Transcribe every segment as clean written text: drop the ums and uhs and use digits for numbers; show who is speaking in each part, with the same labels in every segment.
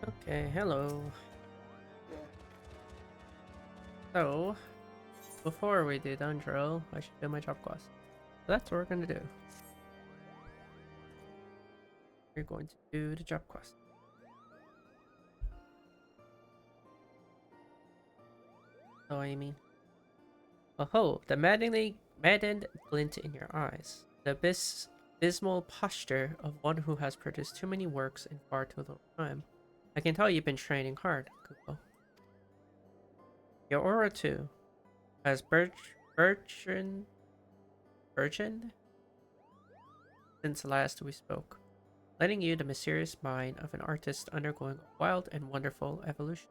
Speaker 1: Okay, hello. So, before we do Dawntrail, I should do my job quest. So that's what we're gonna do. We're going to do the job quest. Oh, I mean, oh, the maddened glint in your eyes, the abysmal posture of one who has produced too many works in far too little time. I can tell you've been training hard, Kupo. Your aura too, has burgeoned since last we spoke, letting you the mysterious mind of an artist undergoing a wild and wonderful evolution.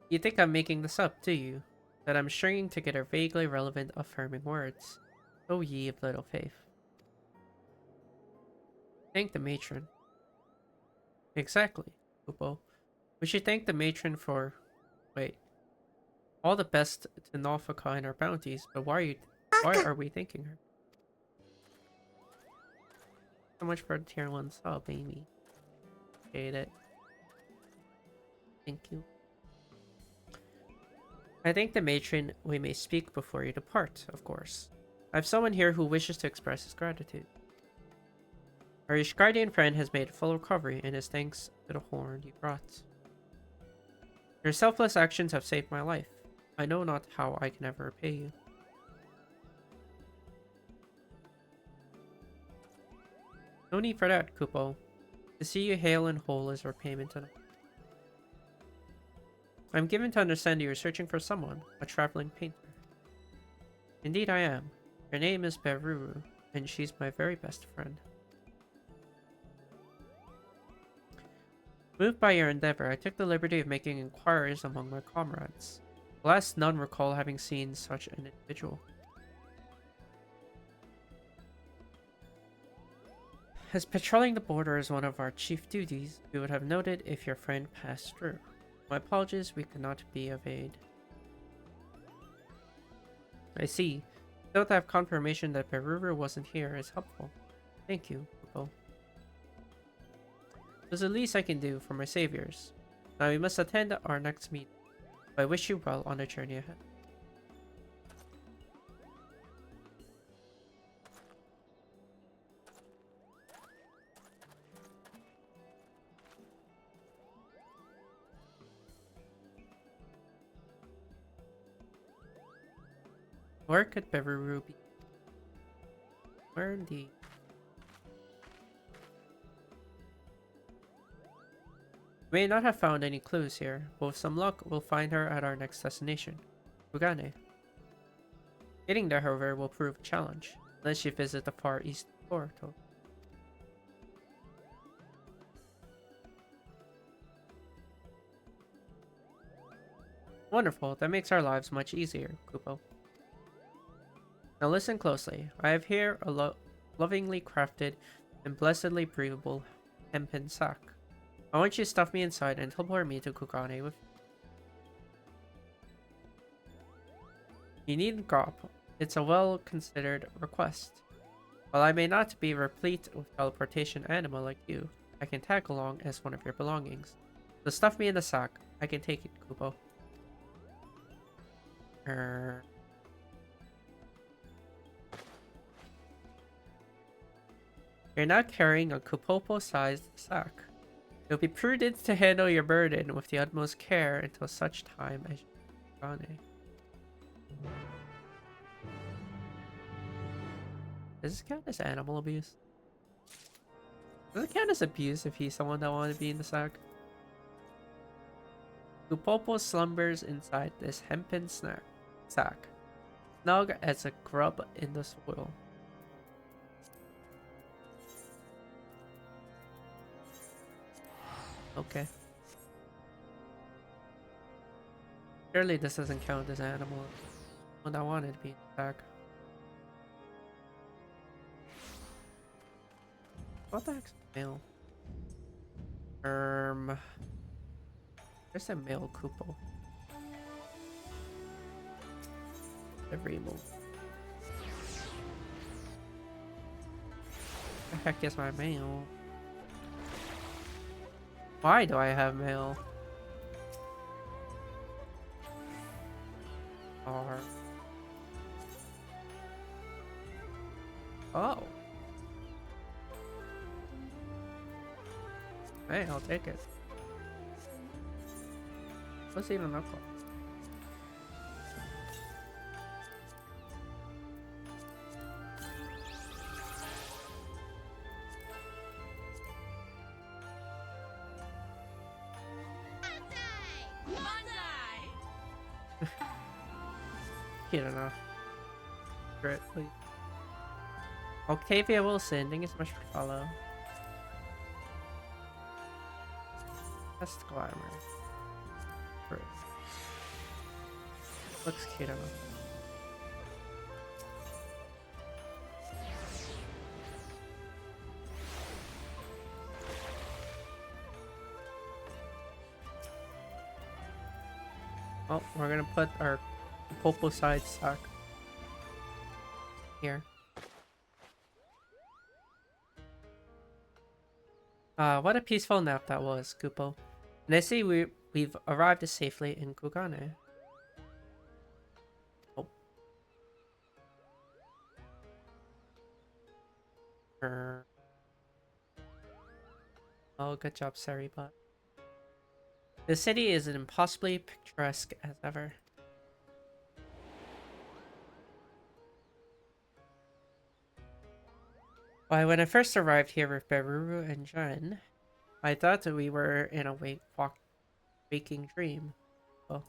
Speaker 1: You think I'm making this up, do you? That I'm stringing together vaguely relevant affirming words. O ye of little faith. Thank the matron. Exactly, Kupo. We should thank the matron for... Wait. All the best to Nalfaka and our bounties, but why are we thanking her? So much for the tier 1 sub, Amy. Appreciate it. Thank you. I thank the matron we may speak before you depart, of course. I have someone here who wishes to express his gratitude. Our guardian friend has made a full recovery and is thanks to the horn you brought. Your selfless actions have saved my life. I know not how I can ever repay you. No need for that, Kupo. To see you hale and whole is repayment enough. I'm given to understand you are searching for someone, a traveling painter. Indeed I am. Her name is Beruru, and she's my very best friend. Moved by your endeavor, I took the liberty of making inquiries among my comrades. Alas, none recall having seen such an individual. As patrolling the border is one of our chief duties, we would have noted if your friend passed through. My apologies, we could not be of aid. I see. Still to have confirmation that Beruru wasn't here is helpful. Thank you, Kupo. It was the least I can do for my saviors. Now we must attend our next meeting. I wish you well on the journey ahead. Where could Beruru be? Where indeed? We may not have found any clues here, but with some luck, we'll find her at our next destination, Kugane. Getting there, however, will prove a challenge, unless you visit the far east portal. Wonderful, that makes our lives much easier, Kupo. Now listen closely. I have here a lovingly crafted and blessedly breathable hempen sack. I want you to stuff me inside and teleport me to Kugane with you. Needn't gawp. It's a well-considered request. While I may not be replete with teleportation animal like you, I can tag along as one of your belongings. So stuff me in the sack. I can take it, Kupo. You're not carrying a Kupopo-sized sack. It will be prudent to handle your burden with the utmost care until such time as you Kugane. Does this count as animal abuse? Does it count as abuse if he's someone that wanted to be in the sack? Kupopo slumbers inside this hempen sack, snug as a grub in the soil. Okay. Surely this doesn't count as animal. One that wanted to be in the sack. What the heck's male? There's a male Kupo. Every move. The heck is my mail? Why do I have mail? R. Oh. Hey, I'll take it. What's even look like? Cute enough. Great, please. Octavia Wilson, thank you so much for follow. Best glamour. Great. Looks cute enough. Oh, we're gonna put our Popo side stock here. What a peaceful nap that was, Kupo. And I see we've arrived safely in Kugane. Oh. Oh, good job, Saribot. The city is as impossibly picturesque as ever. Why, when I first arrived here with Beruru and Jun, I thought that we were in a waking dream. Well,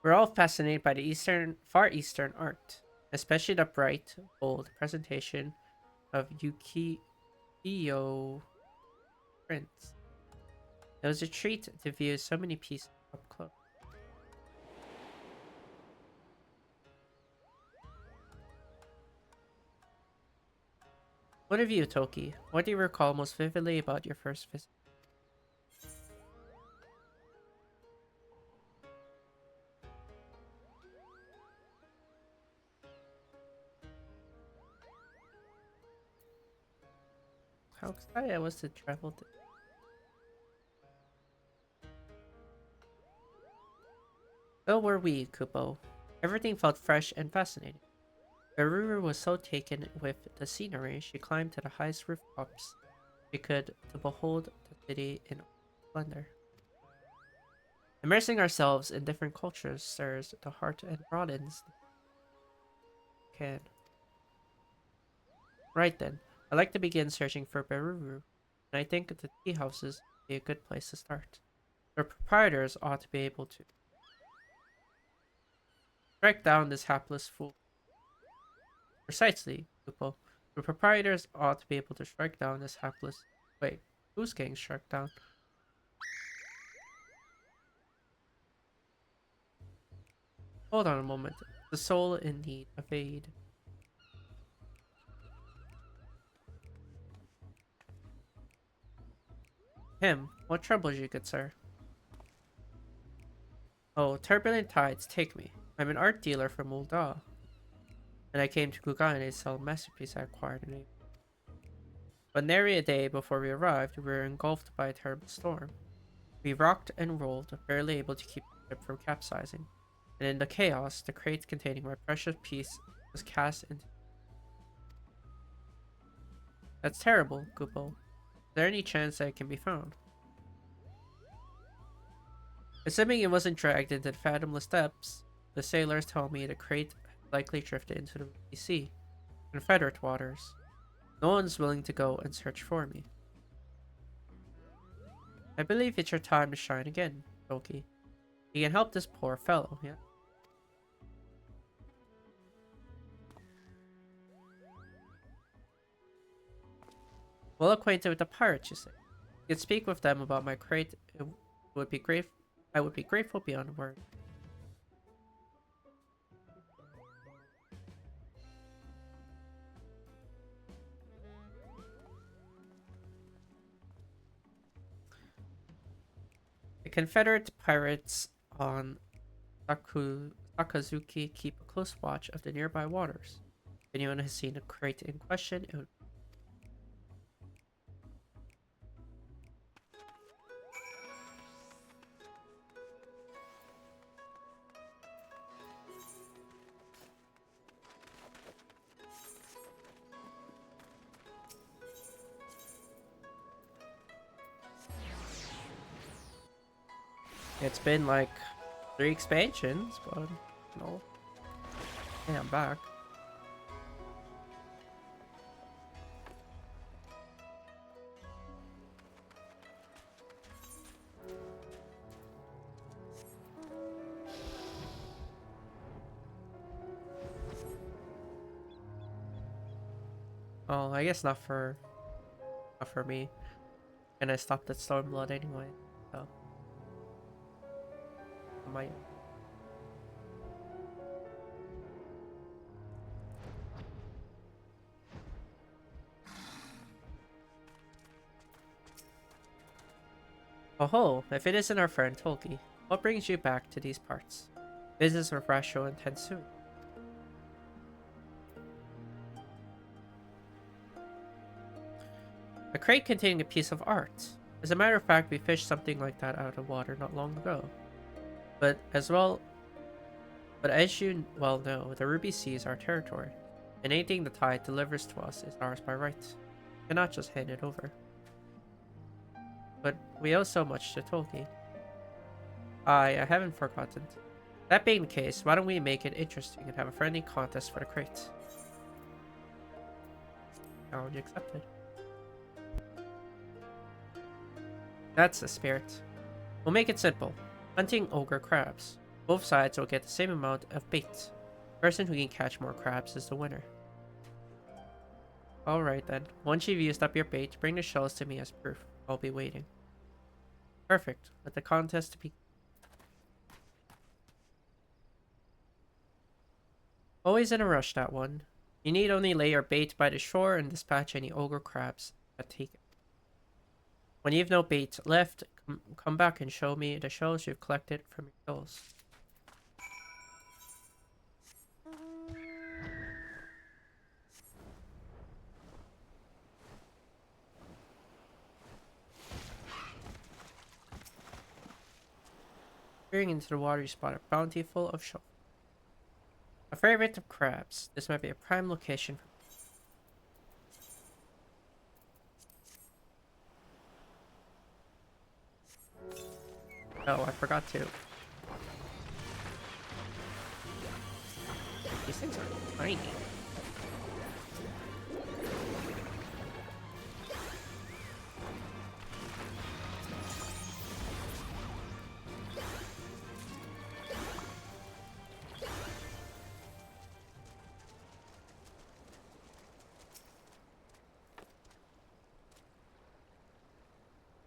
Speaker 1: we're all fascinated by the Far Eastern art, especially the bright, bold presentation of Ukiyo prints. It was a treat to view so many pieces up close. What of you, Toki? What do you recall most vividly about your first visit? How excited I was to travel to... So were we, Kupo. Everything felt fresh and fascinating. Beruru was so taken with the scenery, she climbed to the highest rooftops she could to behold the city in splendor. Immersing ourselves in different cultures stirs the heart and broadens the can. Right then, I'd like to begin searching for Beruru, and I think the tea houses would be a good place to start. The proprietors ought to be able to strike down this hapless fool. Precisely, Lupo. The proprietors ought to be able to strike down this hapless... Wait, who's getting struck down? Hold on a moment. The soul in need of aid. Him, what troubles you, good sir? Oh, turbulent tides take me. I'm an art dealer from Ulda, and I came to Kugane to sell a masterpiece I acquired in April. But nary a day before we arrived, we were engulfed by a terrible storm. We rocked and rolled, barely able to keep the ship from capsizing, and in the chaos, the crate containing my precious piece was cast into... That's terrible, Gupo. Is there any chance that it can be found? Assuming it wasn't dragged into the fathomless depths, the sailors tell me the crate likely drifted into the sea, Confederate waters. No one's willing to go and search for me. I believe it's your time to shine again, Tulky. You can help this poor fellow, yeah? Well acquainted with the pirates, you say. You could speak with them about my crate. It would be great. I would be grateful beyond words. The Confederate pirates on Sakazuki keep a close watch of the nearby waters. If anyone has seen a crate in question, It's been like 3 expansions, but no. Hey, I'm back. Oh, I guess not for me. And I stopped at Stormblood anyway, so I might. Oh ho! If it isn't our friend Tulky, what brings you back to these parts? Business with Rasho and Tensui. A crate containing a piece of art. As a matter of fact, we fished something like that out of water not long ago. But as you well know, the Ruby Sea is our territory, and anything the tide delivers to us is ours by right. We cannot just hand it over. But we owe so much to Tolkien. I haven't forgotten. That being the case, why don't we make it interesting and have a friendly contest for the crate? Challenge accepted. That's the spirit. We'll make it simple. Hunting ogre crabs. Both sides will get the same amount of bait. The person who can catch more crabs is the winner. Alright then. Once you've used up your bait, bring the shells to me as proof. I'll be waiting. Perfect. Let the contest be. Always in a rush, that one. You need only lay your bait by the shore and dispatch any ogre crabs that take it. When you've no bait left, come back and show me the shells you've collected from your kills. Peering into the water, you spot a bounty full of shells. A favorite of crabs. This might be a prime location for. Oh, I forgot to. These things are tiny.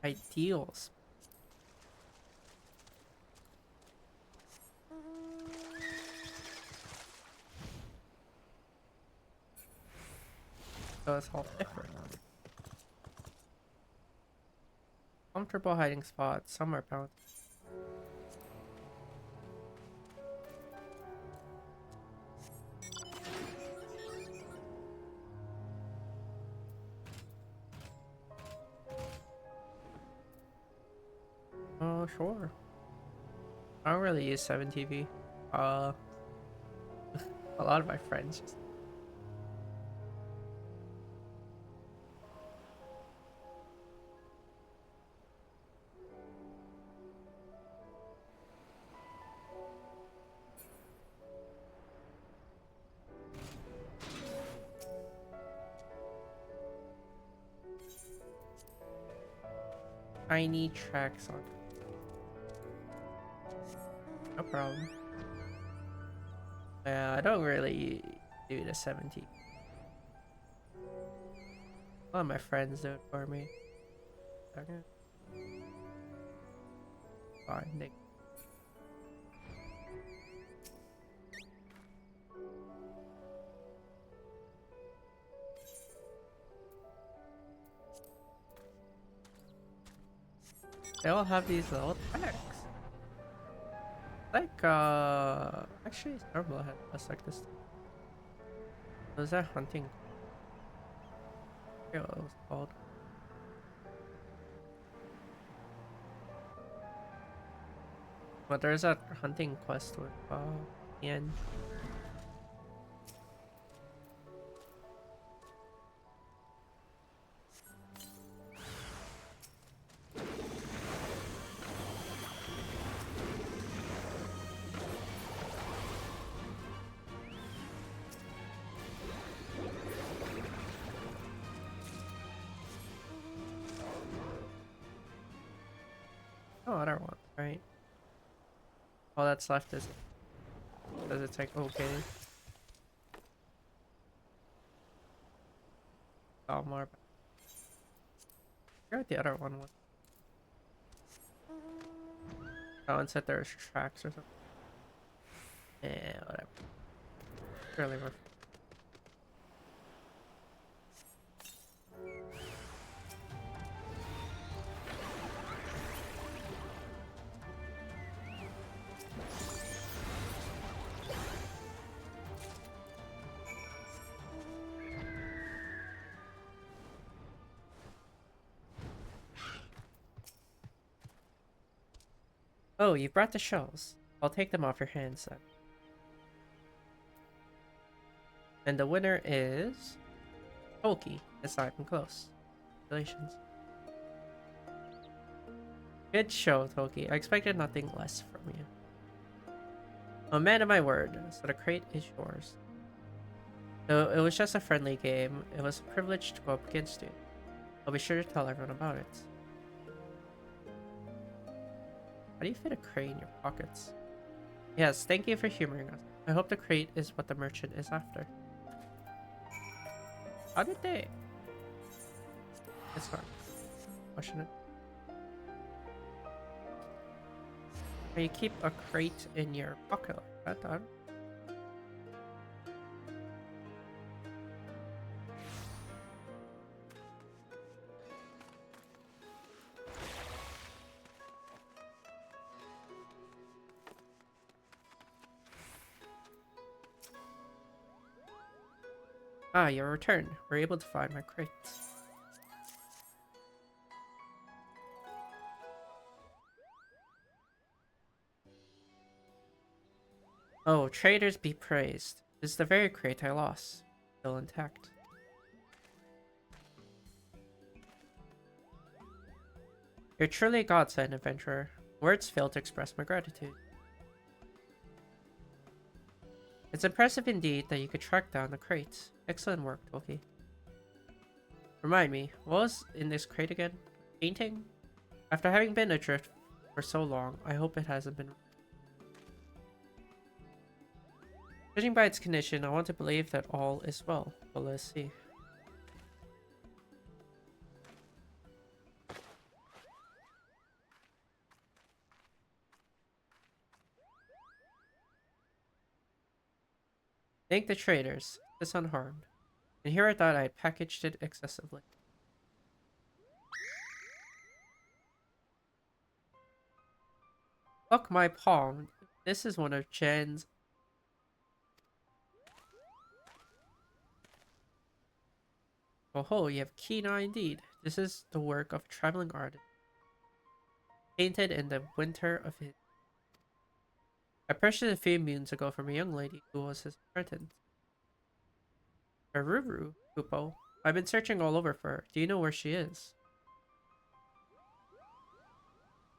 Speaker 1: Ideals. So it's all different. Comfortable hiding spot, somewhere bound. Oh, sure. I don't really use 7TV. A lot of my friends just. Tiny tracks on. No problem. Yeah, I don't really do the 70. A lot of my friends do it for me. Okay. Fine, Nick. They all have these little tracks. Like, actually, Stormblood had us like this. Was that hunting? I forget what it was called. But there's a hunting quest with, Ian. Oh, other one, right? All that's left is does it's like okay. Oh, more. Where the other one was? Oh, and said there's tracks or something. Yeah, whatever. Really rough. Oh, you brought the shells. I'll take them off your hands then. And the winner is Tulky. It's not even close. Congratulations. Good show, Tulky. I expected nothing less from you. A man of my word, so the crate is yours. Though it was just a friendly game, it was a privilege to go up against you. I'll be sure to tell everyone about it. How do you fit a crate in your pockets? Yes, thank you for humoring us. I hope the crate is what the merchant is after. How did they? It's fine. Question it. Can you keep a crate in your pocket like that, Don? Ah, your return. We're able to find my crate. Oh, traders be praised. This is the very crate I lost. Still intact. You're truly a godsend, adventurer. Words fail to express my gratitude. It's impressive indeed that you could track down the crate. Excellent work, Tulky. Remind me, what was in this crate again? Painting? After having been adrift for so long, I hope it hasn't been. Judging by its condition, I want to believe that all is well, but let's see. Thank the traders. This unharmed. And here I thought I had packaged it excessively. Look my palm. This is one of Jen's. Oh ho, you have keen eye indeed. This is the work of a traveling artist. Painted in the winter of his. I purchased it a few moons ago from a young lady who was his apprentice. Aruru, Kupo. I've been searching all over for her. Do you know where she is?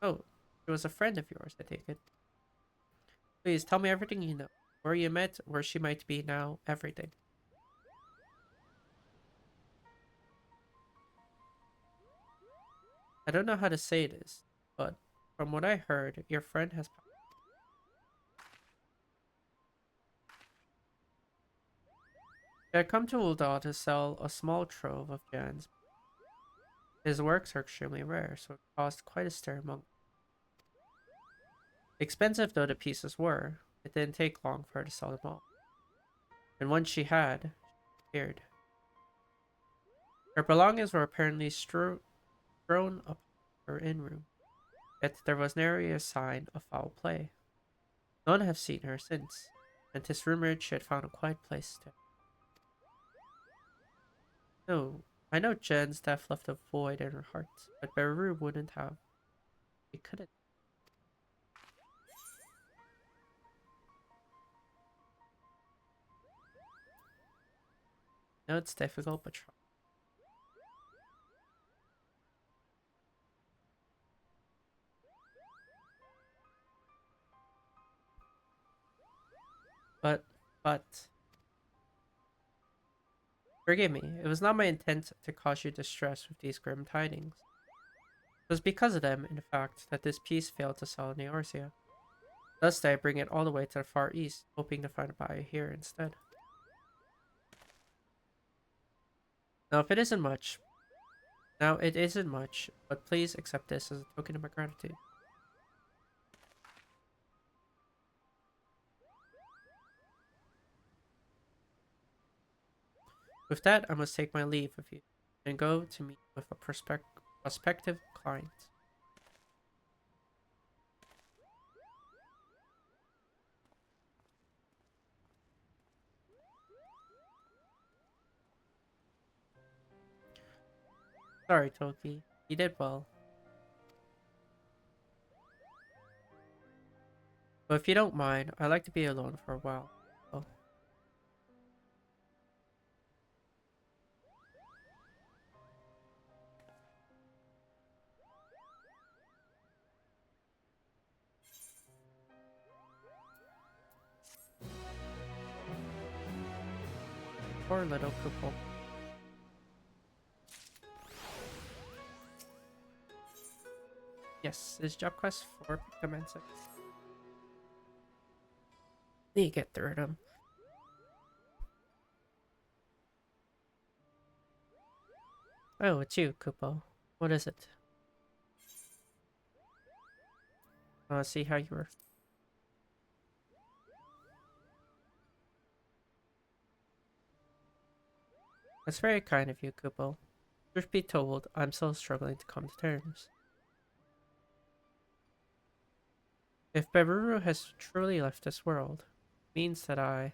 Speaker 1: Oh, she was a friend of yours, I take it. Please tell me everything you know. Where you met, where she might be now, everything. I don't know how to say this, but from what I heard, your friend has. He had come to Uldal to sell a small trove of Jan's. His works are extremely rare, so it caused quite a stir among. Expensive though the pieces were, it didn't take long for her to sell them all. And once she had, she disappeared. Her belongings were apparently thrown up her inn-room, yet there was nary a sign of foul play. None have seen her since, and 'tis rumored she had found a quiet place to. No, I know Jen's death left a void in her heart, but Beru wouldn't have. He couldn't. No, it's difficult, but try. But, but, forgive me, it was not my intent to cause you distress with these grim tidings. was because of them, in fact, that this piece failed to sell in Eorzea. Thus did I bring it all the way to the Far East, hoping to find a buyer here instead. Now, if it isn't much, Now, it isn't much, but please accept this as a token of my gratitude. With that, I must take my leave of you and go to meet with a prospective client. Sorry, Tulky. You did well. But if you don't mind, I'd like to be alone for a while. Oh, poor little Koopo. Yes, is job quest 4 commencing? Need to get through them. Oh, it's you, Koopo. What is it? I want to see how you were. That's very kind of you, Koopo. Truth be told, I'm still struggling to come to terms. If Beruru has truly left this world, it means that I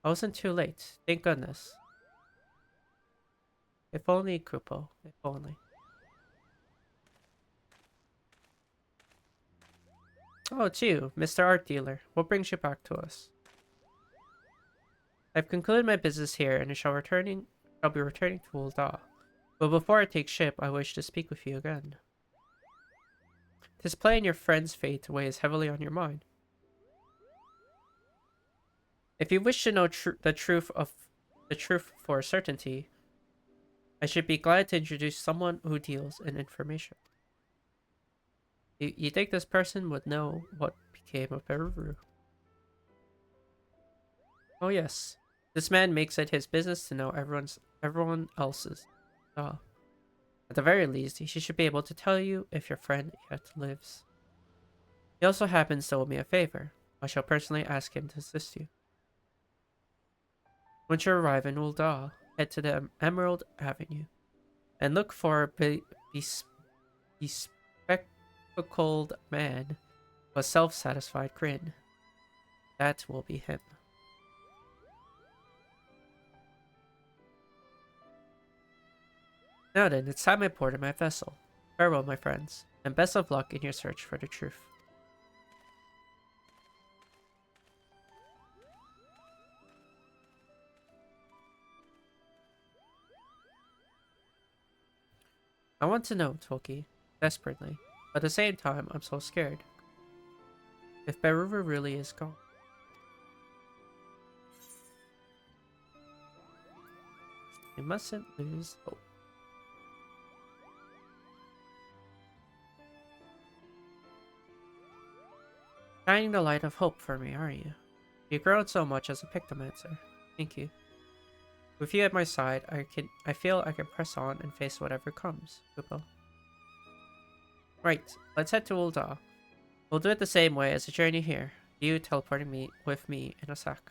Speaker 1: wasn't too late, thank goodness. If only, Koopo, if only. Oh, it's you, Mr. Art Dealer. What brings you back to us? I've concluded my business here and shall be returning to Ul'dah. But before I take ship, I wish to speak with you again. This play and your friend's fate weighs heavily on your mind. If you wish to know the truth for certainty, I should be glad to introduce someone who deals in information. You think this person would know what became of Beruru? Oh yes, this man makes it his business to know everyone else's. At the very least, he should be able to tell you if your friend yet lives. He also happens to owe me a favor. I shall personally ask him to assist you. Once you arrive in Ul'dah, head to the Emerald Avenue and look for a bespectacled man with a self-satisfied grin. That will be him. Now then, it's time I boarded my vessel. Farewell, my friends, and best of luck in your search for the truth. I want to know, Tulky, desperately, but at the same time, I'm so scared. If Beruru really is gone. We mustn't lose hope. Shining the light of hope for me, are you? You've grown so much as a pictomancer. Thank you. With you at my side, I feel I can press on and face whatever comes, Koopo. Right, let's head to Ul'dah. We'll do it the same way as the journey here. You teleporting with me in a sack.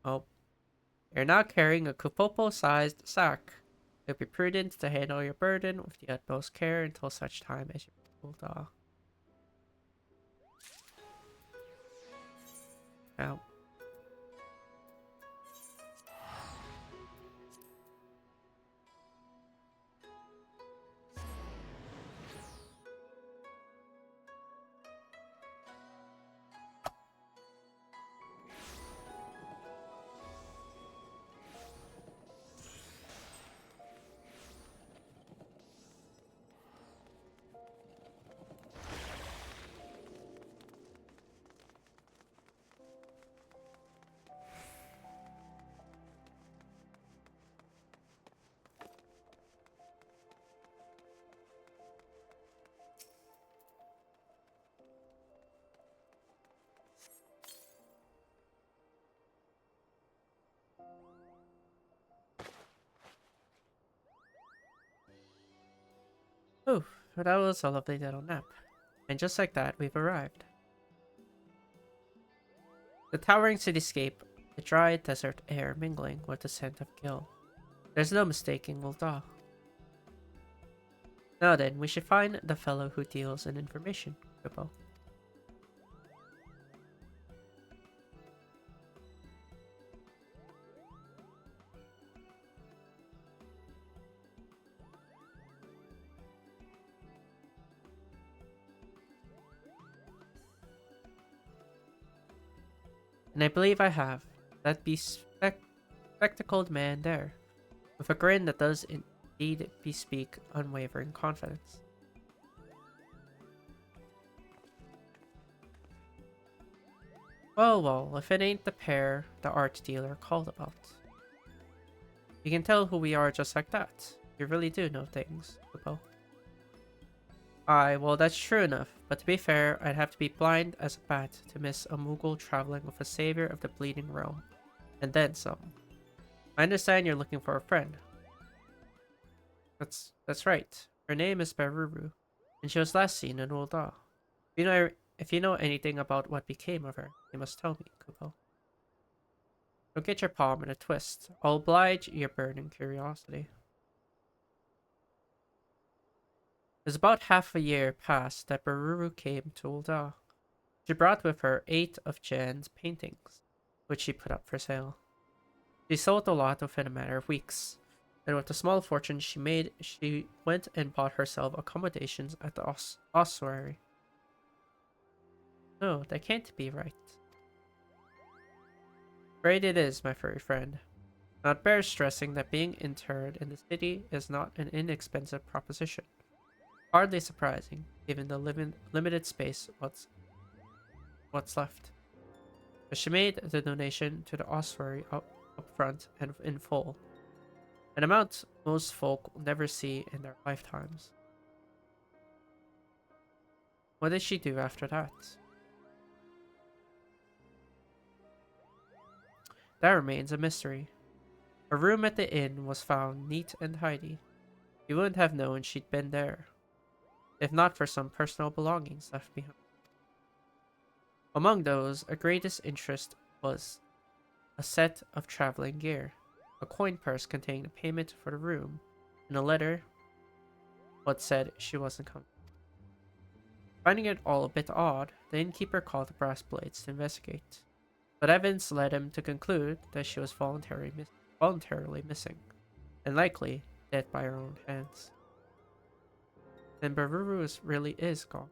Speaker 1: Oh, you're not carrying a Kupopo-sized sack. It would be prudent to handle your burden with the utmost care until such time as you Ul'dah. Now, Oof, that was a lovely little nap. And just like that, we've arrived. The towering cityscape, the dry desert air mingling with the scent of Gil. There's no mistaking Ul'dah. Now then, we should find the fellow who deals in information, Kupo. And I believe I have. That spectacled man there, with a grin that does indeed bespeak unwavering confidence. Well, if it ain't the pair the art dealer called about. You can tell who we are just like that. You really do know things, Kupo. Aye, well that's true enough, but to be fair, I'd have to be blind as a bat to miss a Moogle traveling with a savior of the Bleeding Realm. And then some. I understand you're looking for a friend. That's right. Her name is Beruru, and she was last seen in Ul'dah. If you know anything about what became of her, you must tell me, Kupo. Don't get your palm in a twist. I'll oblige your burning curiosity. It was about half a year past that Beruru came to Ul'dah. She brought with her 8 of Jan's paintings, which she put up for sale. She sold a lot within a matter of weeks, and with the small fortune she made, she went and bought herself accommodations at the ossuary. No, that can't be right. Great it is, my furry friend. Not bears stressing that being interred in the city is not an inexpensive proposition. Hardly surprising, given the limited space what's left. But she made the donation to the ossuary up front and in full, an amount most folk will never see in their lifetimes. What did she do after that? That remains a mystery. Her room at the inn was found neat and tidy. You wouldn't have known she'd been there, if not for some personal belongings left behind. Among those, of greatest interest was a set of traveling gear, a coin purse containing a payment for the room, and a letter what said she wasn't coming. Finding it all a bit odd, the innkeeper called the brass blades to investigate, but evidence led him to conclude that she was voluntarily missing, and likely dead by her own hands. Then Beruru really is gone.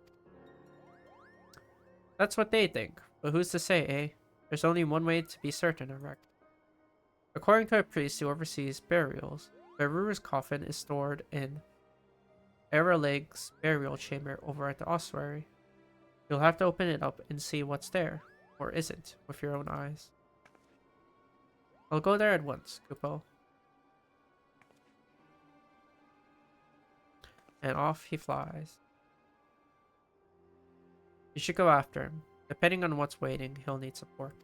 Speaker 1: That's what they think, but who's to say, eh? There's only one way to be certain, I reckon. According to a priest who oversees burials, Beruru's coffin is stored in Eralig's burial chamber over at the ossuary. You'll have to open it up and see what's there, or isn't, with your own eyes. I'll go there at once, Kupo. And off he flies. You should go after him. Depending on what's waiting, he'll need support.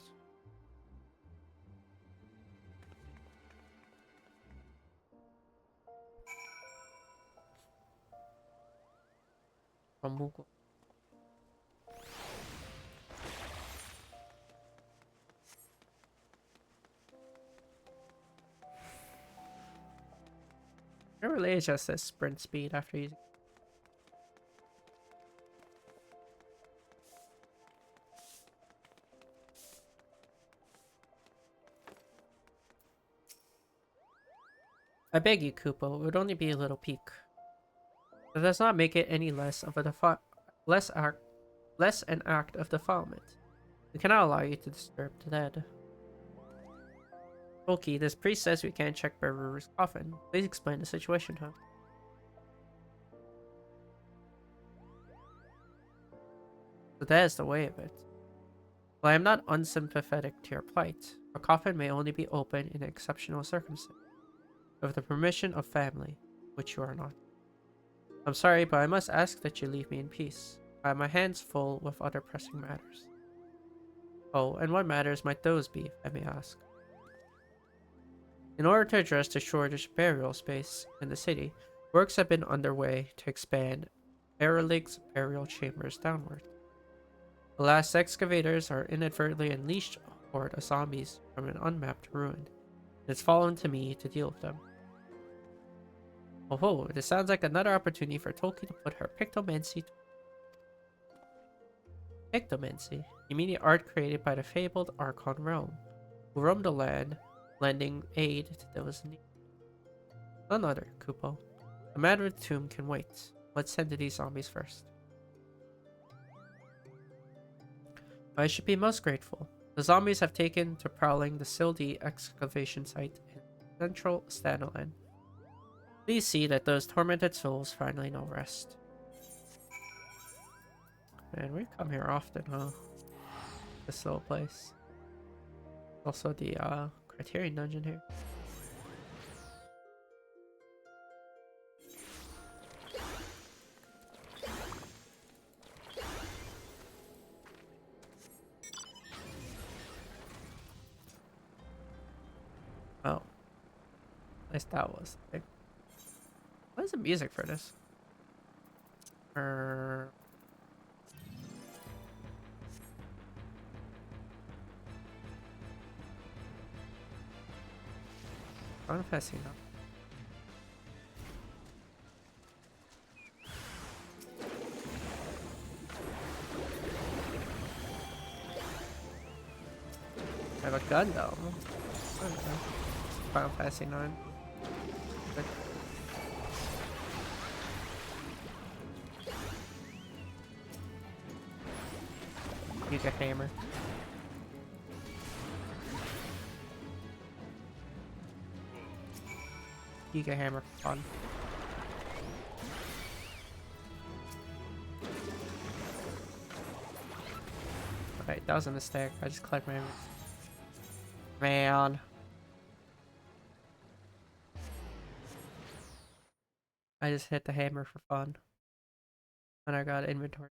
Speaker 1: From Moogle. It really is just this sprint speed after using. I beg you, Kupo, it would only be a little peek. That does not make it any less of a less an act of defilement. We cannot allow you to disturb the dead. Tulky, this priest says we can't check Beruru's coffin. Please explain the situation to him. So that is the way of it. Well, I am not unsympathetic to your plight. A coffin may only be opened in exceptional circumstances, with the permission of family, which you are not. I'm sorry, but I must ask that you leave me in peace. I have my hands full with other pressing matters. Oh, and what matters might those be, if I may ask? In order to address the shortage of burial space in the city, Works have been underway to expand Aerolig's burial chambers downward. The last excavators are inadvertently unleashed a horde of zombies from an unmapped ruin. It's fallen to me to deal with them. Oh, this sounds like another opportunity for Tulky to put her pictomancy to Pictomancy, immediate art created by the fabled Archon realm, who roam the land, lending aid to those in need. None other, Kupo. The man with the tomb can wait. Let's tend to these zombies first. I should be most grateful. The zombies have taken to prowling the Sildi excavation site in central Stanoland. Please see that those tormented souls finally know rest. Man, we come here often, huh? This little place. Also the Criterion dungeon here. Oh. At least that was the thing. What is the music for this? I don't know if I've seen that. I have a gun though. I don't know. Final Fantasy 9. Good. Use a hammer. Giga hammer for fun. Alright, that was a mistake. I just clicked my hammer. Man. I just hit the hammer for fun. And I got inventory.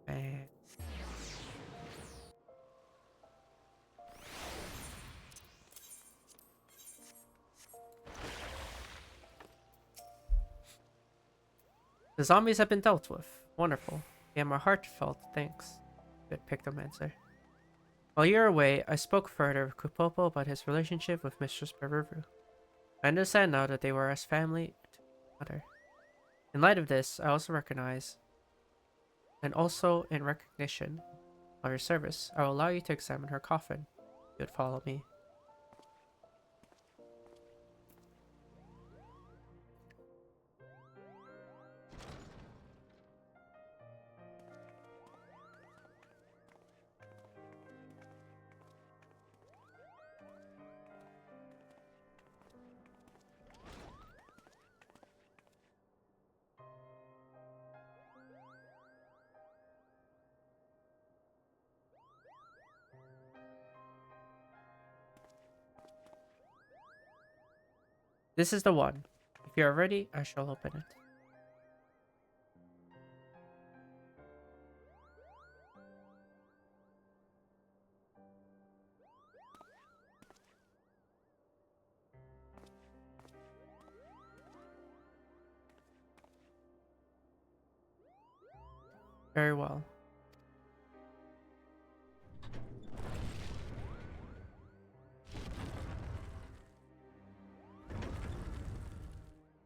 Speaker 1: Man. The zombies have been dealt with. Wonderful. Yeah, my heartfelt thanks. Good pictomancer. While you're away, I spoke further with Kupopo about his relationship with Mistress Beruvu. I understand now that they were as family to each other. In light of this, I also recognize, and also in recognition of your service, I will allow you to examine her coffin. If you would follow me. This is the one. If you are ready, I shall open it. Very well.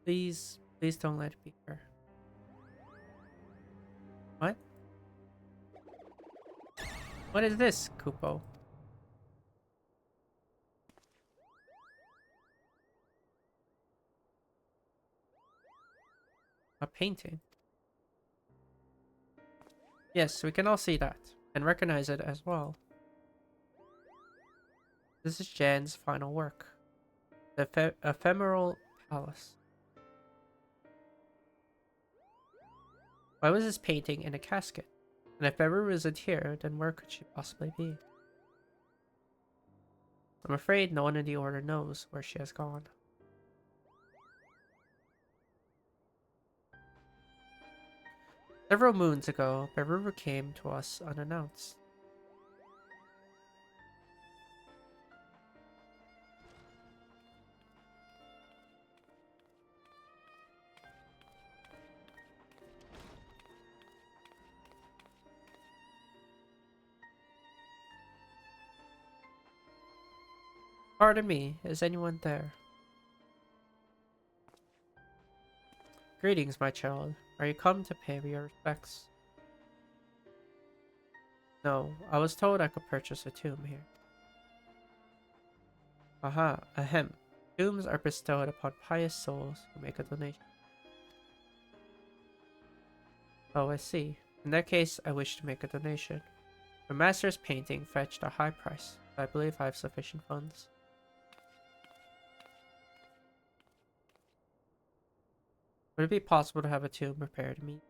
Speaker 1: Please don't let it be her. What? What is this, Kupo? A painting. Yes, we can all see that, and recognize it as well. This is Jan's final work. The ephemeral palace. Why was this painting in a casket? And if Beru isn't here, then where could she possibly be? I'm afraid no one in the Order knows where she has gone. Several moons ago, Beru came to us unannounced. Pardon me, is anyone there? Greetings, my child. Are you come to pay me your respects? No, I was told I could purchase a tomb here. Aha, ahem. Tombs are bestowed upon pious souls who make a donation. Oh, I see. In that case, I wish to make a donation. My master's painting fetched a high price, but I believe I have sufficient funds. Would it be possible to have a tomb prepared to me?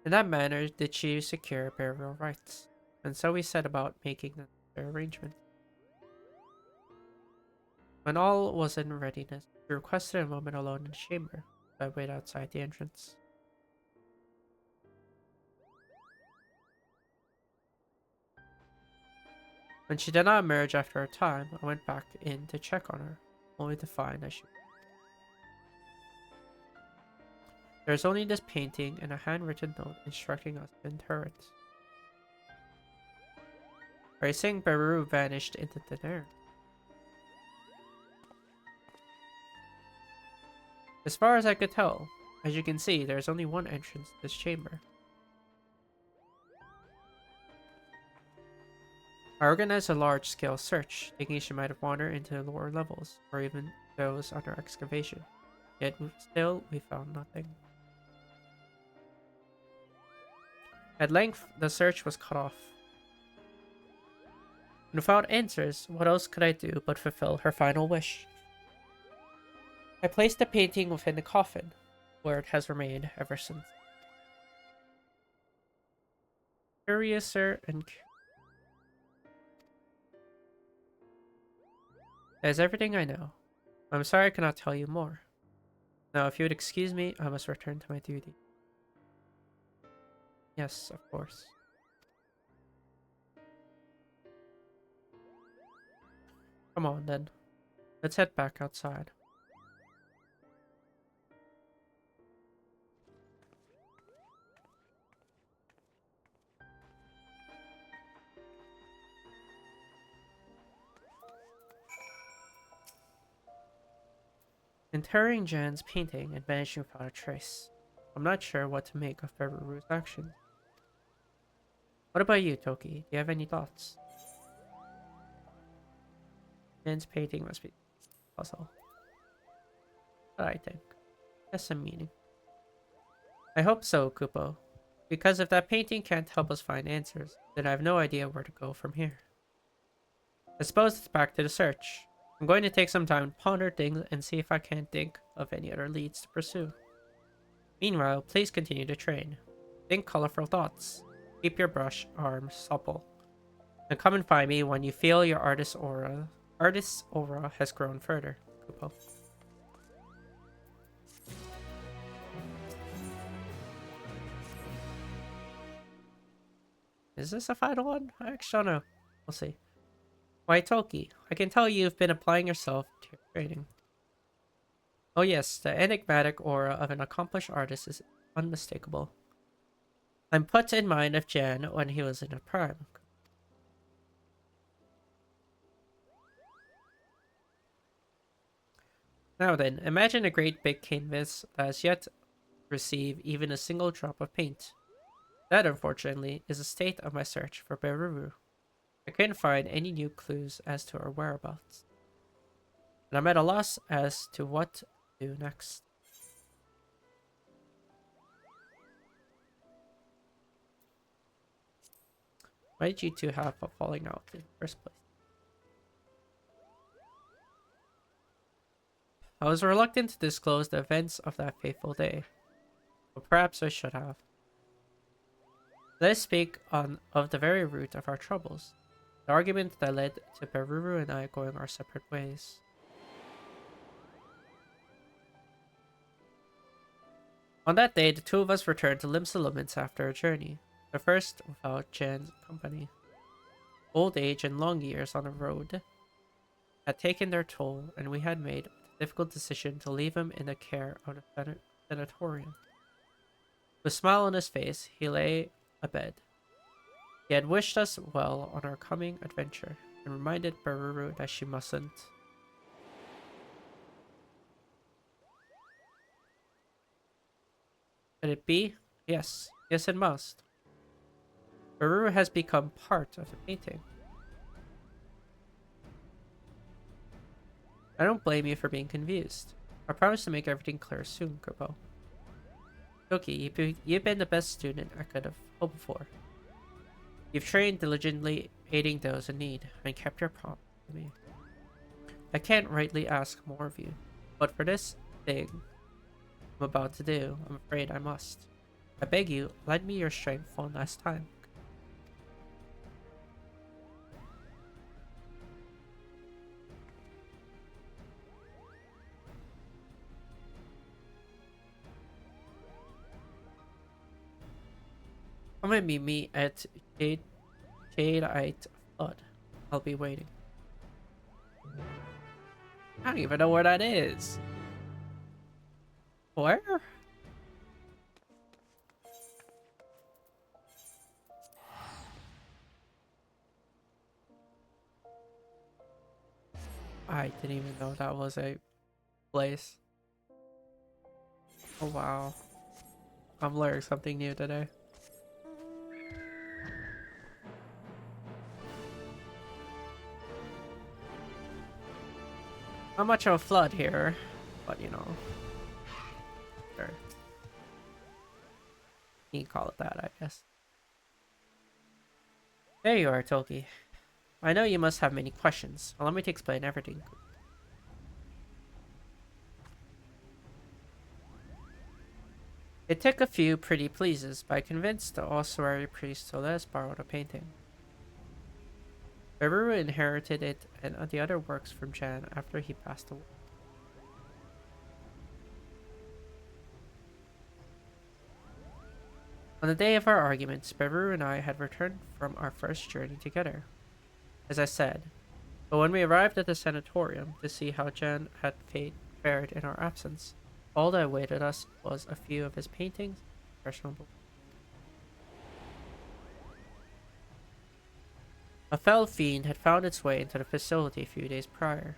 Speaker 1: In that manner did she secure burial rights, and so we set about making the necessary arrangements. When all was in readiness, we requested a moment alone in the chamber, so I waited outside the entrance. When she did not emerge after a time, I went back in to check on her, only to find that there is only this painting and a handwritten note instructing us to inter it. Are you saying Beru vanished into thin air? As far as I could tell, as you can see, there is only one entrance to this chamber. I organized a large-scale search, thinking she might have wandered into the lower levels, or even those under excavation. Yet still, we found nothing. At length, the search was cut off. And without answers, what else could I do but fulfill her final wish? I placed the painting within the coffin, where it has remained ever since. Curiouser and that is everything I know. I'm sorry I cannot tell you more. Now, if you would excuse me, I must return to my duty. Yes, of course. Come on, then. Let's head back outside. Interring Jan's painting and vanishing without a trace. I'm not sure what to make of Beruru's actions. What about you, Toki? Do you have any thoughts? Jan's painting must be a puzzle. But I think. Has some meaning. I hope so, Kupo. Because if that painting can't help us find answers, then I have no idea where to go from here. I suppose it's back to the search. I'm going to take some time to ponder things and see if I can't think of any other leads to pursue. Meanwhile, please continue to train. Think colorful thoughts. Keep your brush arms supple. And come and find me when you feel your artist's aura has grown further, Kupo. Is this a final one? I actually don't know. We'll see. Why, Tulky, I can tell you've been applying yourself to your training. Oh yes, the enigmatic aura of an accomplished artist is unmistakable. I'm put in mind of Jan when he was in a prime. Now then, imagine a great big canvas that has yet to receive even a single drop of paint. That, unfortunately, is the state of my search for Beruru. I couldn't find any new clues as to her whereabouts, and I'm at a loss as to what to do next. Why did you two have a falling out in the first place? I was reluctant to disclose the events of that fateful day, but perhaps I should have. Let us speak of the very root of our troubles, the argument that led to Beruru and I going our separate ways. On that day, the two of us returned to Limsa after a journey, the first without Jan's company. Old age and long years on the road had taken their toll, and we had made the difficult decision to leave him in the care of the sanatorium. It With a smile on his face, he lay abed. He had wished us well on our coming adventure, and reminded Baruru that she mustn't. Could it be? Yes. Yes, it must. Baruru has become part of the painting. I don't blame you for being confused. I promise to make everything clear soon, Kupo. Tulky, you've been the best student I could have hoped for. You've trained diligently, aiding those in need, and kept your promise to me. I can't rightly ask more of you, but for this thing I'm about to do, I'm afraid I must. I beg you, lend me your strength one last time. Come and meet me at Jadeite Flood. I'll be waiting. I don't even know where that is. Where? I didn't even know that was a place. Oh wow. I'm learning something new today. Not much of a flood here, but you know. Sure. You can call it that, I guess. There you are, Tulky. I know you must have many questions. Allow me to explain everything. It took a few pretty pleases, but I convinced the ossuary priest to let us borrow the painting. Baruru inherited it and the other works from Jan after he passed away. On the day of our arguments, Baruru and I had returned from our first journey together, as I said. But when we arrived at the sanatorium to see how Jan had fared in our absence, all that awaited us was a few of his paintings, personal. A fell fiend had found its way into the facility a few days prior.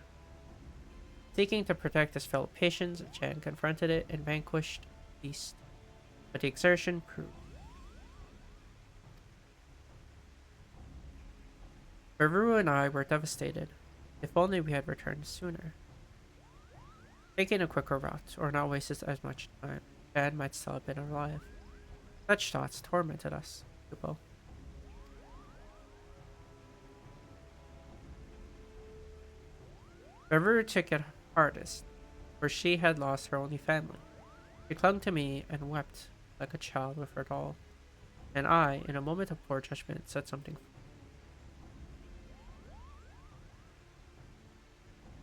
Speaker 1: Seeking to protect his fellow patients, Jan confronted it and vanquished the beast, but the exertion proved. Baruru and I were devastated. If only we had returned sooner. Taking a quicker route, or not wasted as much time, Jan might still have been alive. Such thoughts tormented us, Kupo. Baruru took it hardest, for she had lost her only family. She clung to me and wept like a child with her doll, and I, in a moment of poor judgment, said something.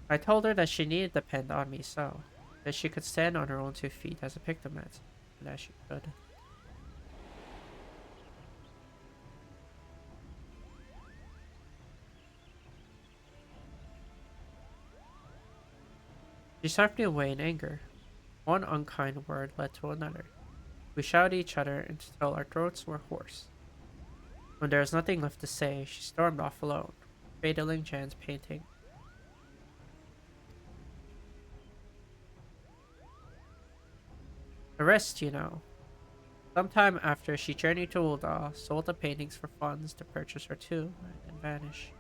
Speaker 1: I told her that she needed to depend on me so, that she could stand on her own 2 feet as a pictomet, and as she could. She swept me away in anger. One unkind word led to another. We shouted at each other until our throats were hoarse. When there was nothing left to say, she stormed off alone, cradling Jan's painting. The rest, you know. Sometime after, she journeyed to Ul'dah, sold the paintings for funds to purchase her tomb, and then vanished.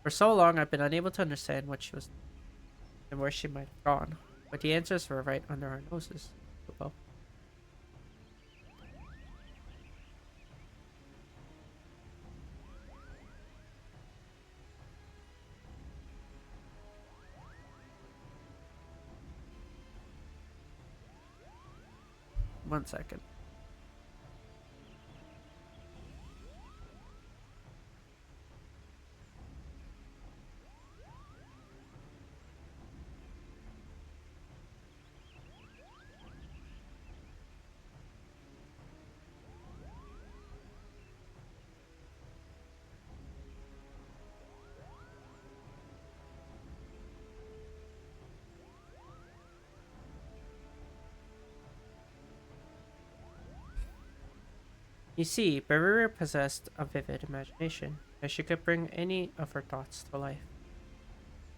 Speaker 1: For so long, I've been unable to understand what she was doing and where she might have gone, but the answers were right under our noses. Well, one second. You see, Baruru possessed a vivid imagination, and she could bring any of her thoughts to life,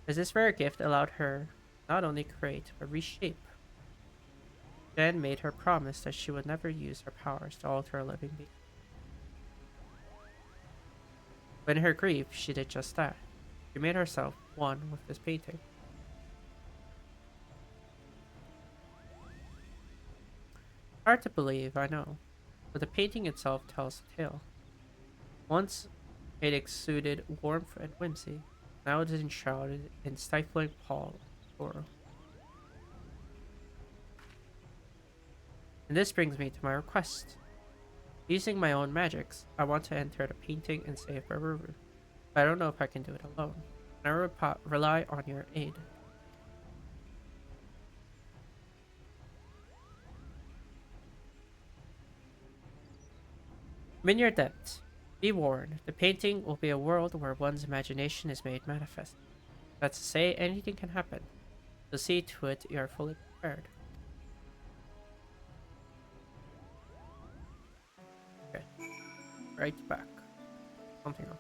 Speaker 1: as this rare gift allowed her not only create but reshape. Jen made her promise that she would never use her powers to alter a living being. But in her grief, she did just that. She made herself one with this painting. Hard to believe, I know, but the painting itself tells the tale. Once it exuded warmth and whimsy, now it is enshrouded in stifling pall and sorrow. And this brings me to my request. Using my own magics, I want to enter the painting and save Baruru. But I don't know if I can do it alone. And rely on your aid. I'm in your debt. Be warned, the painting will be a world where one's imagination is made manifest. That's to say, anything can happen. So see to it you are fully prepared. Okay, right back. Something else.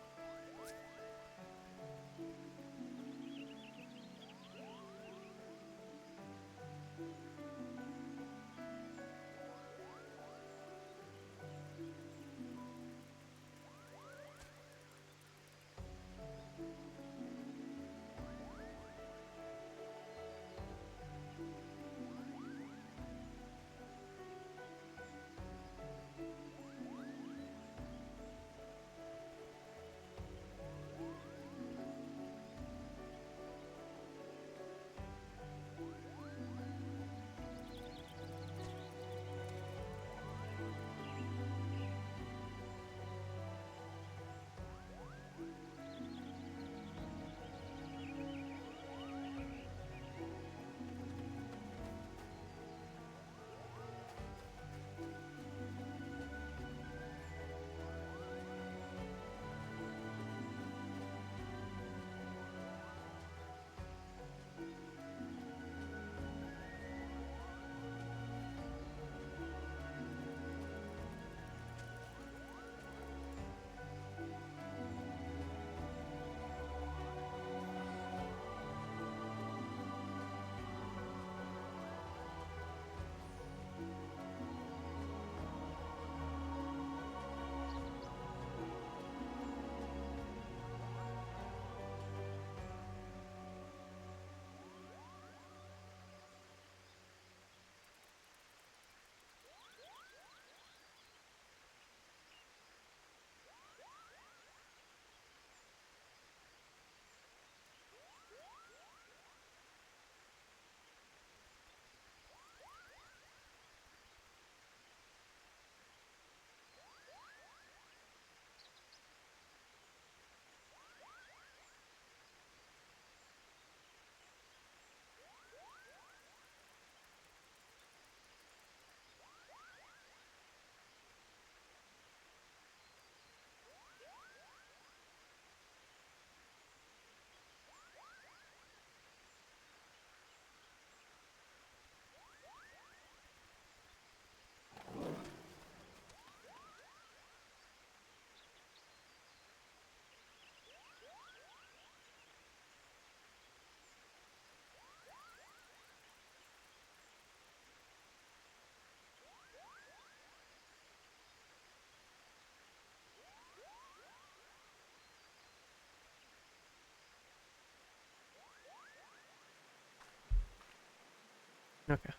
Speaker 1: Okay.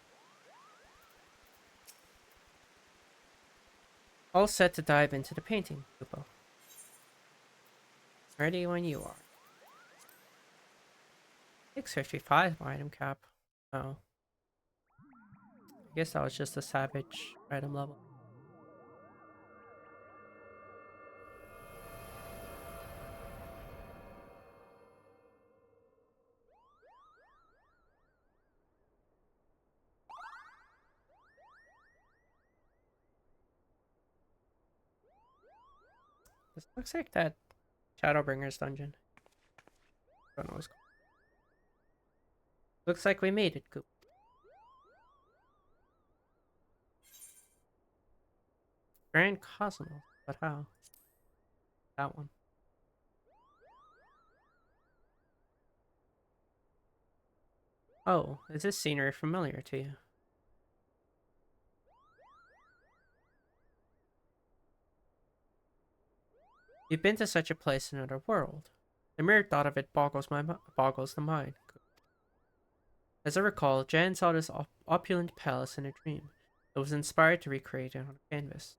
Speaker 1: All set to dive into the painting, Lupo. Ready when you are. 655 item cap. Oh. I guess that was just a savage item level. This looks like that Shadowbringer's dungeon. Don't know what's called. Looks like we made it, Coop. Grand Cosmos, but how? That one. Oh, is this scenery familiar to you? You've been to such a place in another world. The mere thought of it boggles the mind. As I recall, Jan saw this opulent palace in a dream. It was inspired to recreate it on a canvas.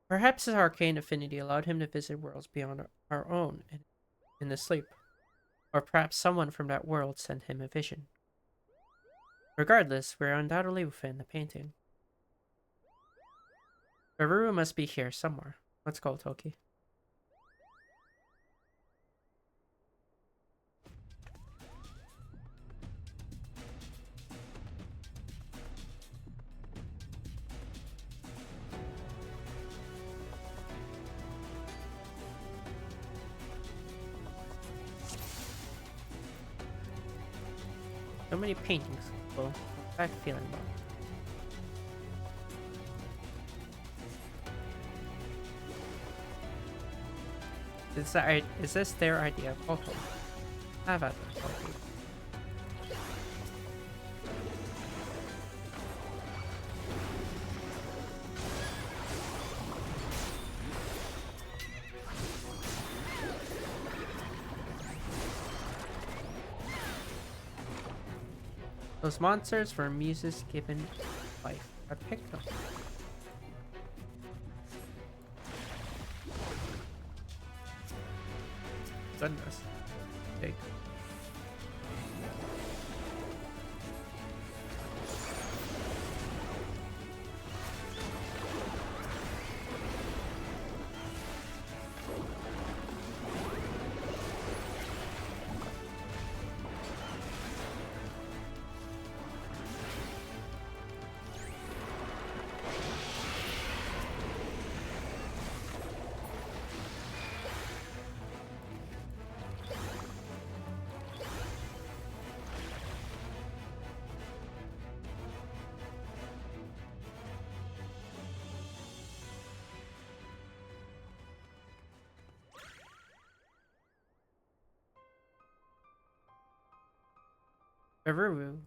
Speaker 1: Perhaps his arcane affinity allowed him to visit worlds beyond our own in his sleep. Or perhaps someone from that world sent him a vision. Regardless, we're undoubtedly within the painting. Baruru must be here somewhere. Let's go, Tulky. So many paintings. Well, what's that feeling about? Is this their idea of Pokemon? Have at them, Tulky. Those monsters were muses given life. I picked them. Goodness. Big. Baruru.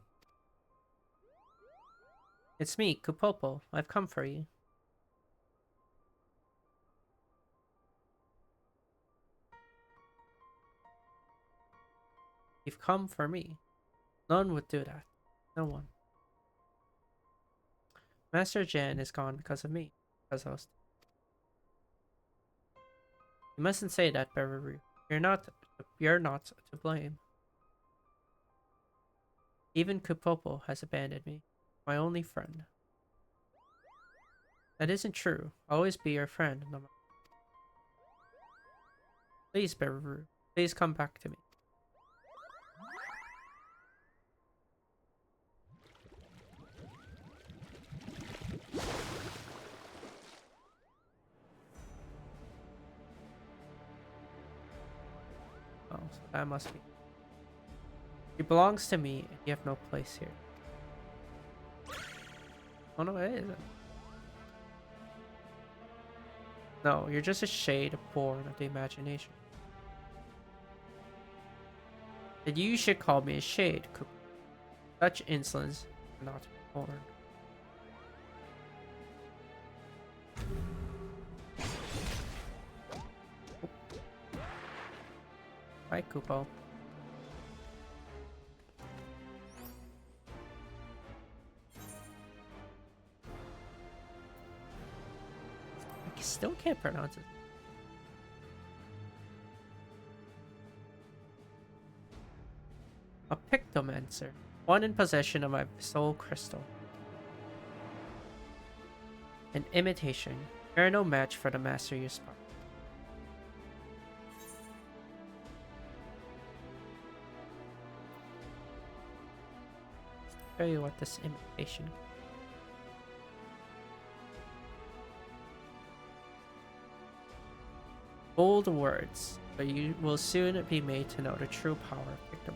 Speaker 1: It's me, Kupopo. I've come for you. You've come for me. None would do that. No one. Master Jan is gone because of me. Because I was... You mustn't say that, Baruru. You're not to blame. Even Kupopo has abandoned me, my only friend. That isn't true. I'll always be your friend. No matter. Please, Baruru. Please come back to me. Oh, so that must be. He belongs to me, and you have no place here. Oh no, it isn't. No, you're just a shade born of the imagination. And you should call me a shade, Kupo. Such insolence cannot be borne. Hi, Kupo. I still can't pronounce it. A Pictomancer, one in possession of my soul crystal. An imitation. You're no match for the master you spot. Show you what this imitation. Bold words, but you will soon be made to know the true power of Pictoman.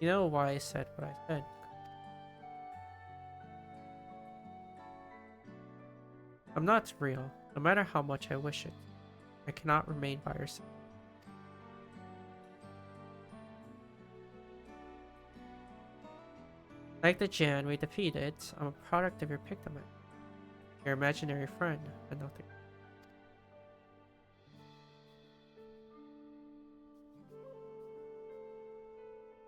Speaker 1: You know why I said what I said. I'm not real, no matter how much I wish it. I cannot remain by your side. Like the Jan we defeated, I'm a product of your Pictoman, your imaginary friend, and nothing.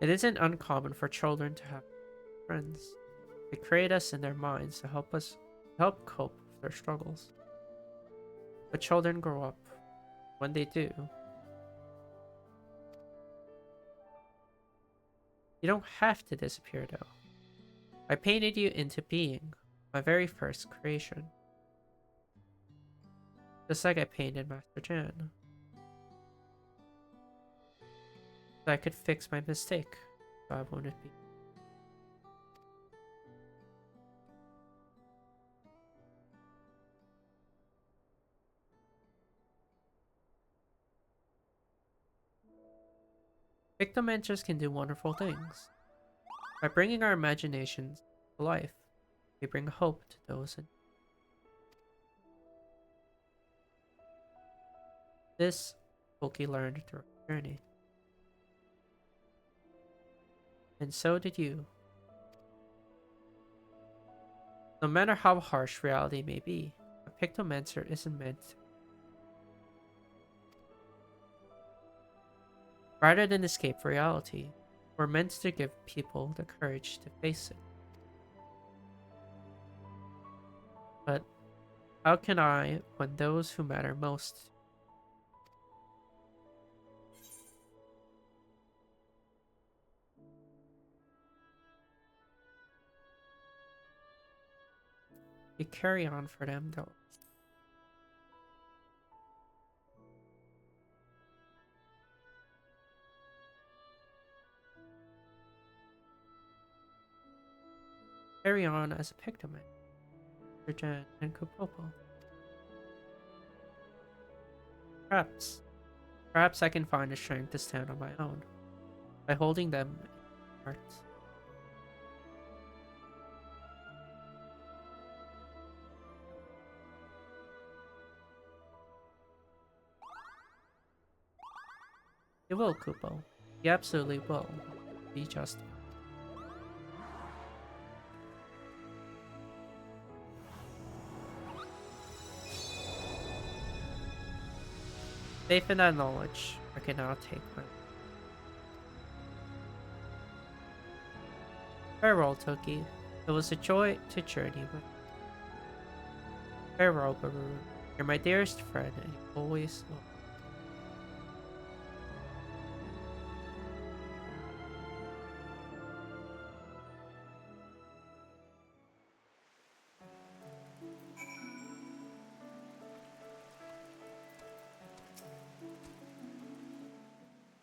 Speaker 1: It isn't uncommon for children to have friends. They create us in their minds to help cope with their struggles. But children grow up. When they do, you don't have to disappear though. I painted you into being, my very first creation. Just like I painted Master Jan. So I could fix my mistake, so I wouldn't be. Pictomancers can do wonderful things. By bringing our imaginations to life, we bring hope to those in. This Tulky learned through our journey. And so did you. No matter how harsh reality may be, a Pictomancer isn't meant to. Rather than escape reality, we're meant to give people the courage to face it. But how can I when those who matter most? You carry on for them though. Carry on as a Pictoman, Jan and Kupopo. Perhaps I can find the strength to stand on my own by holding them in my heart. You will, Kupo. You absolutely will. Be just. Safe in that knowledge, I can now take my. Farewell, Tulky. It was a joy to journey with. Farewell, Baru. You're my dearest friend, and you always will.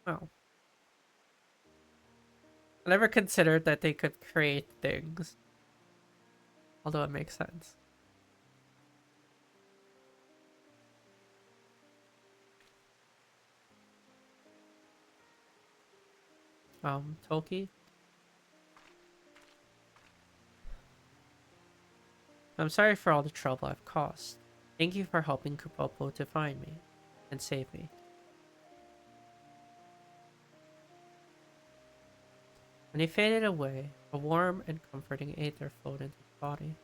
Speaker 1: Oh. I never considered that they could create things. Although it makes sense. Tulky? I'm sorry for all the trouble I've caused. Thank you for helping Kupopo to find me and save me. When he faded away, a warm and comforting aether flowed into his body.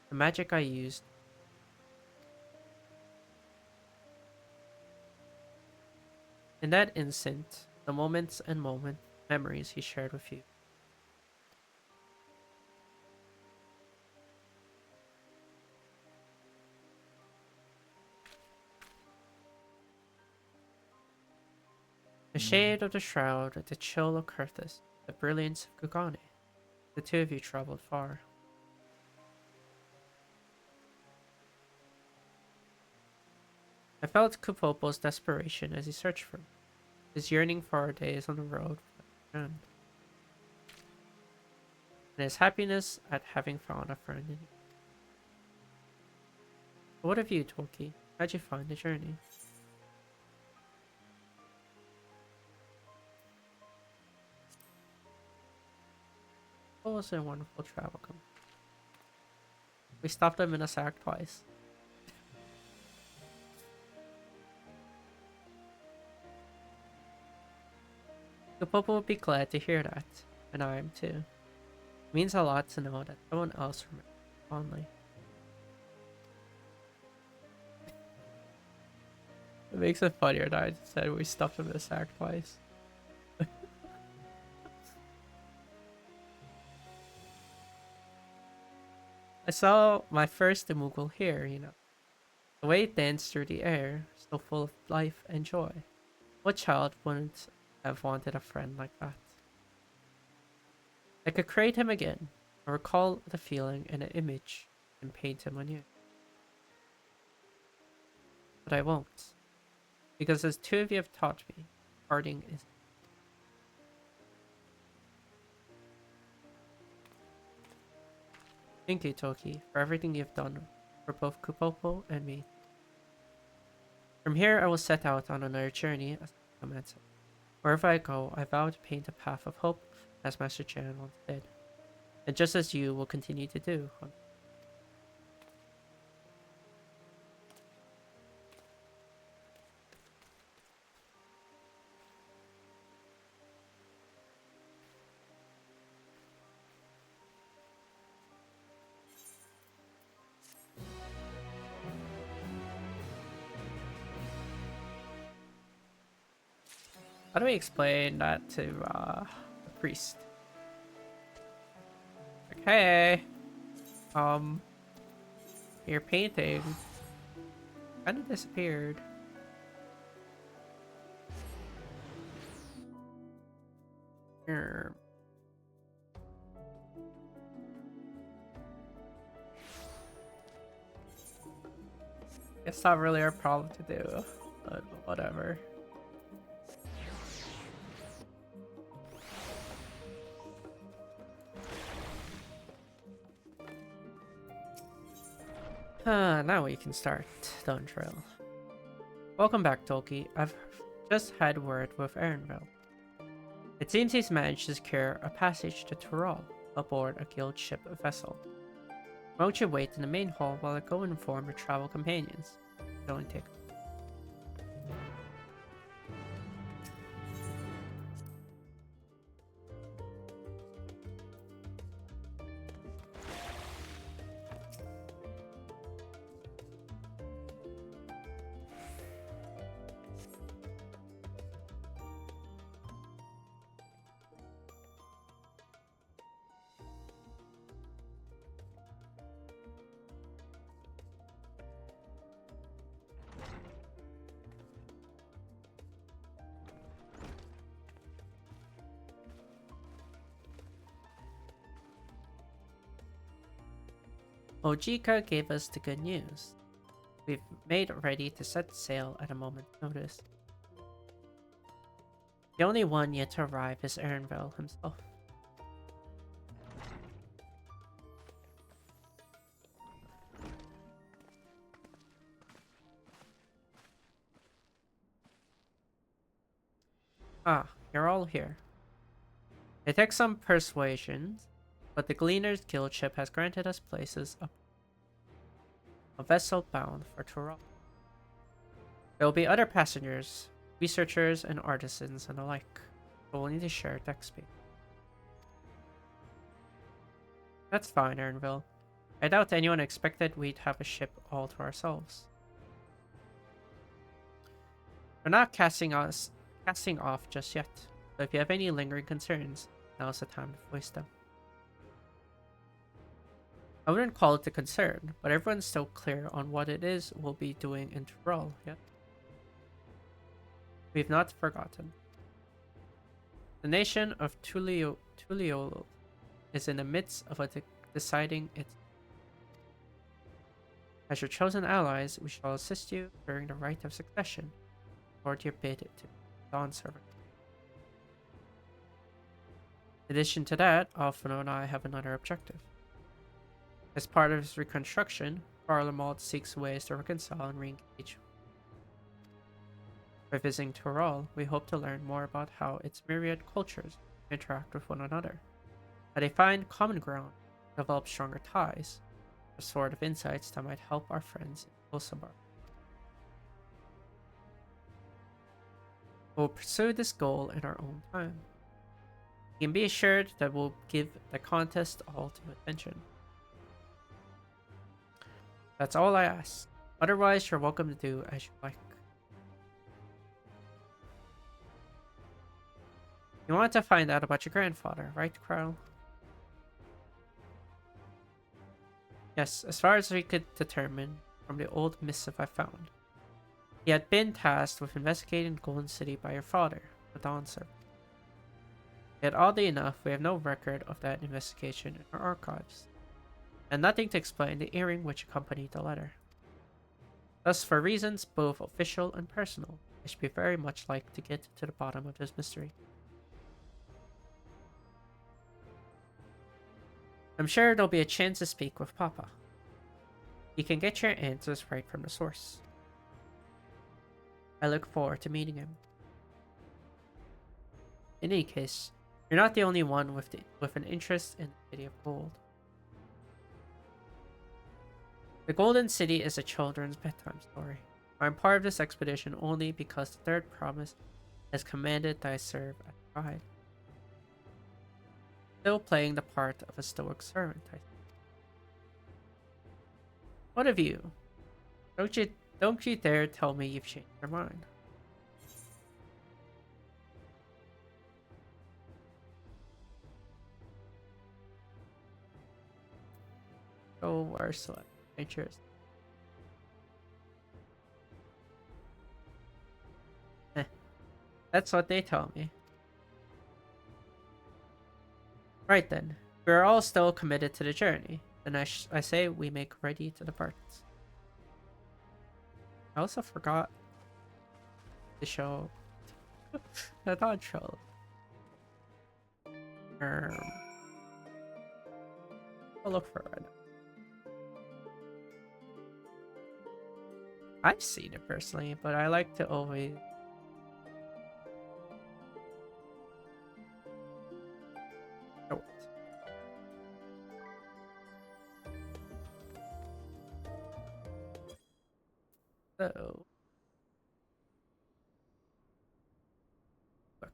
Speaker 1: The magic I used. In that instant, the moments and memories he shared with you. The shade of the shroud, the chill of Kurthus, the brilliance of Kugane. The two of you traveled far. I felt Kupopo's desperation as he searched for me, his yearning for our days on the road without end, and his happiness at having found a friend in you. But what of you, Tulky? How'd you find the journey? was a wonderful travel. We stopped him in a sack twice. The Popo would be glad to hear that, and I am too. It means a lot to know that someone else remembers fondly. It makes it funnier that I said we stuffed him in a sack twice. I saw my first Moogle here, you know. The way it danced through the air, so full of life and joy. What child wouldn't have wanted a friend like that? I could create him again, or recall the feeling in an image, and paint him anew. But I won't. Because as two of you have taught me, parting is... Thank you, Tulky, for everything you've done for both Kupopo and me. From here, I will set out on another journey as I commence it. Wherever I go, I vow to paint a path of hope, as Master Chan once did. And just as you will continue to do. How do we explain that to the priest? Like, hey, your painting kind of disappeared. Here. It's not really our problem to do, but whatever. Now we can start Dawntrail. Welcome back, Tulky. I've just had word with Erinville. It seems he's managed to secure a passage to Tural aboard a guild ship vessel. Why don't you wait in the main hall while I go inform your travel companions? It only take. Ojika gave us the good news. We've made ready to set sail at a moment's notice. The only one yet to arrive is Erinville himself. Ah, you're all here. It takes some persuasion, but the Gleaner's Guild ship has granted us places up a vessel bound for Tural. There will be other passengers, researchers, and artisans and the like, but we'll need to share deck space. That's fine, Erinville. I doubt anyone expected we'd have a ship all to ourselves. We're not casting off just yet, but if you have any lingering concerns, now's the time to voice them. I wouldn't call it a concern, but everyone's still clear on what it is we'll be doing in Tural yet. We've not forgotten. The nation of Tuliol is in the midst of deciding its. As your chosen allies, we shall assist you during the rite of succession toward your bid to Dawn servant. In addition to that, Alphino and I have another objective. As part of his reconstruction, Parliament seeks ways to reconcile and re-engage. By visiting Tural, we hope to learn more about how its myriad cultures interact with one another. that they find common ground, develop stronger ties, the sort of insights that might help our friends in Osabar. We'll pursue this goal in our own time. You can be assured that we'll give the contest all due attention. That's all I ask. Otherwise, you're welcome to do as you like. You wanted to find out about your grandfather, right, Crow? Yes, as far as we could determine from the old missive I found. He had been tasked with investigating Golden City by your father, the Dawntrail. Yet oddly enough, we have no record of that investigation in our archives, and nothing to explain the earring which accompanied the letter. Thus, for reasons both official and personal, I should be very much like to get to the bottom of this mystery. I'm sure there'll be a chance to speak with Papa. You can get your answers right from the source. I look forward to meeting him. In any case, you're not the only one with an interest in the City of Gold. The Golden City is a children's bedtime story. I'm part of this expedition only because the Third Promise has commanded that I serve as a guide. Still playing the part of a stoic servant, I think. What of you? Don't you dare tell me you've changed your mind. Oh, Ursula. Adventures. That's what they tell me. Right then. We're all still committed to the journey. Then I say we make ready to depart. I also forgot to show the Dawntrail. I'll look for it. I've seen it personally, but I like to always. Oh. So. Look.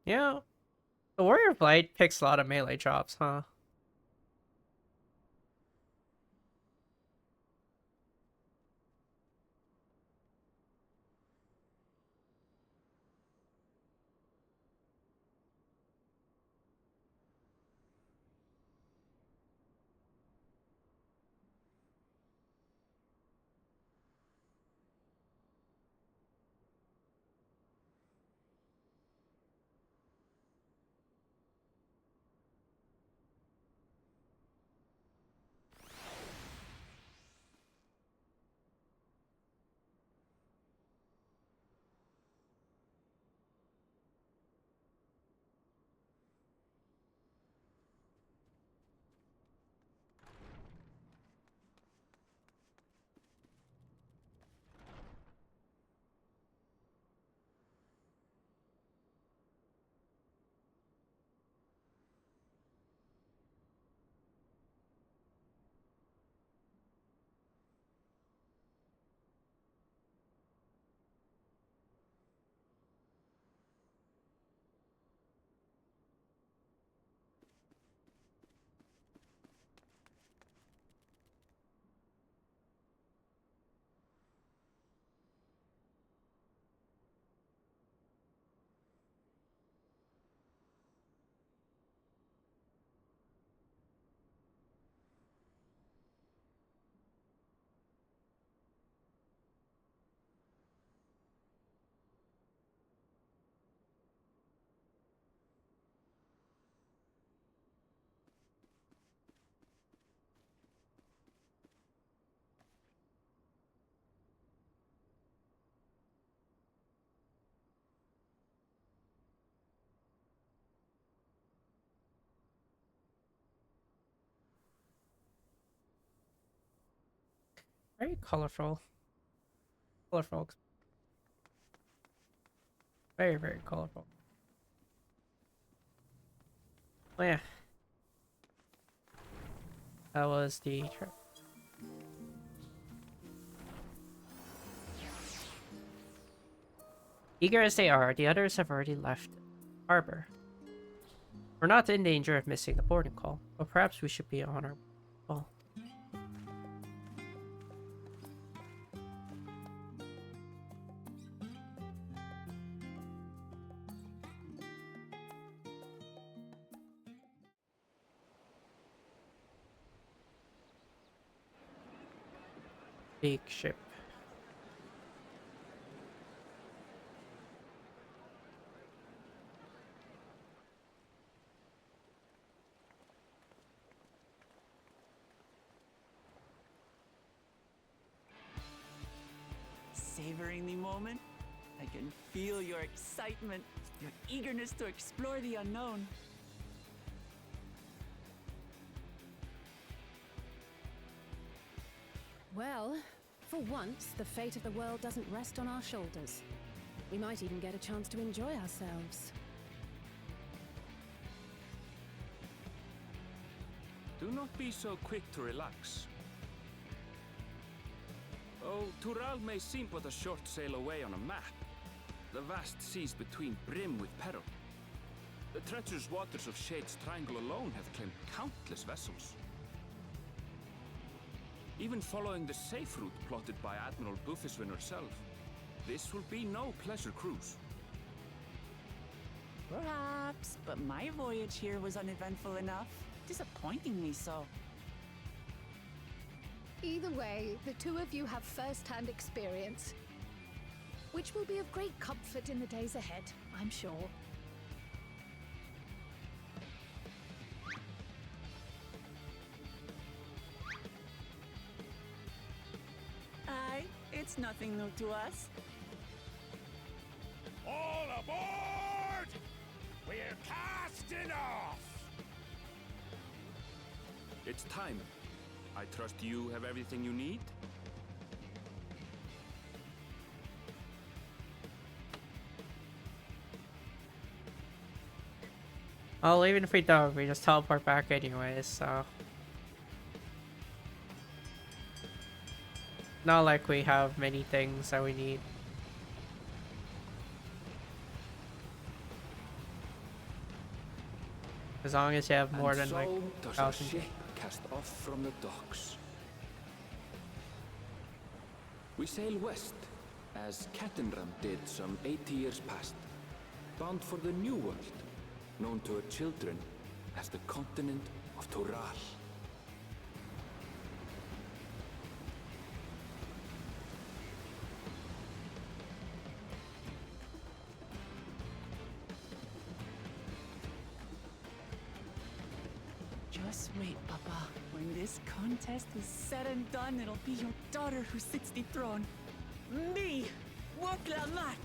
Speaker 1: Yeah, the Warrior Blade picks a lot of melee drops, huh? Very colorful. Colorful. Very, very colorful. Oh yeah. That was the trip. Eager as they are, the others have already left harbor. We're not in danger of missing the boarding call, but perhaps we should be on our well. Big ship.
Speaker 2: Savoring the moment? I can feel your excitement, your eagerness to explore the unknown.
Speaker 3: Well, for once, the fate of the world doesn't rest on our shoulders. We might even get a chance to enjoy ourselves.
Speaker 4: Do not be so quick to relax. Oh, Tural may seem but a short sail away on a map. The vast seas between brim with peril. The treacherous waters of Shade's Triangle alone have claimed countless vessels. Even following the safe route plotted by Admiral Buffiswin herself, this will be no pleasure cruise.
Speaker 2: Perhaps, but my voyage here was uneventful enough. Disappointingly so.
Speaker 5: Either way, the two of you have first-hand experience, which will be of great comfort in the days ahead, I'm sure.
Speaker 2: Aye, it's nothing new to us.
Speaker 6: All aboard! We're casting off!
Speaker 4: It's time. I trust you have everything you need?
Speaker 1: Well, even if we don't, we just teleport back anyways, so. Not like we have many things that we need. As long as you have more
Speaker 4: And
Speaker 1: than
Speaker 4: so
Speaker 1: like
Speaker 4: does a
Speaker 1: 1,000.
Speaker 4: ship cast off from the docks. We sail west, as Cattenram did some 80 years past, bound for the New World, known to her children as the continent of Tural.
Speaker 2: Just wait, Papa. When this contest is said and done, it'll be your daughter who sits the throne. Me, Woklamat.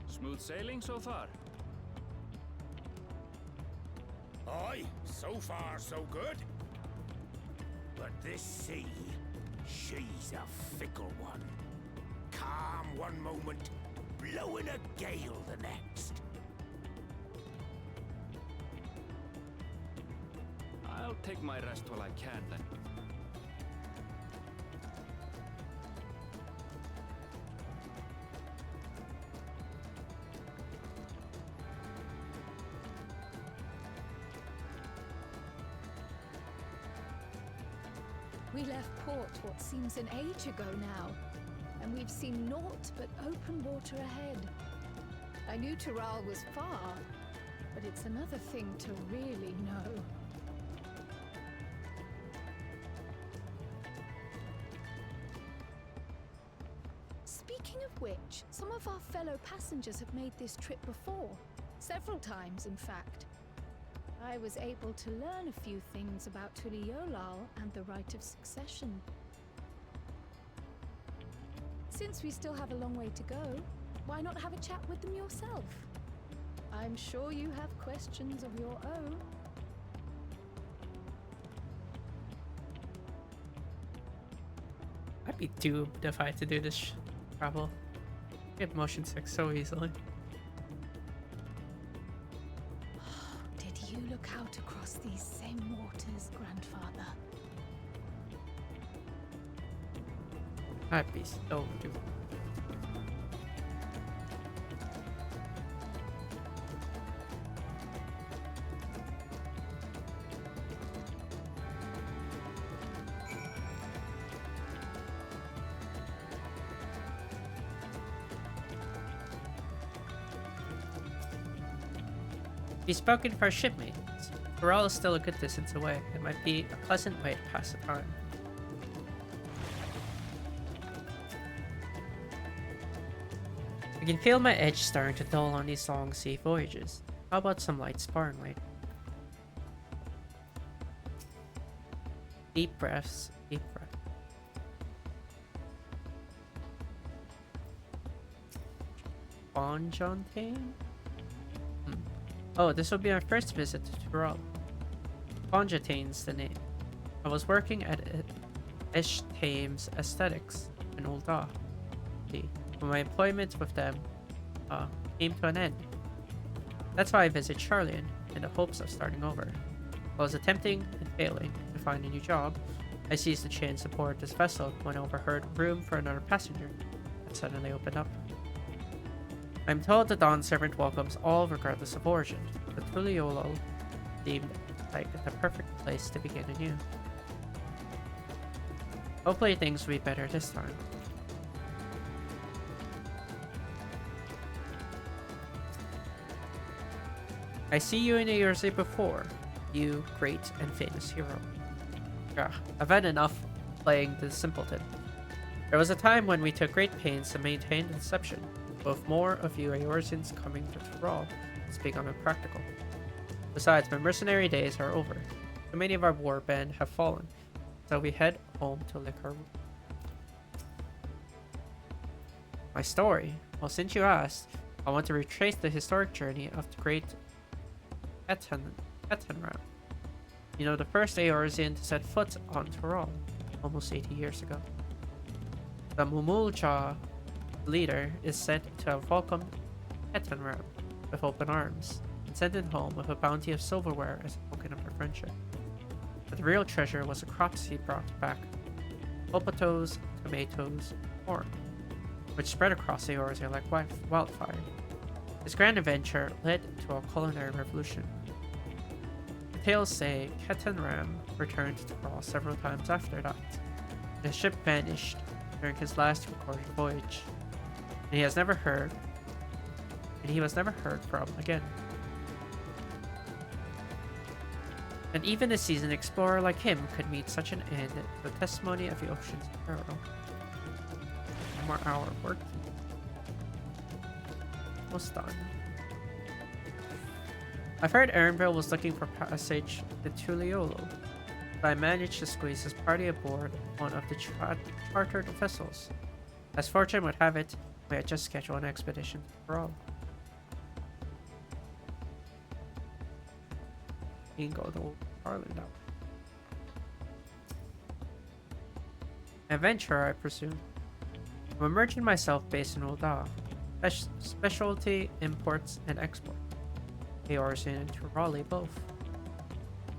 Speaker 4: Smooth sailing so far?
Speaker 6: Aye, so far so good. But this sea, she's a fickle one. Calm one moment, blowing a gale the next.
Speaker 4: I'll take my rest while I can then.
Speaker 5: We left port what seems an age ago now, and we've seen naught but open water ahead. I knew Tural was far, but it's another thing to really know. Speaking of which, some of our fellow passengers have made this trip before. Several times, in fact. I was able to learn a few things about Tuliolal and the right of succession. Since we still have a long way to go, why not have a chat with them yourself? I'm sure you have questions of your own.
Speaker 1: I'd be doomed if I had to do this travel. Get motion sick so easily.
Speaker 5: Did you look out across these same waters, grandfather?
Speaker 1: I'd be so doomed. You've spoken for our shipmates. Tural is still a good distance away. It might be a pleasant way to pass the time. I can feel my edge starting to dull on these long sea voyages. How about some light sparring later? Deep breaths, deep breath. Bonjontaine? Oh, this will be my first visit to Tural. Bonjontaine's the name. I was working at Eshtaime's Aesthetics in Ul'dah when my employment with them came to an end. That's why I visit Charlian in the hopes of starting over. While I was attempting and failing to find a new job, I seized the chance to board this vessel when I overheard room for another passenger that suddenly opened up. I'm told the Dawn servant welcomes all regardless of origin. The Tuliolal seemed like the perfect place to begin anew. Hopefully things will be better this time. I see you in Eorzea before, you great and famous hero. I've had enough playing the simpleton. There was a time when we took great pains to maintain the deception, but with more of you Eorzeans coming to Thrall, it's become impractical. Besides, my mercenary days are over. Too many of our warband have fallen, so we head home to lick our wounds. My story? Well, since you asked, I want to retrace the historic journey of the great Etenram. You know, the first Eorzean to set foot on Tyrol, almost 80 years ago. The Mumulja leader is said to have welcomed Etenram with open arms, and sent it home with a bounty of silverware as a token of their friendship. But the real treasure was the crops he brought back: potatoes, tomatoes, corn, which spread across Eorzea like wildfire. This grand adventure led to a culinary revolution. The tales say Ketenram returned to Thrall several times after that. The ship vanished during his last recorded voyage, and he was never heard from again. And even a seasoned explorer like him could meet such an end, the testimony of the ocean's peril. 1 more hour of work. Almost done. I've heard Erinville was looking for passage to Tuliolo, but I managed to squeeze his party aboard one of the chartered vessels. As fortune would have it, we had just scheduled an expedition for all. You can go to Ireland now. Adventurer, I presume. I'm a merchant myself based in Ul'dah. Specialty imports and export. Eorzean and Turali both.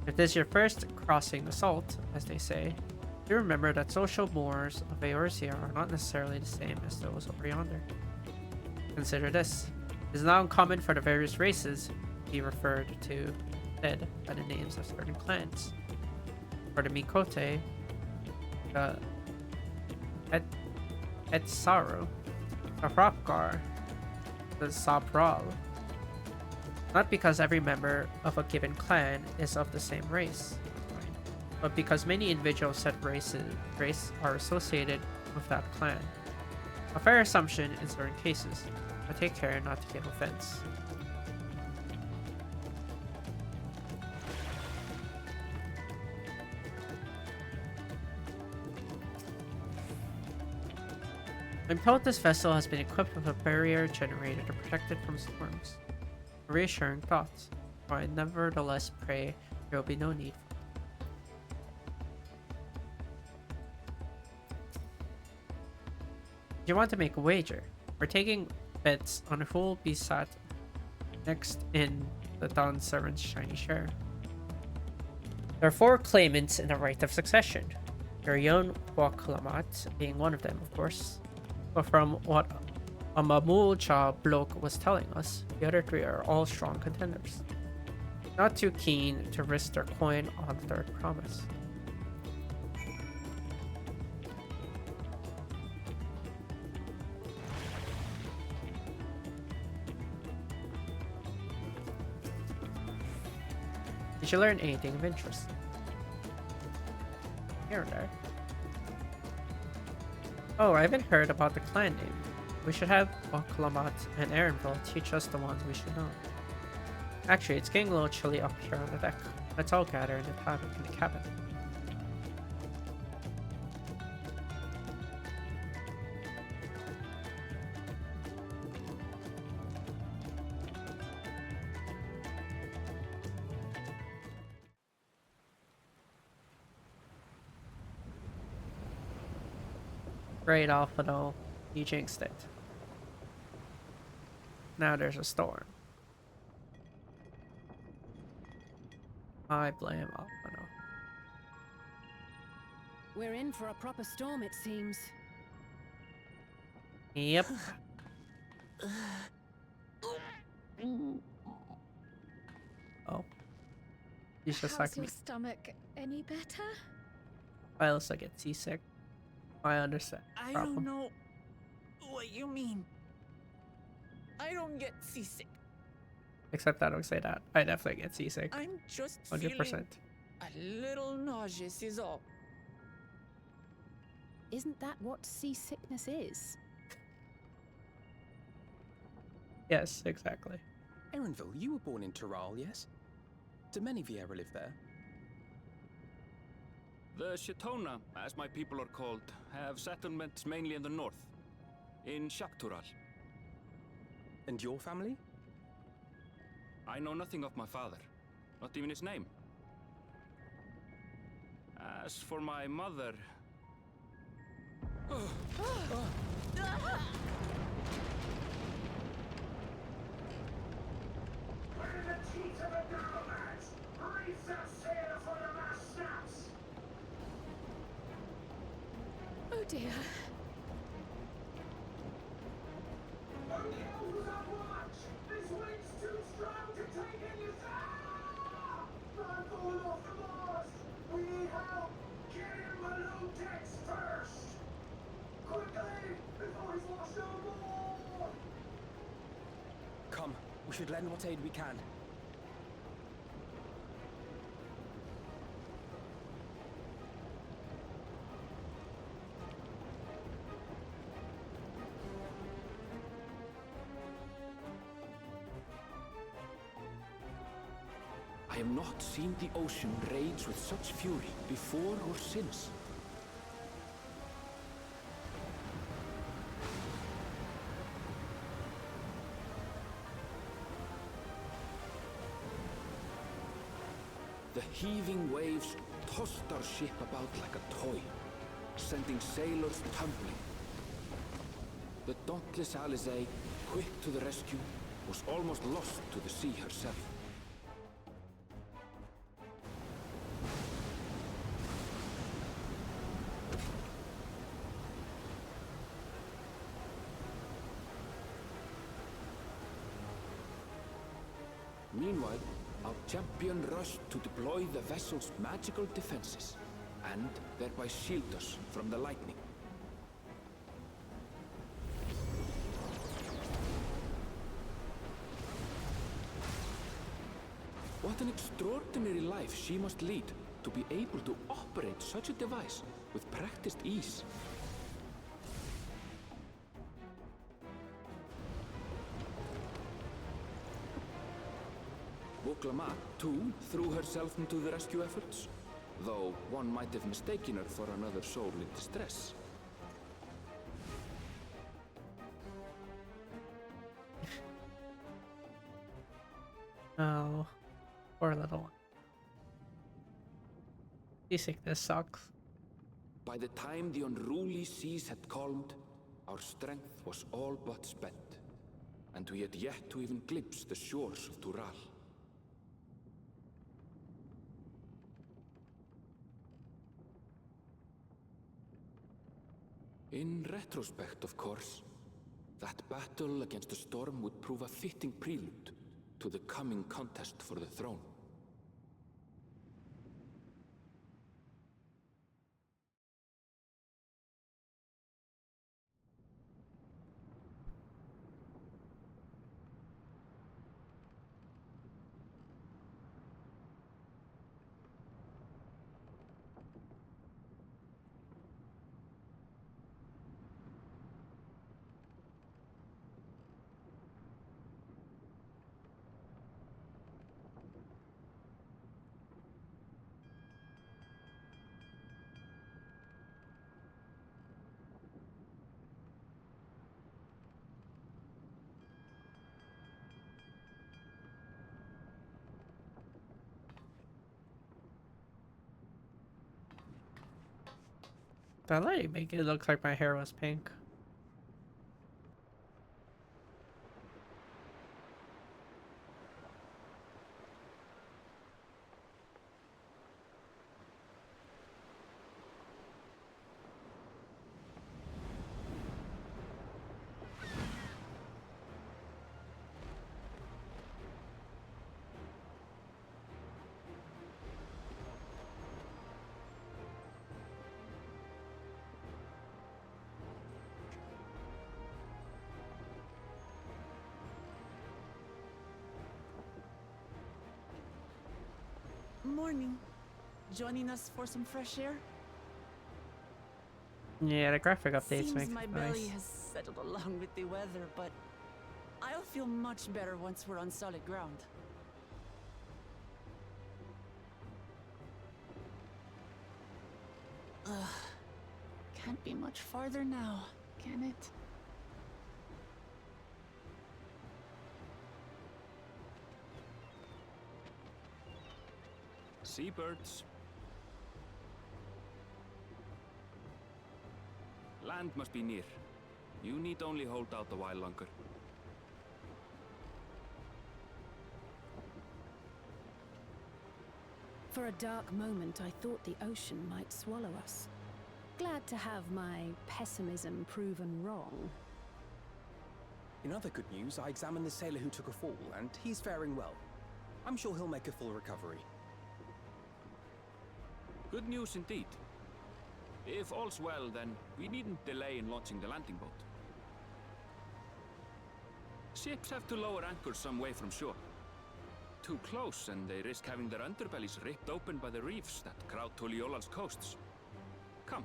Speaker 1: If this is your first crossing the salt, as they say, do remember that social mores of Eorzea are not necessarily the same as those over yonder. Consider this. It is not uncommon for the various races to be referred to instead by the names of certain clans. For the Mikote, the Etsaru, the Hropgar, the Sabral. Not because every member of a given clan is of the same race, but because many individual said race are associated with that clan. A fair assumption in certain cases, but take care not to give offense. I'm told this vessel has been equipped with a barrier generator to protect it from storms. A reassuring thought, for I nevertheless pray there will be no need for it. Do you want to make a wager? We're taking bets on who will be sat next in the Dawn Servant's shiny chair. There are 4 claimants in the right of succession. Your young Waklamat being one of them, of course. But from what a Mamulcha bloke was telling us, the other 3 are all strong contenders. Not too keen to risk their coin on the third promise. Did you learn anything of interest? Here and there. Oh, I haven't heard about the clan name. We should have Oklamat and Erinville teach us the ones we should know. Actually, it's getting a little chilly up here on the deck. Let's all gather in the cabin. Great, Alphado. You jinxed it. Now there's a storm. I blame Alphado.
Speaker 3: We're in for a proper storm, it seems.
Speaker 1: Yep. Oh. He's just
Speaker 5: How's
Speaker 1: like
Speaker 5: your
Speaker 1: me.
Speaker 5: stomach any better?
Speaker 1: I also get seasick. I understand.
Speaker 2: I
Speaker 1: Problem.
Speaker 2: don't know what you mean. I don't get seasick.
Speaker 1: Except I don't say that. I definitely get seasick.
Speaker 2: I'm just
Speaker 1: 100%.
Speaker 2: feeling a little nauseous is all.
Speaker 3: Isn't that what seasickness is?
Speaker 1: Yes, exactly.
Speaker 7: Erenville, you were born in Tural, yes? Do many Viera live there?
Speaker 4: The Shatona, as my people are called, have settlements mainly in the north, in Shaktural.
Speaker 7: And your family?
Speaker 4: I know nothing of my father, not even his name. As for my mother...
Speaker 6: We're in the teeth of a downlands! Reef that sail for the mast snaps!
Speaker 5: Oh dear.
Speaker 6: Only who's on watch! This wind's too strong to take any sound! I'm falling off the mast! We need help! Get him below decks first! Quickly! Before he's washed overboard!
Speaker 7: Come, we should lend what aid we can.
Speaker 4: I have not seen the ocean rage with such fury before or since. The heaving waves tossed our ship about like a toy, sending sailors tumbling. The dauntless Alizé, quick to the rescue, was almost lost to the sea herself. Meanwhile, our champion rushed to deploy the vessel's magical defenses, and thereby shield us from the lightning. What an extraordinary life she must lead to be able to operate such a device with practiced ease. Woklama, too, threw herself into the rescue efforts, though one might have mistaken her for another soul in distress.
Speaker 1: Oh, poor little one. Seasickness sucks.
Speaker 4: By the time the unruly seas had calmed, our strength was all but spent, and we had yet to even glimpse the shores of Tural. In retrospect, of course, that battle against the storm would prove a fitting prelude to the coming contest for the throne.
Speaker 1: That lady make it look like my hair was pink.
Speaker 2: Morning. Joining us for some fresh air?
Speaker 1: Yeah, the graphic updates
Speaker 2: Seems
Speaker 1: make
Speaker 2: my
Speaker 1: it
Speaker 2: belly
Speaker 1: nice.
Speaker 2: has settled along with the weather, but I'll feel much better once we're on solid ground. Ugh. Can't be much farther now, can it?
Speaker 4: Seabirds. Land must be near. You need only hold out a while longer.
Speaker 3: For a dark moment, I thought the ocean might swallow us. Glad to have my pessimism proven wrong.
Speaker 7: In other good news, I examined the sailor who took a fall, and he's faring well. I'm sure he'll make a full recovery.
Speaker 4: Good news indeed. If all's well, then we needn't delay in launching the landing boat. Ships have to lower anchors some way from shore. Too close, and they risk having their underbellies ripped open by the reefs that crowd Tuliola's coasts. Come.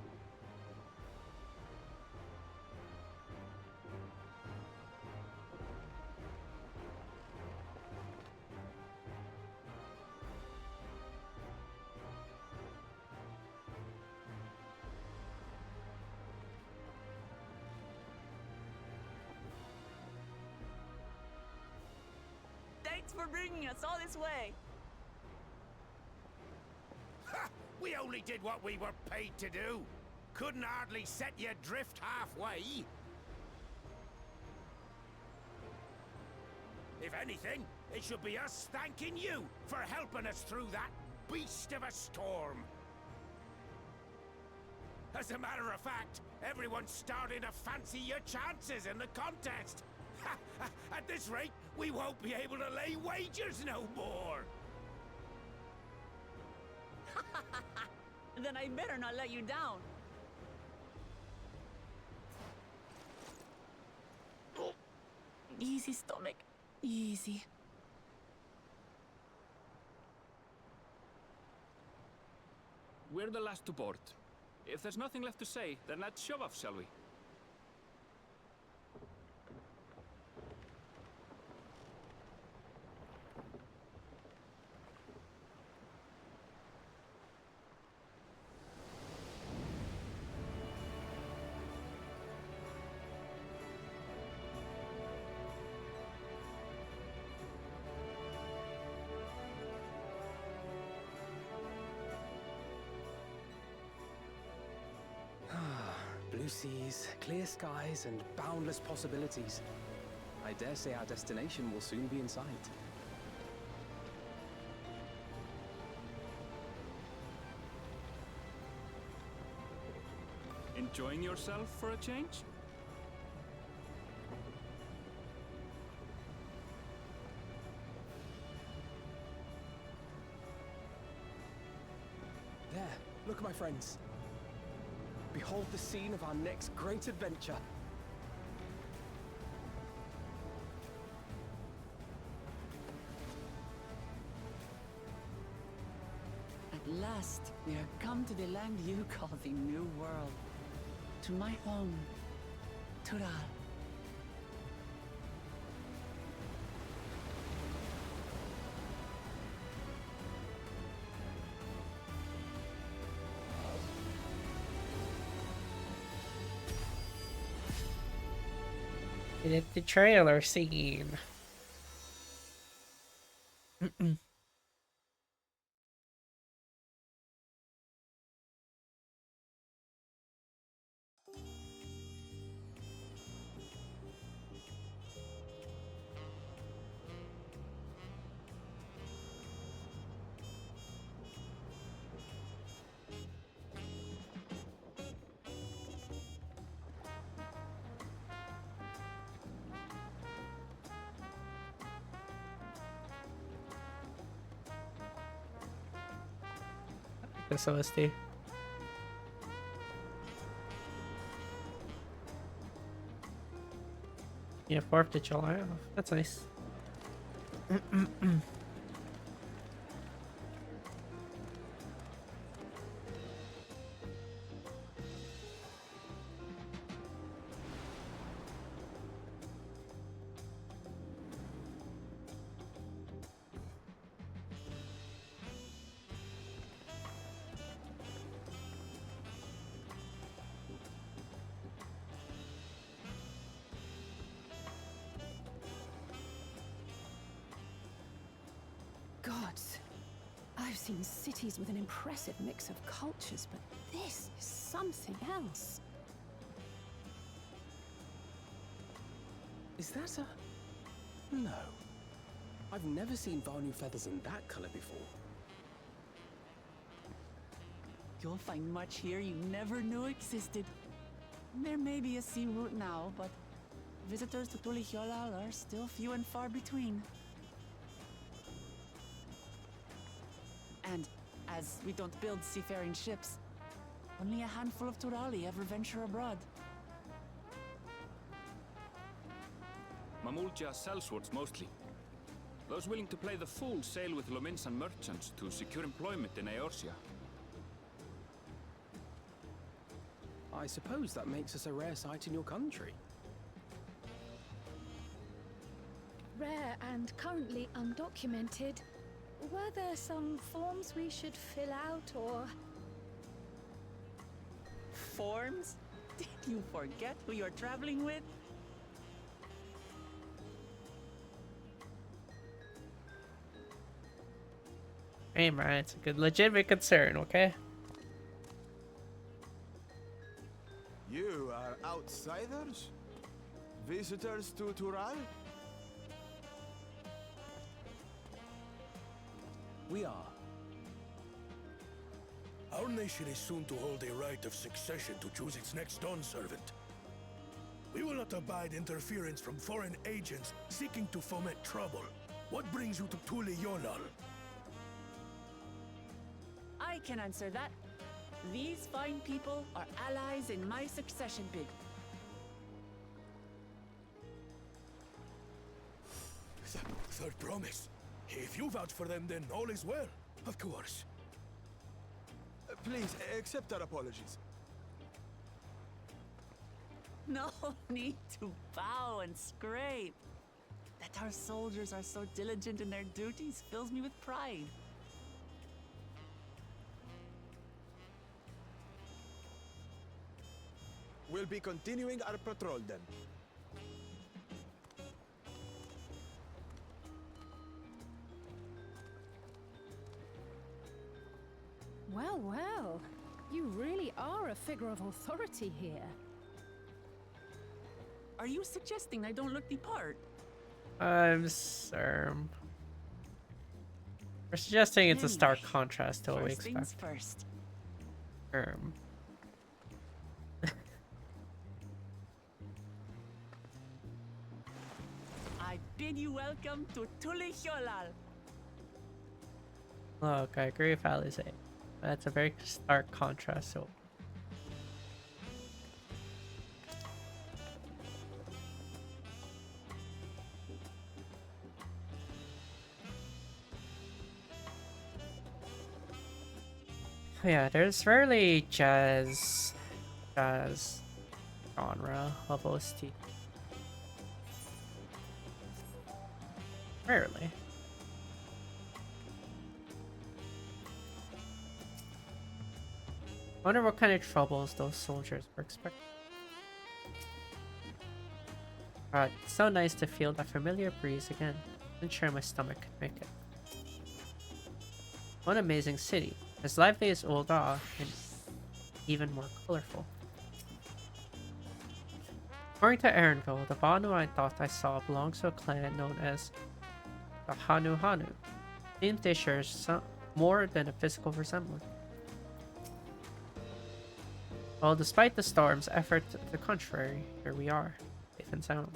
Speaker 2: Thanks for bringing us all this way.
Speaker 6: Ha! We only did what we were paid to do. Couldn't hardly set you adrift halfway. If anything, it should be us thanking you for helping us through that beast of a storm. As a matter of fact, everyone's starting to fancy your chances in the contest. At this rate, we won't be able to lay wagers no more.
Speaker 2: Then I better not let you down. Easy, stomach. Easy.
Speaker 4: We're the last to board. If there's nothing left to say, then let's shove off, shall we?
Speaker 7: Blue seas, clear skies, and boundless possibilities. I dare say our destination will soon be in sight.
Speaker 4: Enjoying yourself for a change?
Speaker 7: There, look, my friends. Behold the scene of our next great adventure.
Speaker 2: At last, we are come to the land you call the New World. To my home, Tural.
Speaker 1: We did the trailer scene. This OST. Yeah, 4th of July off. That's nice.
Speaker 3: gods. I've seen cities with an impressive mix of cultures, but this is something else.
Speaker 7: Is that a... No. I've never seen Vanu feathers in that color before.
Speaker 2: You'll find much here you never knew existed. There may be a sea route now, but visitors to Tulky are still few and far between. And as we don't build seafaring ships, only a handful of Turali ever venture abroad.
Speaker 4: Mamulja sellswords mostly. Those willing to play the fool sail with Lominsan merchants to secure employment in Eorzea.
Speaker 7: I suppose that makes us a rare sight in your country.
Speaker 5: Rare and currently undocumented. Were there some forms we should fill out or...
Speaker 2: Forms? Did you forget who you're traveling with?
Speaker 1: Hey man, it's a good legitimate concern, okay?
Speaker 8: You are outsiders? Visitors to Tural?
Speaker 7: We are.
Speaker 6: Our nation is soon to hold a right of succession to choose its next dawn servant. We will not abide interference from foreign agents seeking to foment trouble. What brings you to Tulky?
Speaker 2: I can answer that. These fine people are allies in my succession bid.
Speaker 6: Third promise. If you vouch for them, then all is well. Of course.
Speaker 8: Please, accept our apologies.
Speaker 2: No need to bow and scrape. That our soldiers are so diligent in their duties fills me with pride.
Speaker 8: We'll be continuing our patrol then.
Speaker 3: Well, well. You really are a figure of authority here.
Speaker 2: Are you suggesting I don't look the part?
Speaker 1: I'm we're suggesting it's a stark
Speaker 2: Anyway,
Speaker 1: contrast to what we
Speaker 2: First things
Speaker 1: expect.
Speaker 2: first.
Speaker 1: Um,
Speaker 2: I bid you welcome to Tulky.
Speaker 1: Look, I agree with Alize. That's a very stark contrast. So, yeah, there's rarely jazz genre of OST. Rarely. Wonder what kind of troubles those soldiers were expecting. It's so nice to feel that familiar breeze again. I'm sure my stomach could make it. What an amazing city. As lively as Old Ah, and even more colorful. According to Erinville, the Vanu I thought I saw belongs to a clan known as the Hanu Hanu. Seems they share some more than a physical resemblance. Well, despite the storm's effort to the contrary, here we are, safe and sound.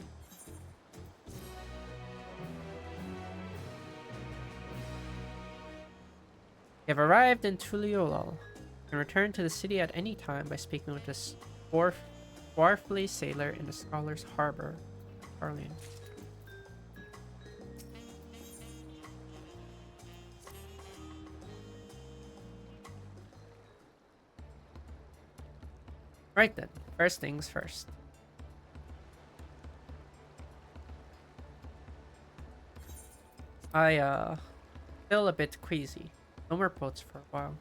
Speaker 1: You have arrived in Tulky. You can return to the city at any time by speaking with this dwarfly sailor in the Scholar's Harbor, Arlene. Right then, first things first. I feel a bit queasy. No more boats for a while.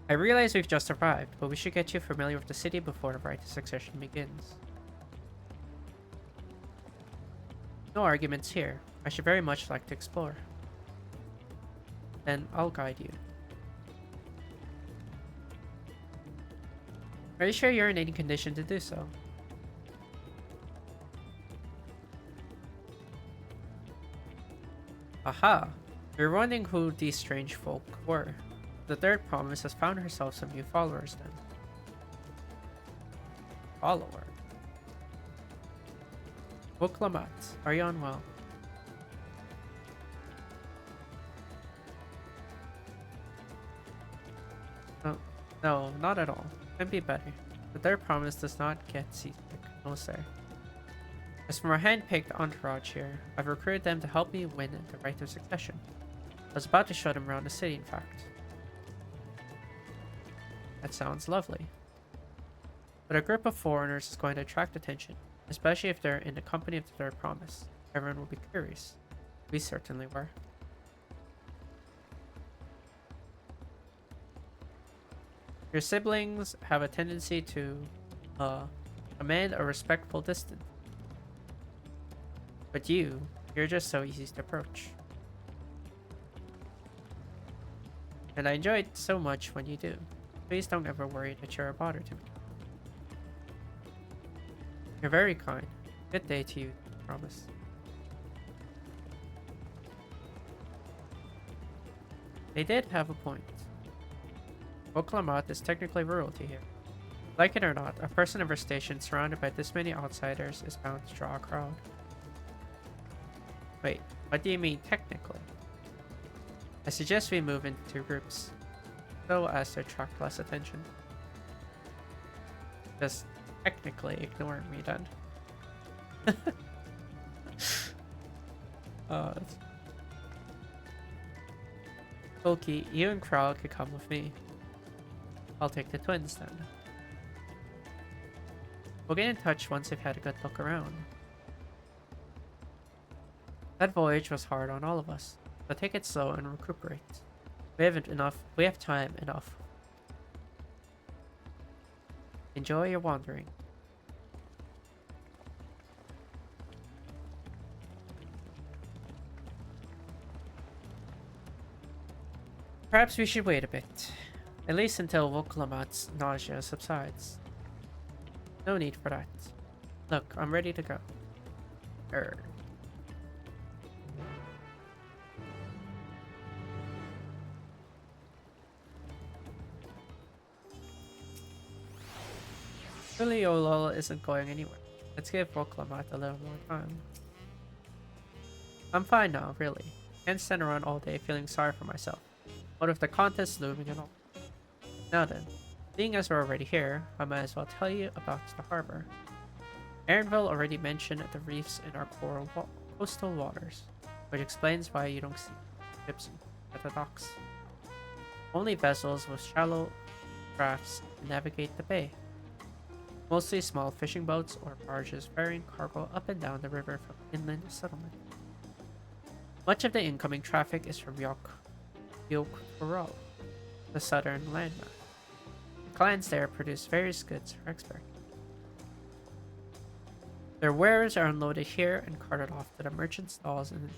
Speaker 1: I realize we've just arrived, but we should get you familiar with the city before the rite of succession begins. No arguments here. I should very much like to explore. Then I'll guide you. Are you sure you're in any condition to do so? Aha! We're wondering who these strange folk were. The third promise has found herself some new followers then. Follower? Buklamat, are you unwell? No, not at all. Can be better. The third promise does not get seasick, no sir. As for my hand-picked entourage here, I've recruited them to help me win the right of succession. I was about to show them around the city, in fact. That sounds lovely. But a group of foreigners is going to attract attention, especially if they're in the company of the third promise. Everyone will be curious. We certainly were. Your siblings have a tendency to command a respectful distance. But you're just so easy to approach. And I enjoy it so much when you do. Please don't ever worry that you're a bother to me. You're very kind. Good day to you, I promise. They did have a point. Oklamat is technically royalty here. Like it or not, a person of her station surrounded by this many outsiders is bound to draw a crowd. Wait, what do you mean technically? I suggest we move into 2 groups, so as to attract less attention. Just technically ignore me then. Tulky, you and Kral could come with me. I'll take the twins then. We'll get in touch once we've had a good look around. That voyage was hard on all of us, but take it slow and recuperate. We have time enough. Enjoy your wandering. Perhaps we should wait a bit. At least until Vokalamat's nausea subsides. No need for that. Look, I'm ready to go. Really, Olol isn't going anywhere. Let's give Vokalamat a little more time. I'm fine now, really. Can't stand around all day feeling sorry for myself. What if the contest looming and all? Now then, seeing as we're already here, I might as well tell you about the harbor. Aaronville already mentioned the reefs in our coastal waters, which explains why you don't see ships at the docks. Only vessels with shallow crafts navigate the bay. Mostly small fishing boats or barges ferrying cargo up and down the river from inland settlement. Much of the incoming traffic is from Yok-Ural, the southern landmass. The clans there produce various goods for export. Their wares are unloaded here and carted off to the merchant stalls. And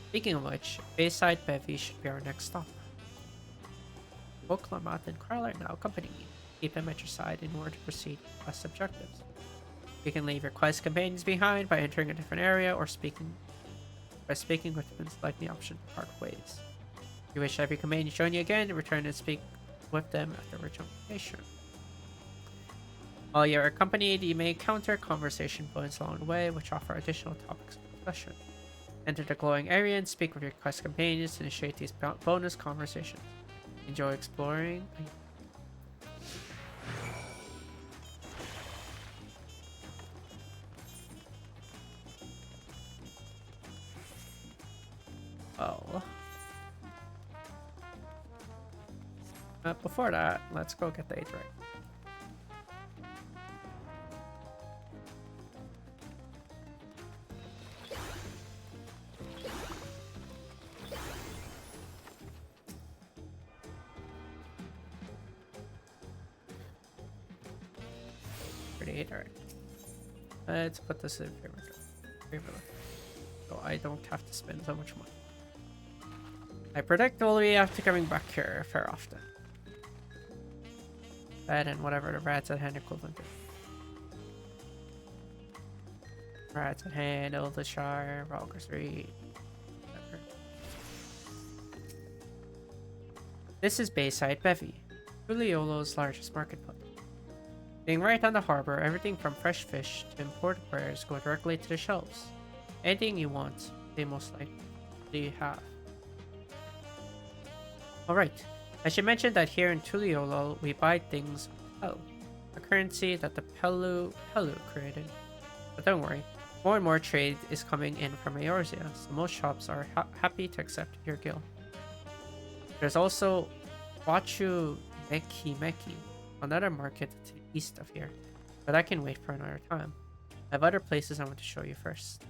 Speaker 1: speaking of which, Bayside Bevy should be our next stop. Boklamat and Carl are now accompanying me. Keep them at your side in order to proceed with quest objectives. You can leave your quest companions behind by entering a different area or speaking with them and select the option to part ways. If you wish every companion to join you again, return and speak with them at the original location. While you're accompanied, you may encounter conversation points along the way, which offer additional topics of discussion. Enter the glowing area and speak with your quest companions to initiate these bonus conversations. Enjoy exploring. Oh. Before that, let's go get the 8th right. Pretty 8th right. Let's put this in here. river, so I don't have to spend so much money. I predict we'll be after coming back here fair often. That and whatever the rats at hand equivalent is. Rats at hand, Aldershire, Valker Street, whatever. This is Bayside Bevy, Tuliolo's largest marketplace. Being right on the harbor, everything from fresh fish to imported wares go directly to the shelves. Anything you want, they most likely have. Alright, I should mention that here in Tuliolo, we buy things Pel, a currency that the Pelu created. But don't worry, more and more trade is coming in from Eorzea, so most shops are happy to accept your guild. There's also Wachu Meki, another market to the east of here, but I can wait for another time. I have other places I want to show you first.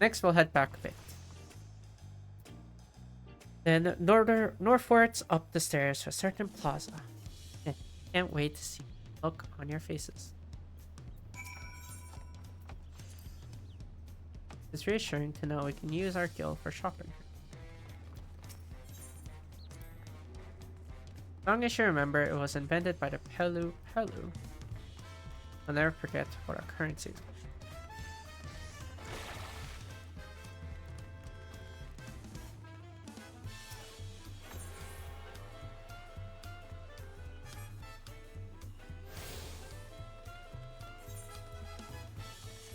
Speaker 1: Next, we'll head back a bit. Then northwards up the stairs to a certain plaza. Can't wait to see the look on your faces. It's reassuring to know we can use our guild for shopping. As long as you remember it was invented by the Pelu. I'll never forget what our currency is.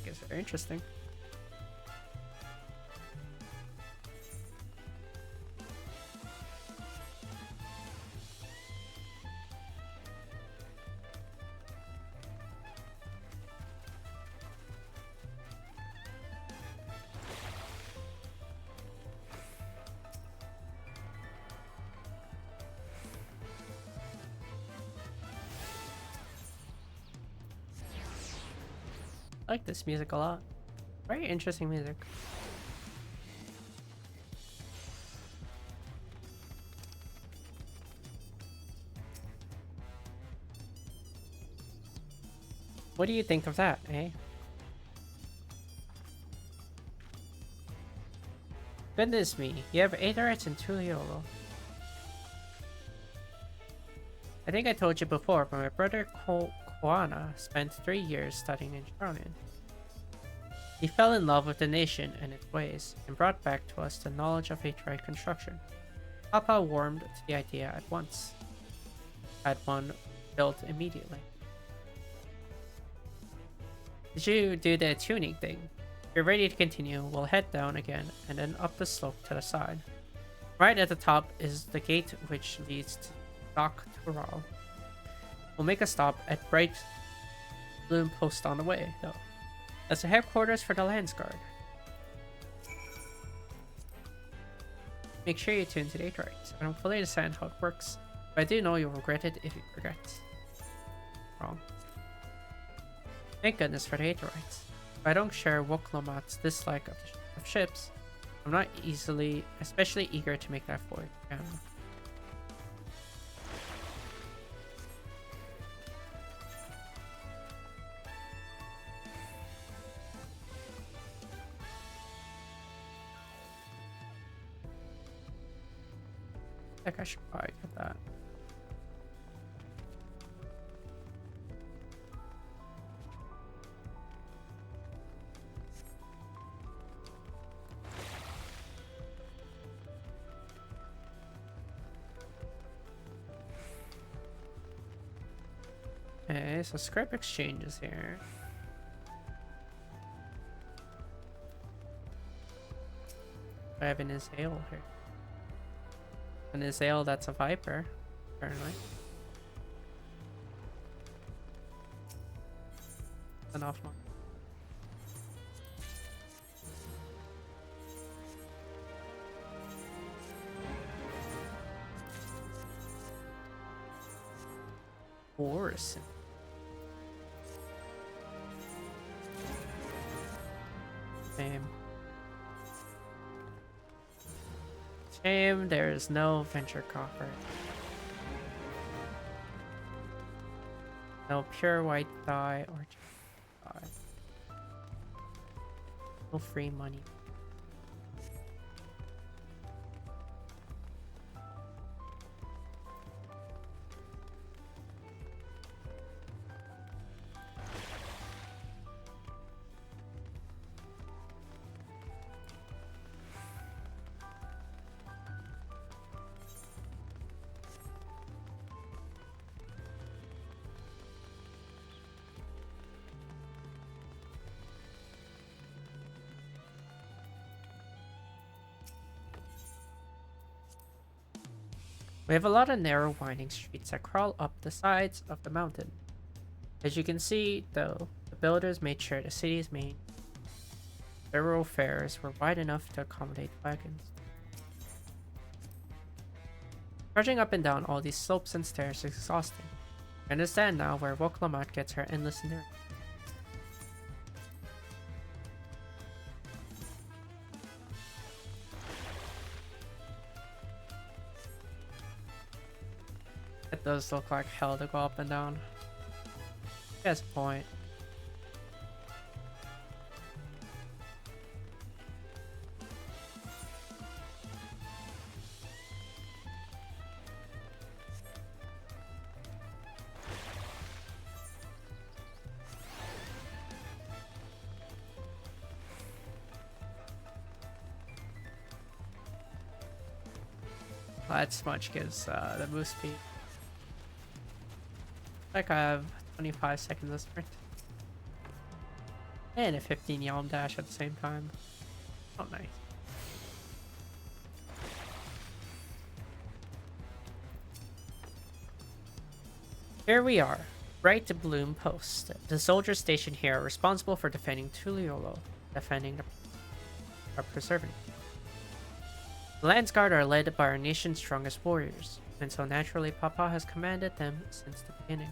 Speaker 1: I guess very interesting. I like this music a lot. Very interesting music. What do you think of that, eh? Goodness me, you have 8 arts in Tuliolo. I think I told you before, but my brother Koana spent 3 years studying in Charonian. He fell in love with the nation and its ways, and brought back to us the knowledge of Aetheryte construction. Papa warmed to the idea at once. Had one built immediately. Did you do the tuning thing? If you're ready to continue, we'll head down again and then up the slope to the side. Right at the top is the gate which leads to Dock Tural. We'll make a stop at Bright Bloom Post on the way, though. That's the headquarters for the Landsguard. Make sure you tune to the Aetheryte. I don't fully understand how it works, but I do know you'll regret it if you forget. Wrong. Thank goodness for the Aetherytes. If I don't share Woklomat's dislike of ships, I'm not especially eager to make that void. I think I should probably get that. Okay, so scrap exchanges here. I have an Azale here. An Azale that's a Viper, apparently. An off one. Orison. Shame there's no venture coffer. No pure white dye or dye. no free money. We have a lot of narrow winding streets that crawl up the sides of the mountain. As you can see, though, the builders made sure the city's main thoroughfares were wide enough to accommodate wagons. Trudging up and down all these slopes and stairs is exhausting. I understand now where Woklamat gets her endless endurance. It does look like hell to go up and down. Guess point. That smudge gives the move speed. Like I have 25 seconds of sprint. And a 15 yalm dash at the same time. Oh, nice. Here we are, Bright Bloom Post. The soldiers stationed here are responsible for defending Tuliolo, or preserving it. The Landsguard are led by our nation's strongest warriors, and so naturally Papa has commanded them since the beginning.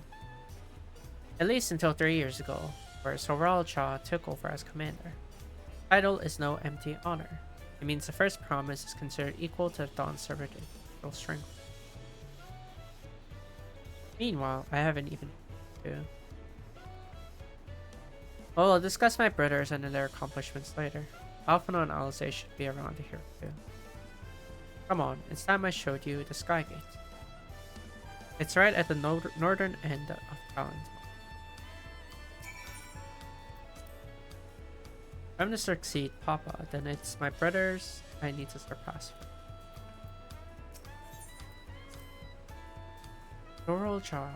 Speaker 1: At least until 3 years ago, where Soral Cha took over as commander. Title is no empty honor. It means the first promise is considered equal to the Dawn's servitual strength. Meanwhile, I haven't even Well, I'll discuss my brothers and their accomplishments later. Alphano and Alize should be around here too. Come on, it's time I showed you the Sky Gate. It's right at the northern end of Talent. If I'm to succeed Papa, then it's my brothers I need to surpass. Doral Cha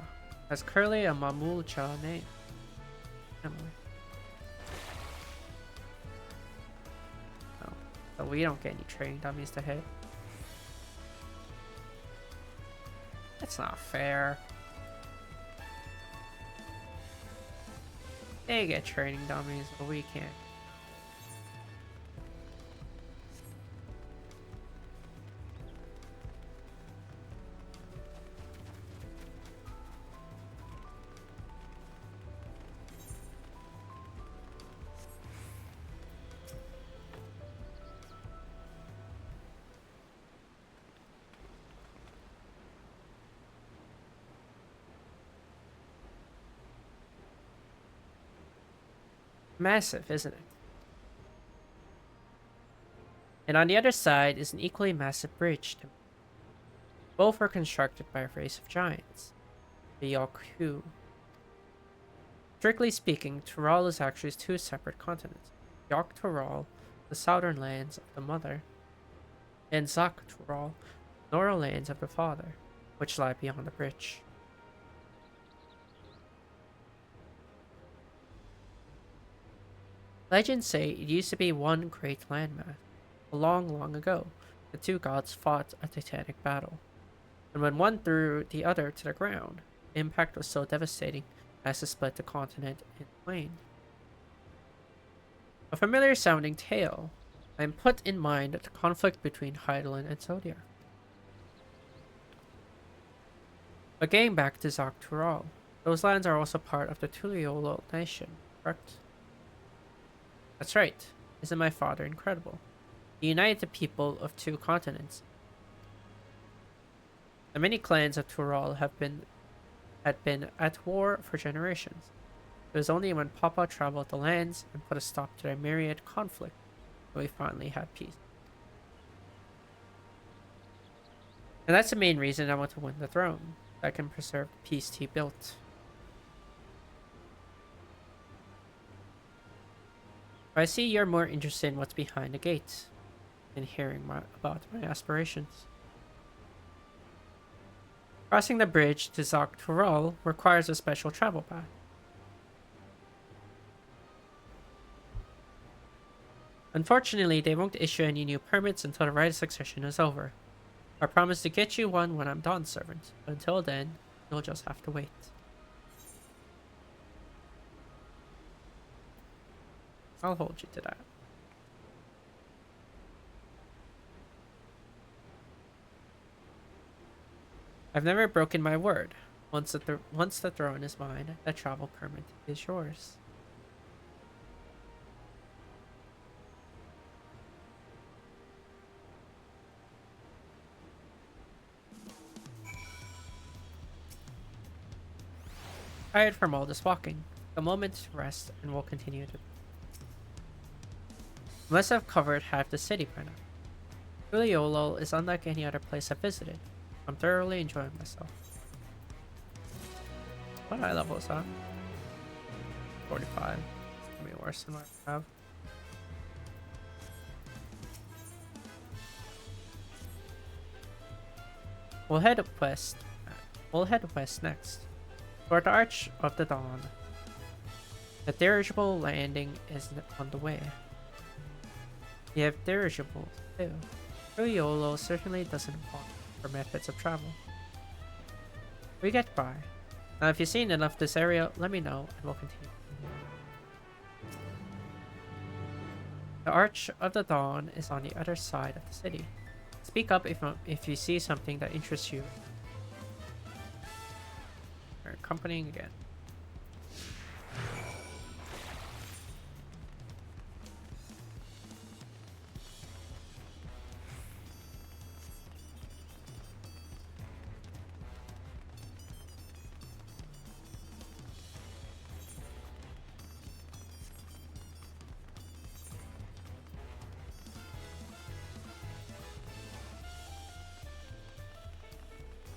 Speaker 1: has currently a Mamul Cha name. Emily. No, so we don't get any training dummies to hit. That's not fair. They get training dummies, but we can't. Massive, isn't it? And on the other side is an equally massive bridge. Both were constructed by a race of giants, the Yokhu. Strictly speaking, Tural is actually two separate continents. Yok Tural, the southern lands of the mother, and Zak Tural, northern lands of the father, which lie beyond the bridge. Legends say it used to be one great landmass. Long ago, the two gods fought a titanic battle. And when one threw the other to the ground, the impact was so devastating as to split the continent in twain. A familiar sounding tale. I am put in mind the conflict between Hydaelyn and Zodiac. But getting back to Zak Tural, those lands are also part of the Tuliolo nation, correct? That's right. Isn't my father incredible? He united the people of two continents. The many clans of Tural had been at war for generations. It was only when Papa traveled the lands and put a stop to their myriad conflict that we finally had peace. And that's the main reason I want to win the throne, so I can preserve the peace he built. But I see you're more interested in what's behind the gate than hearing about my aspirations. Crossing the bridge to Tural requires a special travel path. Unfortunately, they won't issue any new permits until the right of succession is over. I promise to get you one when I'm Dawn's servant, but until then, you'll just have to wait. I'll hold you to that. I've never broken my word. Once the throne is mine, the travel permit is yours. Tired from all this walking, a moment to rest and we'll continue to. Must have covered half the city by now. Tuliolo is unlike any other place I've visited. I'm thoroughly enjoying myself. What high level is that? 45. It's gonna be worse than what I have. We'll head west. We'll head west next. Toward the Arch of the Dawn. The dirigible landing is on the way. You have dirigibles too. Tuliolo certainly doesn't want for methods of travel. We get by. Now if you've seen enough of this area, let me know and we'll continue. The Arch of the Dawn is on the other side of the city. Speak up if you see something that interests you. We're accompanying again.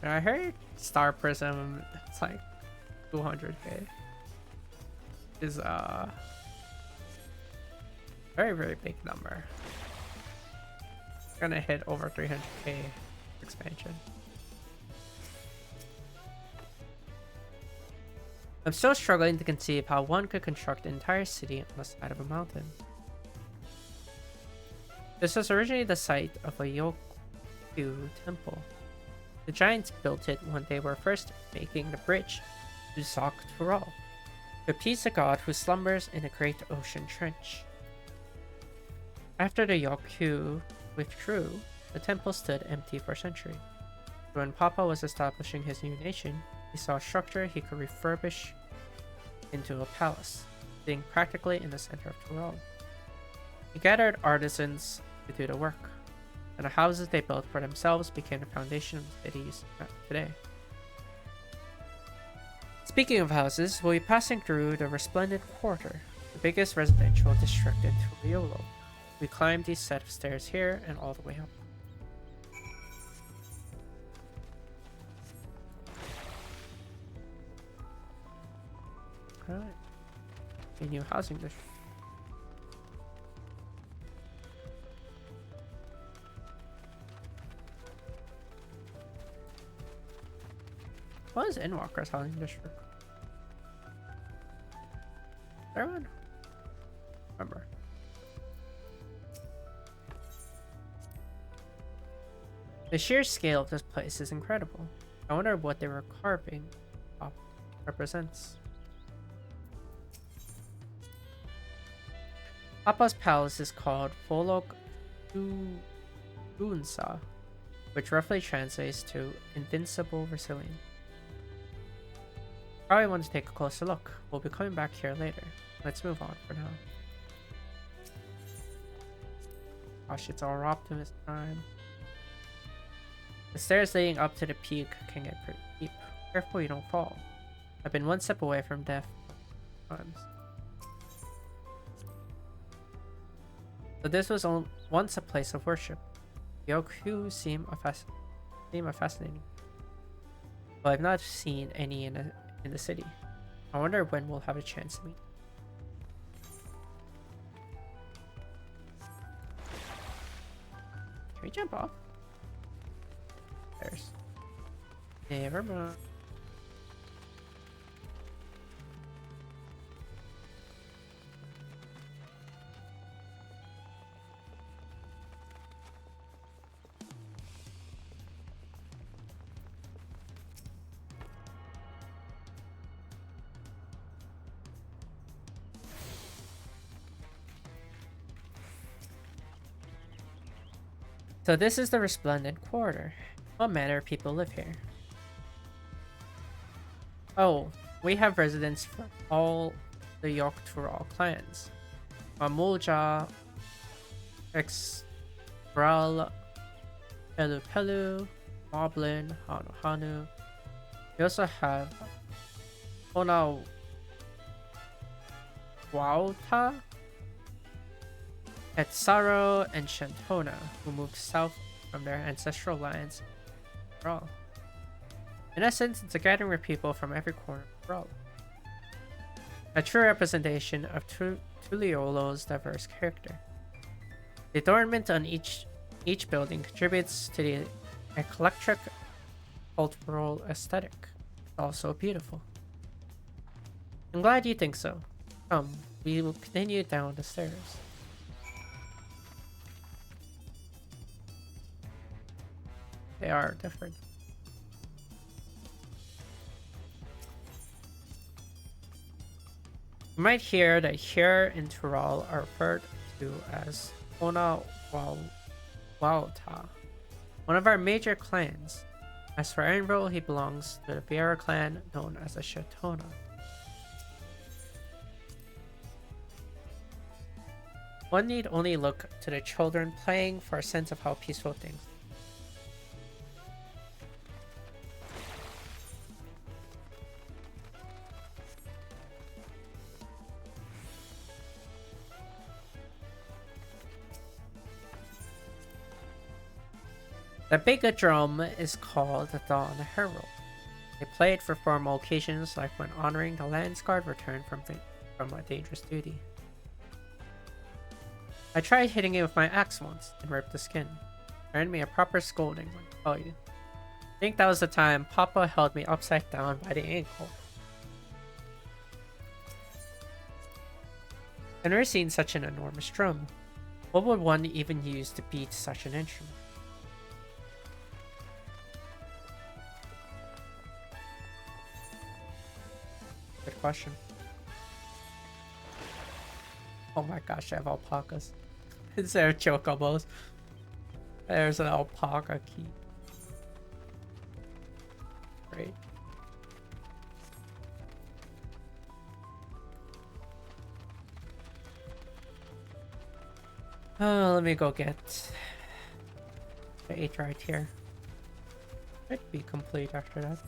Speaker 1: I heard Star Prism, it's like 200k. Is very, very big number. It's gonna hit over 300k expansion. I'm still struggling to conceive how one could construct an entire city on the side of a mountain. This was originally the site of a Yoku temple. The giants built it when they were first making the bridge to Tural, to appease the god who slumbers in a great ocean trench. After the Yoku withdrew, the temple stood empty for centuries. When Papa was establishing his new nation, he saw a structure he could refurbish into a palace, sitting practically in the center of Tural. He gathered artisans to do the work, and the houses they built for themselves became the foundation of the cities today. Speaking of houses, we'll be passing through the Resplendent Quarter, the biggest residential district in Tuliolo. We climb these set of stairs here and all the way up. Alright. A new housing district. What is Endwalker's housing district? There one? Remember. The sheer scale of this place is incredible. I wonder what they were carving up represents. Papa's palace is called Folok Unsa, which roughly translates to Invincible Resilient. Probably want to take a closer look. We'll be coming back here later. Let's move on for now. Gosh, it's our optimist time. The stairs leading up to the peak can get pretty steep. Careful you don't fall. I've been one step away from death times. So this was once a place of worship. Yoku seem fascinating. But I've not seen any in the city. I wonder when we'll have a chance to meet. Can we jump off? There's. Never mind. So this is the Resplendent Quarter. What manner of people live here? Oh, we have residents from all the Yogg-Turall clans. Mamulja, Expral, Pelu Pelu, Moblin, Hanu Hanu. We also have Ona Wauta, Etsaro, and Shantona, who moved south from their ancestral lands. Brawl. In essence, it's a gathering of people from every corner of Brawl. A true representation of Tuliolo's diverse character. The adornment on each building contributes to the eclectic cultural aesthetic. It's also beautiful. I'm glad you think so. Come, we will continue down the stairs. They are different. You might hear that here in Turall are referred to as Ona Wauta, one of our major clans. As for Enrol, he belongs to the Viera clan known as the Shatona. One need only look to the children playing for a sense of how peaceful things are. The big drum is called the Dawn Herald. They play it for formal occasions like when honoring the Lands Guard returned from a dangerous duty. I tried hitting it with my axe once and ripped the skin. Earned me a proper scolding, let me tell you. I think that was the time Papa held me upside down by the ankle. I've never seen such an enormous drum. What would one even use to beat such an instrument? Good question. Oh my gosh, I have alpacas. Instead of chocobos. There's an alpaca key. Great. Let me go get the 8 right here. Should be complete after that.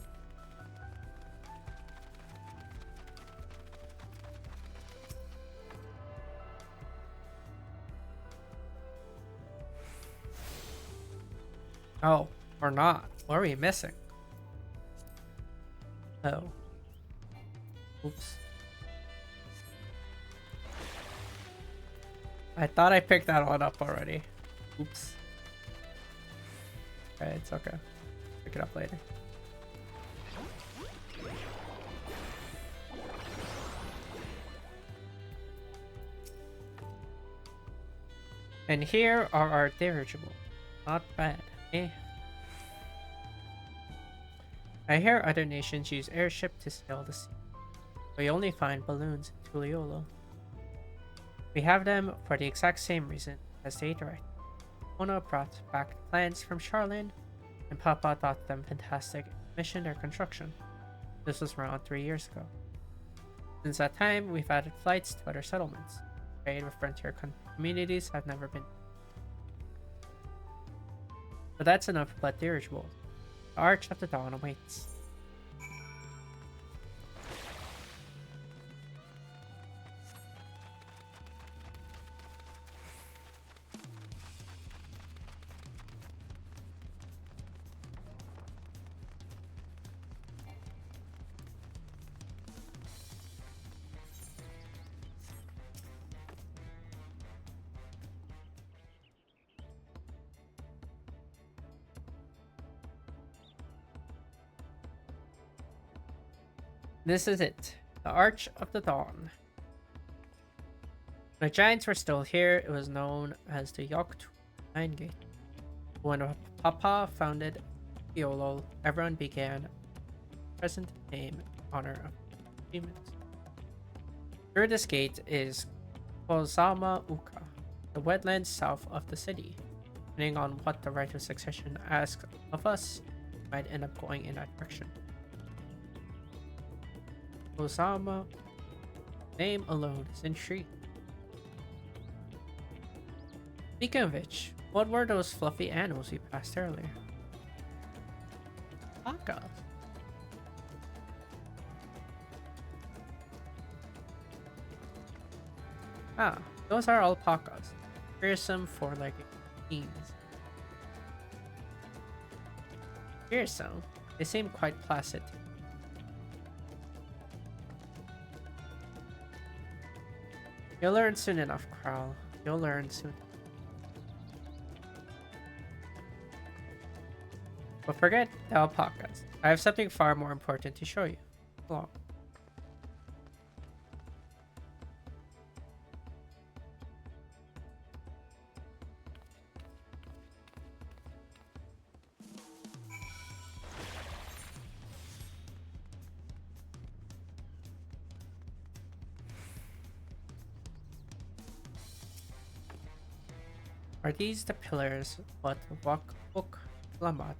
Speaker 1: Oh, or not. What are we missing? Oh. Oops. I thought I picked that one up already. Oops. Okay, it's okay. Pick it up later. And here are our dirigibles. Not bad. I hear other nations use airship to sail the sea. We only find balloons in Tuliolo. We have them for the exact same reason as the Aetheryte. Ona brought back plans from Charlene, and Papa thought them fantastic and commissioned their construction. This was around 3 years ago. Since that time, we've added flights to other settlements. Trade with frontier communities have never been. But that's enough about dirigibles. The Arch of the Dawn awaits. This is it. The Arch of the Dawn. When the giants were still here, it was known as the Yoktu Iron Gate. When Papa founded Iolo, everyone began present name in honor of achievements. Through this gate is Kozama Uka, the wetlands south of the city. Depending on what the right of succession asks of us, we might end up going in that direction. Kozama, name alone is intriguing. Speaking of which, what were those fluffy animals we passed earlier? Alpacas. Ah, those are alpacas. Fearsome four-legged beings. Fearsome? They seem quite placid. You'll learn soon enough, Crowl. You'll learn soon. But forget the alpacas. I have something far more important to show you. Come along. Are these the pillars what Wakuk Lamat?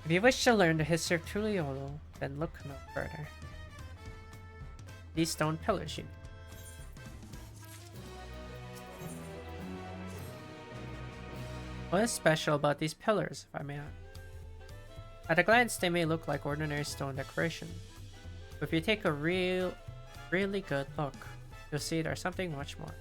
Speaker 1: If you wish to learn the history of Tuliolo, then look no further. These stone pillars, you mean. What is special about these pillars, if I may ask? At a glance, they may look like ordinary stone decoration, but if you take a really good look, you'll see there's something much more.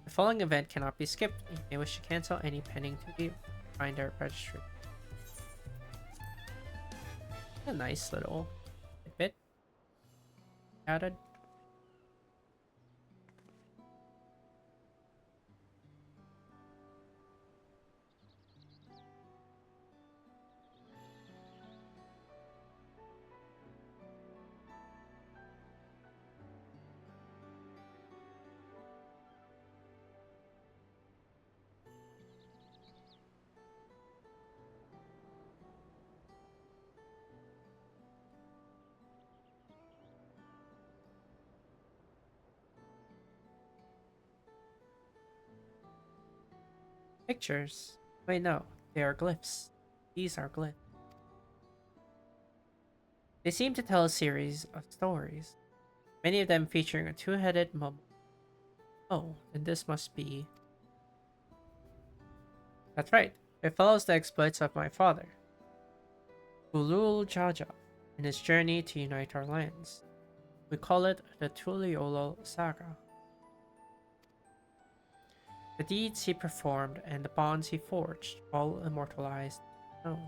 Speaker 1: The following event cannot be skipped. You may wish to cancel any pending to be finder registry. A nice little bit added. Pictures? Wait, no. They are glyphs. These are glyphs. They seem to tell a series of stories, many of them featuring a two-headed mumble. Oh, then this must be... That's right. It follows the exploits of my father, Ulul Jaja, in his journey to unite our lands. We call it the Tuliolo Saga. The deeds he performed and the bonds he forged, all immortalized and known.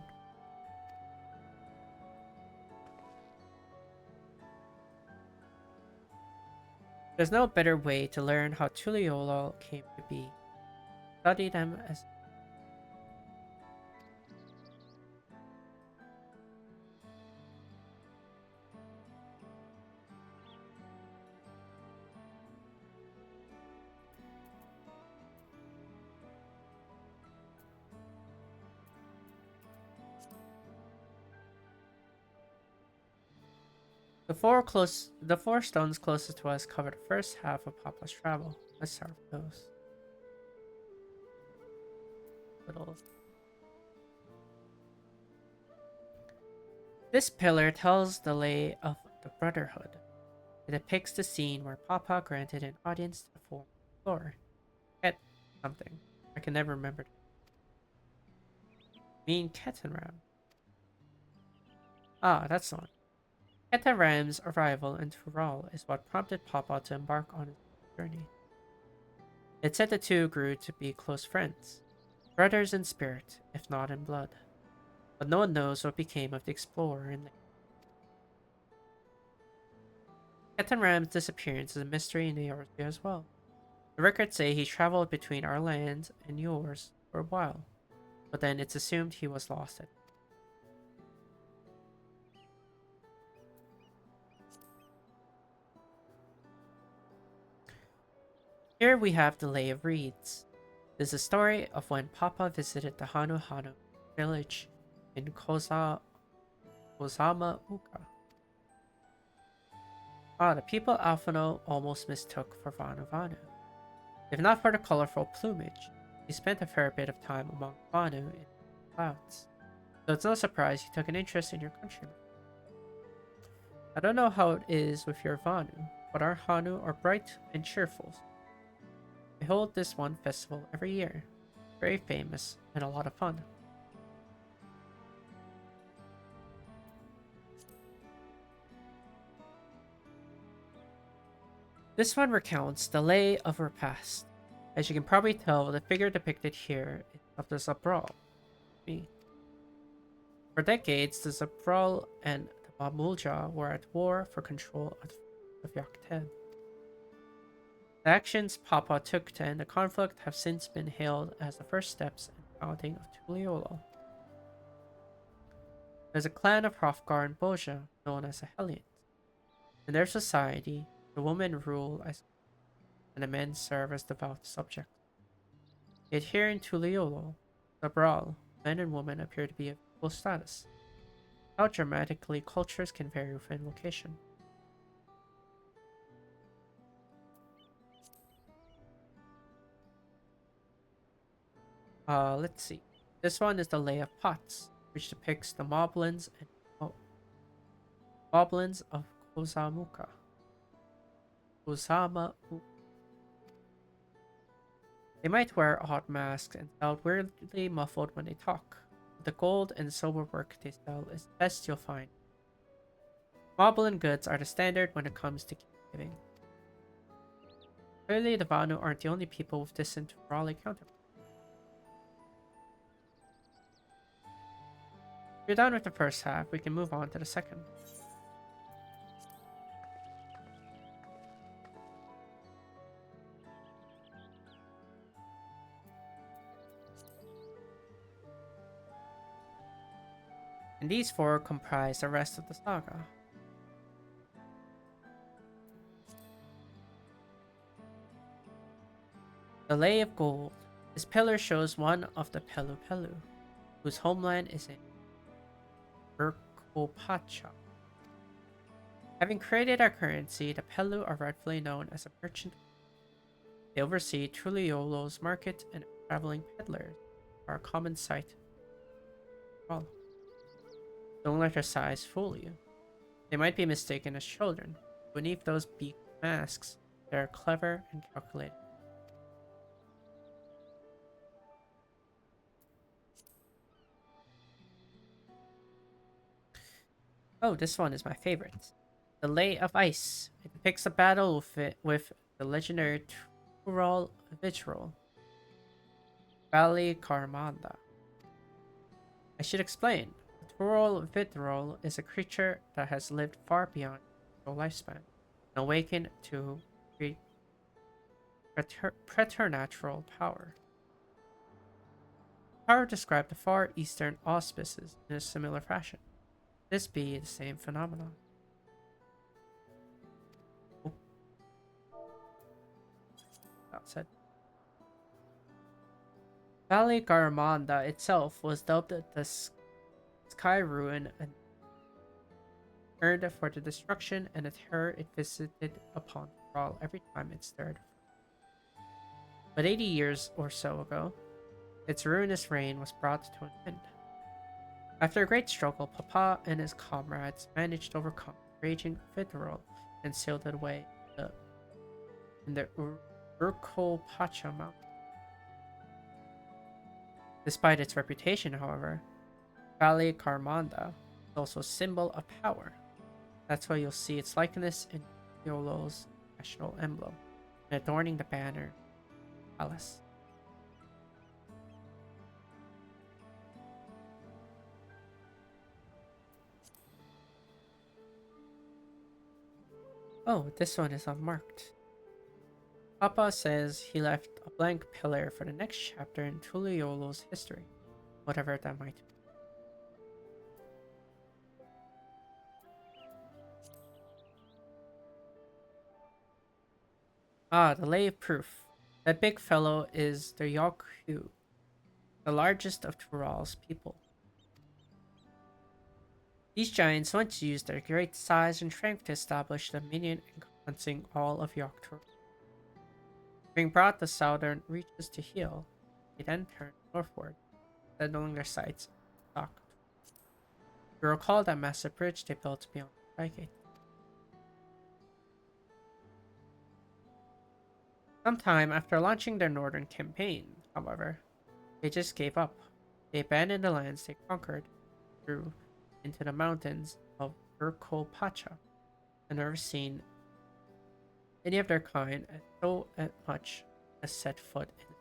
Speaker 1: There's no better way to learn how Tuliolo came to be. Study them as the four stones closest to us cover the first half of Papa's travel. Let's start with those. This pillar tells the lay of the Brotherhood. It depicts the scene where Papa granted an audience to the fourth floor. Ket something. I can never remember. Mean Ketanram. Ah, that's the one. Ketanram's arrival in Tural is what prompted Papa to embark on his journey. It said the two grew to be close friends, brothers in spirit, if not in blood. But no one knows what became of the explorer in Ketanram's disappearance is a mystery in Eorzea as well. The records say he traveled between our lands and yours for a while. but then it's assumed he was lost. Here we have the Lay of Reeds. This is a story of when Papa visited the Hanu Hanu village in Kozama Uka. The people Alphino almost mistook for Vanu Vanu. If not for the colorful plumage, he spent a fair bit of time among Vanu in the clouds. So it's no surprise he took an interest in your countrymen. I don't know how it is with your Vanu, but our Hanu are bright and cheerful. We hold this one festival every year. Very famous and a lot of fun. This one recounts the lay of our past. As you can probably tell, the figure depicted here is of the Zabral. Me. For decades, the Zabral and the Bamulja were at war for control of Yakten. The actions Papa took to end the conflict have since been hailed as the first steps in the founding of Tuliolo. There's a clan of Hrothgar and Boja known as the Hellions. In their society, the women rule as and the men serve as devout subjects. Yet here in Tuliolo, Zabral, men and women appear to be of equal status. How dramatically cultures can vary within location. Let's see. This one is the Lay of Pots, which depicts the moblins of Kozama. They might wear odd masks and sound weirdly muffled when they talk. But the gold and silver work they sell is the best you'll find. Moblin goods are the standard when it comes to giving. Clearly, the Vanu aren't the only people with distant Raleigh counterparts. If you're done with the first half, we can move on to the second. And these four comprise the rest of the saga. The Lay of Gold. This pillar shows one of the Pelu Pelu, whose homeland is in Urkopacha. Having created our currency, the Pelu are rightfully known as a merchant. They oversee Tuliolo's market and traveling peddlers are a common sight. Well, don't let their size fool you. They might be mistaken as children. Beneath those beaked masks, they are clever and calculated. Oh, this one is my favorite. The Lay of Ice. It depicts a battle with the legendary Tural Vitrol. Valley Carmanda. I should explain. Tural Vitrol is a creature that has lived far beyond your lifespan and awakened to preternatural power. Power described the Far Eastern auspices in a similar fashion. This be the same phenomenon. That said. Valley Garamanda itself was dubbed the Sky Ruin and earned for the destruction and the terror it visited upon Thrall every time it stirred. But 80 years or so ago, its ruinous reign was brought to an end. After a great struggle, Papa and his comrades managed to overcome the raging Vidrol and sailed it away in the Urkopacha Mountain. Despite its reputation, however, Valley Carmanda is also a symbol of power. That's why you'll see its likeness in Yolo's national emblem and adorning the banner palace. Oh, this one is unmarked. Papa says he left a blank pillar for the next chapter in Tuliolo's history. whatever that might be. Ah, the lay of proof. That big fellow is the Yokhu, the largest of Tural's people. These giants once used their great size and strength to establish dominion encompassing all of Yoktur. Having brought the southern reaches to heel, they then turned northward, settling their sights on Yoktur. You recall that massive bridge they built beyond the Skygate. Sometime after launching their northern campaign, however, they just gave up. They abandoned the lands they conquered, through into the mountains of Pacha, and never seen any of their kind so much as set foot in it.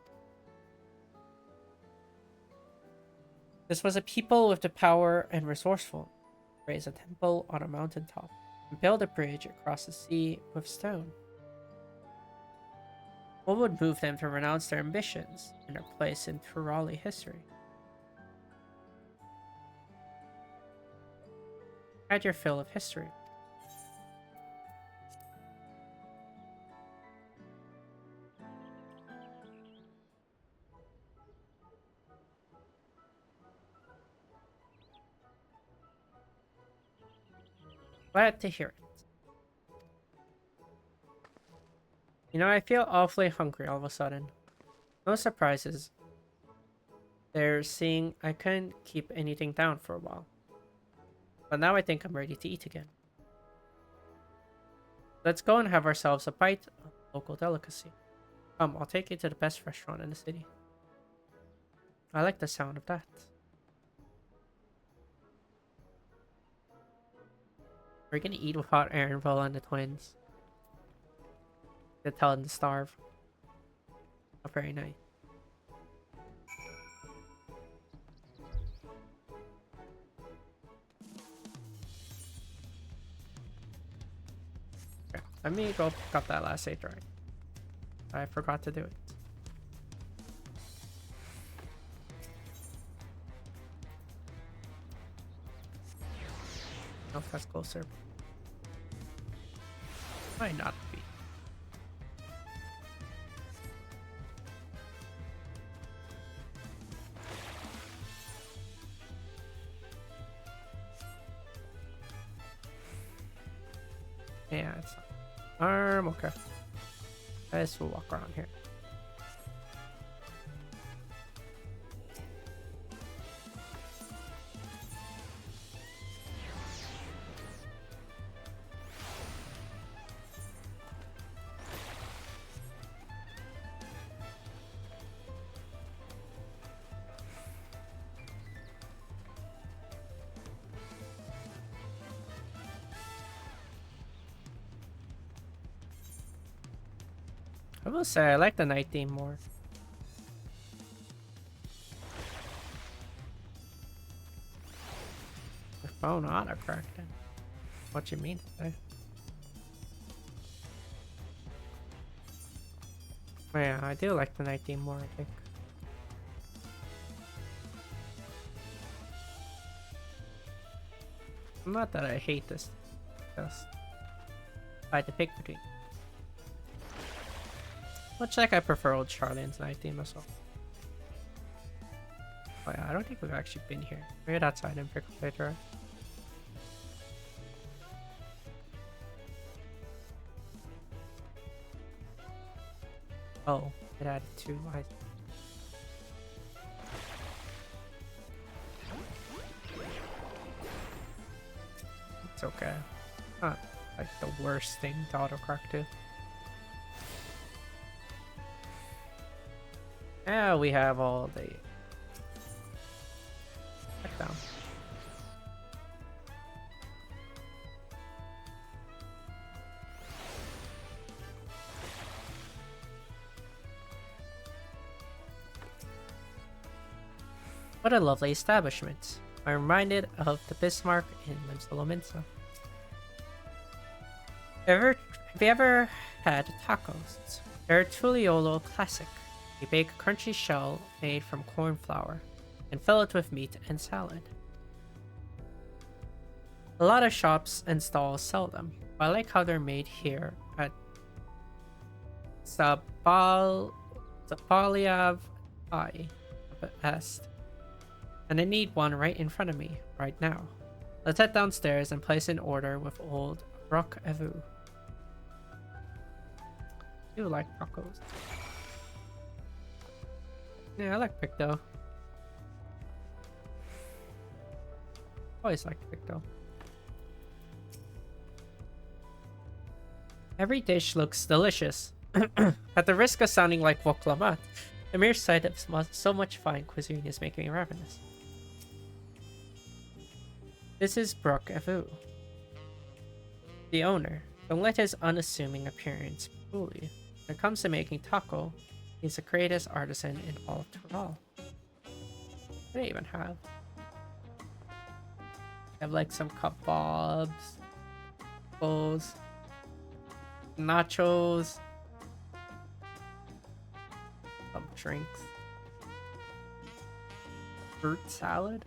Speaker 1: This was a people with the power and resourceful to raise a temple on a mountaintop and build a bridge across the sea with stone. What would move them to renounce their ambitions and their place in Turali history? Had your fill of history. Glad to hear it. You know, I feel awfully hungry all of a sudden. No surprises. They're seeing I couldn't keep anything down for a while. But now I think I'm ready to eat again. Let's go and have ourselves a bite of local delicacy. Come, I'll take you to the best restaurant in the city. I like the sound of that. We're gonna eat without Aaronville and the twins. To tell them to starve. Oh, very nice. Okay, let me go pick up that last 8 dragon. I forgot to do it. Oh, that's closer. Might not be. Yeah, it's okay. I guess we'll walk around here. I will say I like the night theme more. The phone autocorrected. What you mean to say? Yeah, I do like the night theme more, I think. Not that I hate this, just I had to pick between. Much like I prefer old Charlene's night theme as well. Oh yeah, I don't think we've actually been here. Maybe that's outside and pick up later. Right? Oh, it added 2 lights. It's okay. Not like the worst thing to autocorrect to. Yeah, we have all the back down. What a lovely establishment. I'm reminded of the Bismarck in Limsa. Have you ever had tacos? They're Tuliolo classic. A baked crunchy shell made from corn flour and fill it with meat and salad. A lot of shops and stalls sell them, but I like how they're made here at Zapaliav I Est. And I need one right in front of me, right now. Let's head downstairs and place an order with old Rock Evu. You like tacos. Yeah, I like Picto. Always liked Picto. Every dish looks delicious. At the risk of sounding like Woklamat, the mere sight of so much fine cuisine is making me ravenous. This is Brock Evu, the owner. Don't let his unassuming appearance fool you. When it comes to making taco, he's the greatest artisan in all of Tural. What do they even have? They have like some kebabs, bowls, nachos, some drinks, fruit salad.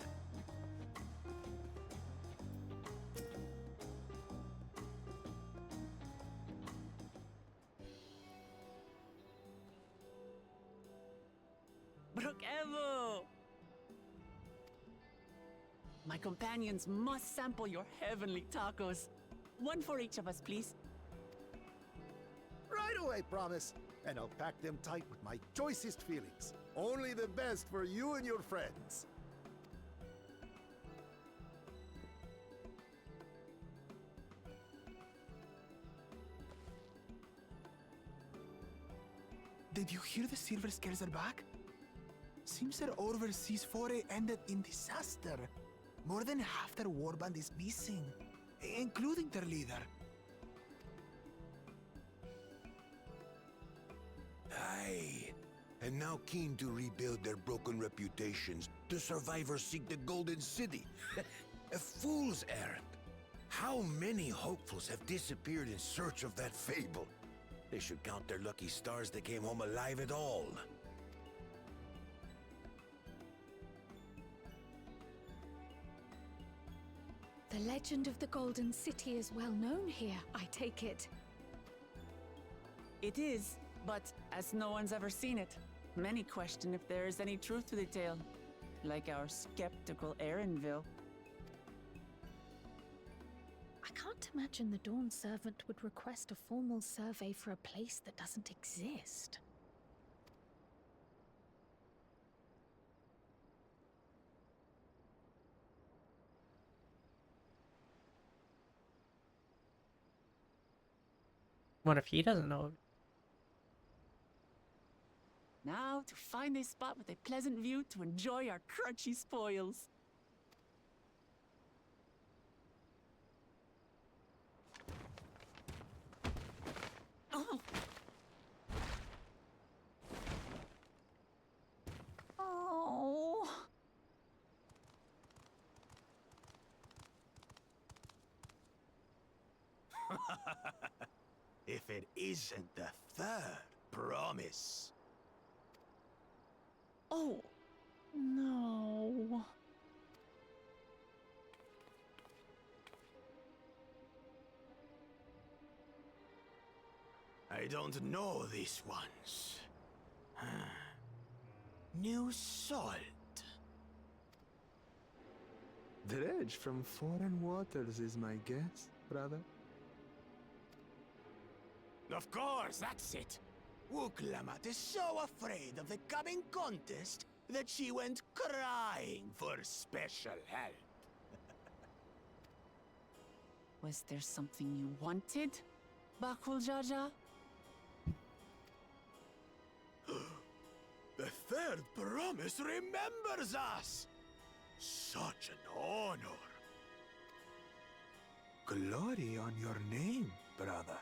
Speaker 2: Brokevo! My companions must sample your heavenly tacos. One for each of us, please.
Speaker 9: Right away, promise. And I'll pack them tight with my choicest feelings. Only the best for you and your friends.
Speaker 8: Did you hear the Silver Scares are back? Seems their overseas foray ended in disaster. More than half their warband is missing, including their leader.
Speaker 6: Aye. And now keen to rebuild their broken reputations, the survivors seek the Golden City. A fool's errand. How many hopefuls have disappeared in search of that fable? They should count their lucky stars they came home alive at all.
Speaker 5: The legend of the Golden City is well known here, I take it.
Speaker 2: It is, but as no one's ever seen it, many question if there is any truth to the tale. Like our skeptical Erinville.
Speaker 5: I can't imagine the Dawn Servant would request a formal survey for a place that doesn't exist.
Speaker 1: What if he doesn't know?
Speaker 2: Now to find a spot with a pleasant view to enjoy our crunchy spoils. Oh! Oh!
Speaker 6: If it isn't the third promise.
Speaker 2: Oh! No.
Speaker 6: I don't know these ones. New salt.
Speaker 8: Dredge from foreign waters is my guess, brother.
Speaker 6: Of course, that's it. Wuklamat is so afraid of the coming contest that she went crying for special help.
Speaker 2: Was there something you wanted, Bakul Jaja?
Speaker 6: The third promise remembers us! Such an honor!
Speaker 8: Glory on your name, brother.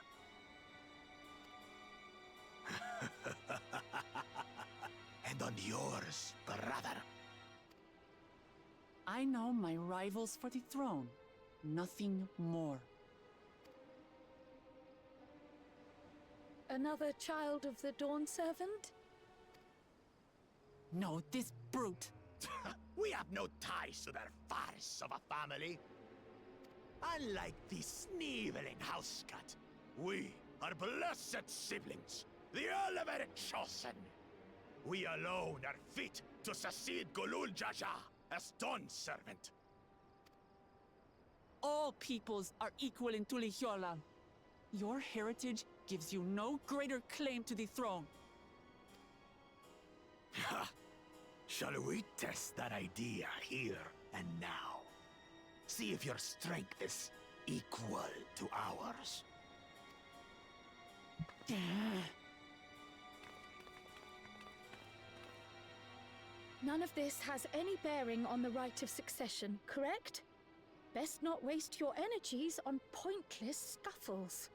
Speaker 6: And on yours, brother.
Speaker 2: I know my rivals for the throne. Nothing more.
Speaker 5: Another child of the Dawn Servant?
Speaker 2: No, this brute.
Speaker 6: We have no ties to their farce of a family. Unlike the sneevling house cat, we are blessed siblings, the elevated chosen. We alone are fit to succeed Golul Jaja as Dawn's servant.
Speaker 2: All peoples are equal in Tulihyolal. Your heritage gives you no greater claim to the throne.
Speaker 6: Ha! Shall we test that idea here and now? See if your strength is equal to ours.
Speaker 5: None of this has any bearing on the right of succession, correct? Best not waste your energies on pointless scuffles.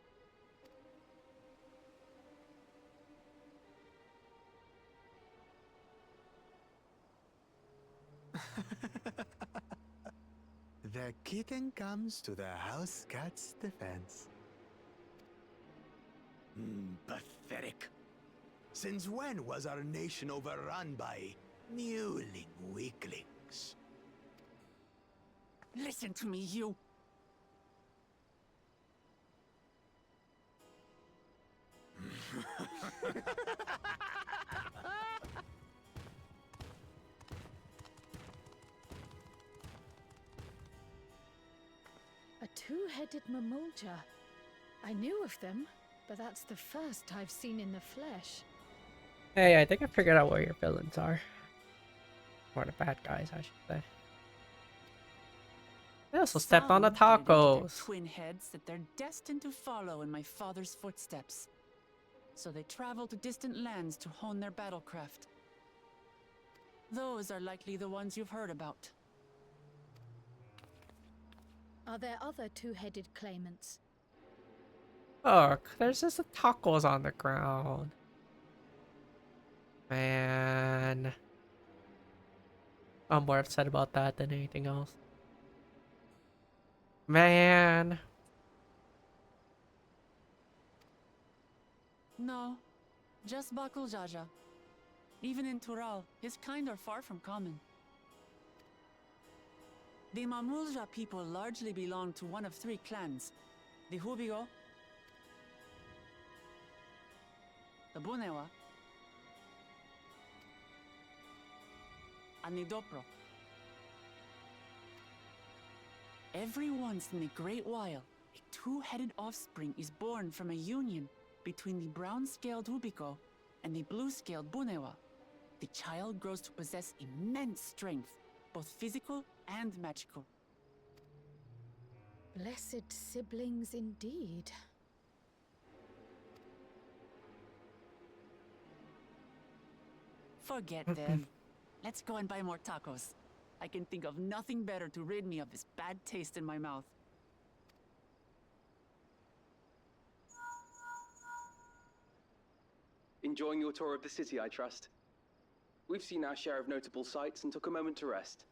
Speaker 8: The kitten comes to the house cat's defense.
Speaker 6: Pathetic. Since when was our nation overrun by mewling weaklings?
Speaker 2: Listen to me, you.
Speaker 5: A two-headed mamulja. I knew of them, but that's the first I've seen in the flesh.
Speaker 1: Hey, I think I figured out where your villains are. Or the bad guys, I should say. They also stepped on the
Speaker 2: Some put it into their
Speaker 1: tacos.
Speaker 2: twin heads that they're destined to follow in my father's footsteps. So they travel to distant lands to hone their battlecraft. Those are likely the ones you've heard about.
Speaker 5: Are there other two-headed claimants?
Speaker 1: Look, there's just the tacos on the ground. Man. I'm more upset about that than anything else. Man.
Speaker 2: No, just Bakul Jaja. Even in Tural, his kind are far from common. The Mamulja people largely belong to one of three clans. The Hubigo, the Bunewa, and the Dopro. Every once in a great while, a two-headed offspring is born from a union between the brown-scaled Hubico and the blue-scaled Bunewa. The child grows to possess immense strength, both physical and magical.
Speaker 5: Blessed siblings indeed.
Speaker 2: Forget them. Let's go and buy more tacos. I can think of nothing better to rid me of this bad taste in my mouth.
Speaker 7: Enjoying your tour of the city, I trust. We've seen our share of notable sights and took a moment to rest.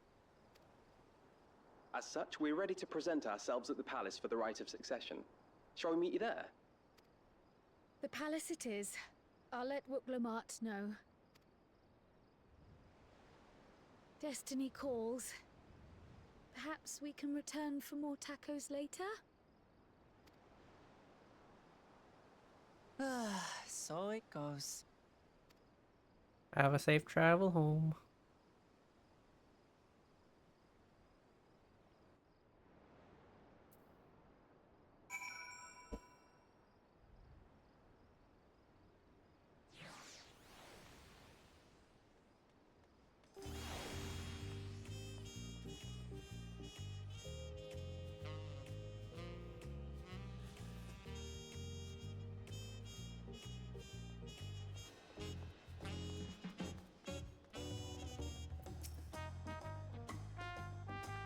Speaker 7: As such, we're ready to present ourselves at the palace for the rite of succession. Shall we meet you there?
Speaker 5: The palace it is. I'll let Wuklamart know. Destiny calls. Perhaps we can return for more tacos later?
Speaker 2: So it goes.
Speaker 1: Have a safe travel home.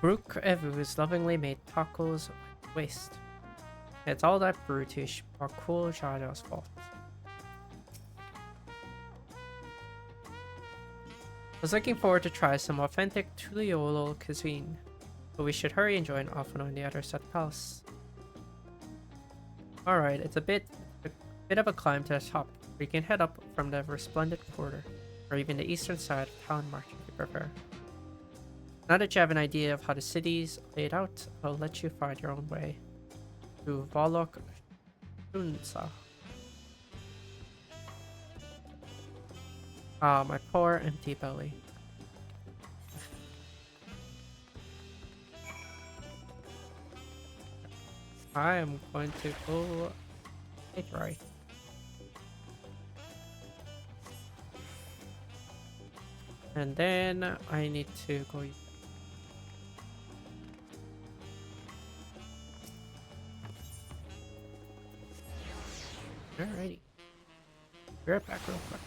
Speaker 1: Brooke Evu's lovingly made tacos with twist. It's all that brutish Bakul Jaja's fault. I was looking forward to try some authentic Tuliolo cuisine, but we should hurry and join Alphan on the other side of the palace. Alright, it's a bit of a climb to the top. We can head up from the resplendent quarter, or even the eastern side of town march if you prefer. Now that you have an idea of how the city's laid out, I'll let you find your own way to Volok Shunsa. Ah, my poor empty belly. I am going to go it right. And then I need to go. Alrighty. Be right back real quick.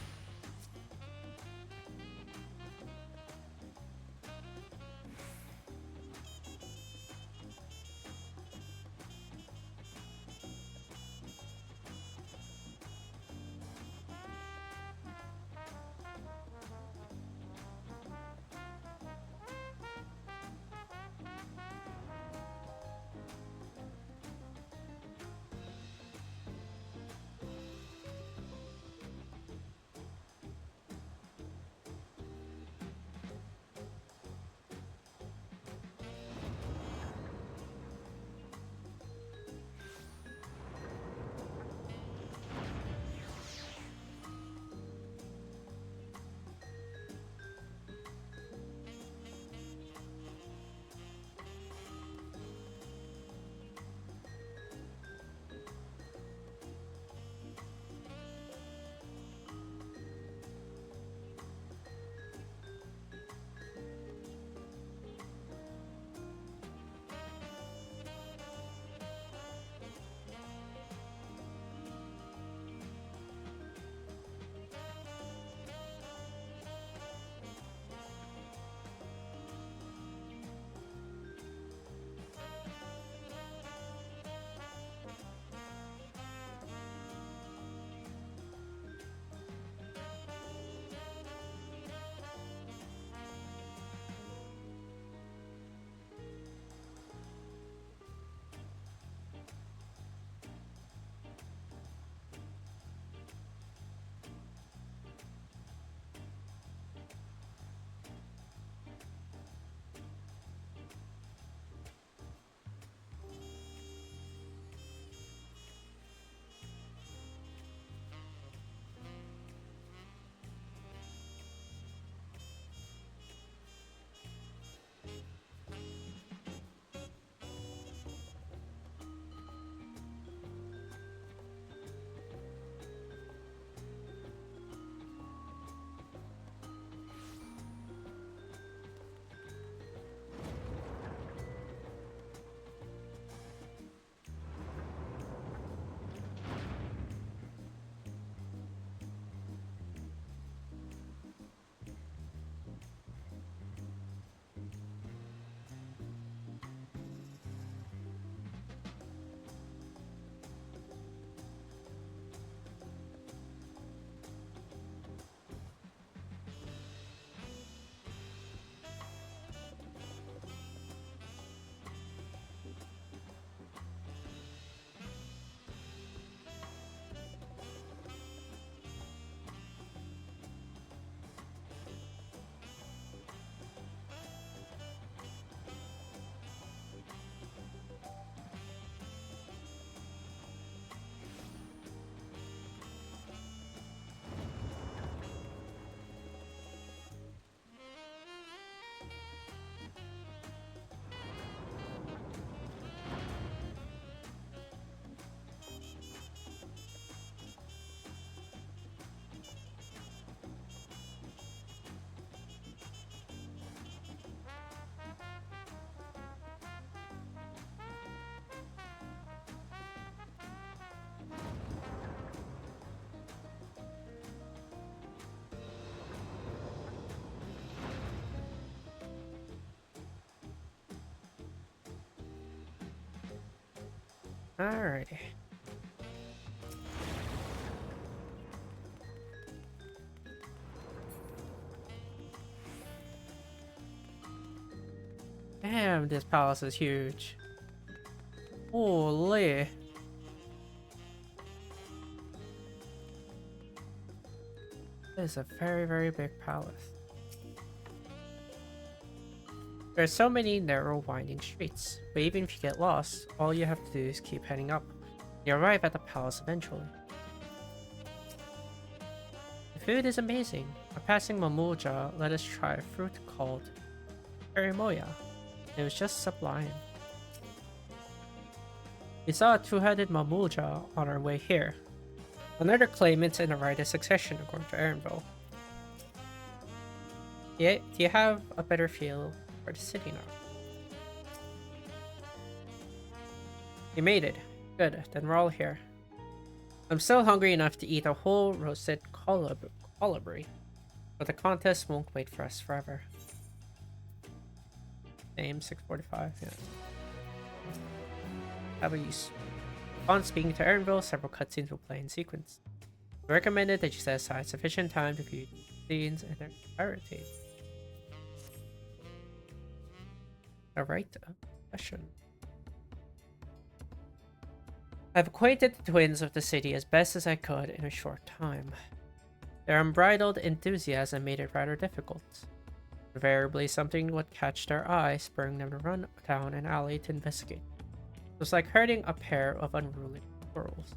Speaker 1: Alrighty. Damn, this palace is huge. Holy. This is a very, very big palace. There are so many narrow, winding streets, but even if you get lost, all you have to do is keep heading up. You arrive at the palace eventually. The food is amazing. Our passing Mamuja let us try a fruit called Perimoya. It was just sublime. We saw a two-headed Mamuja on our way here. Another claimant in the right of succession, according to Aaronville. Do you have a better feel for the city now? You made it. Good, then we're all here. I'm still hungry enough to eat a whole roasted colibri, but the contest won't wait for us forever. Name 645, yeah. How about you? Upon speaking to Aaronville, several cutscenes will play in sequence. We recommended that you set aside sufficient time to view scenes in their entirety. Alright, question. I've acquainted the twins of the city as best as I could in a short time. Their unbridled enthusiasm made it rather difficult. Invariably, something would catch their eye, spurring them to run down an alley to investigate. It was like herding a pair of unruly squirrels.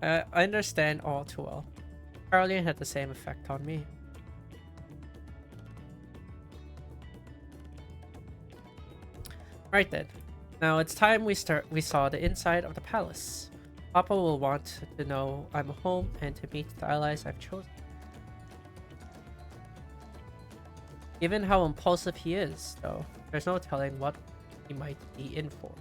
Speaker 1: I understand all too well. Caroline had the same effect on me. Right then. Now it's time we saw the inside of the palace. Papa will want to know I'm home and to meet the allies I've chosen. Given how impulsive he is, though, there's no telling what he might be in for.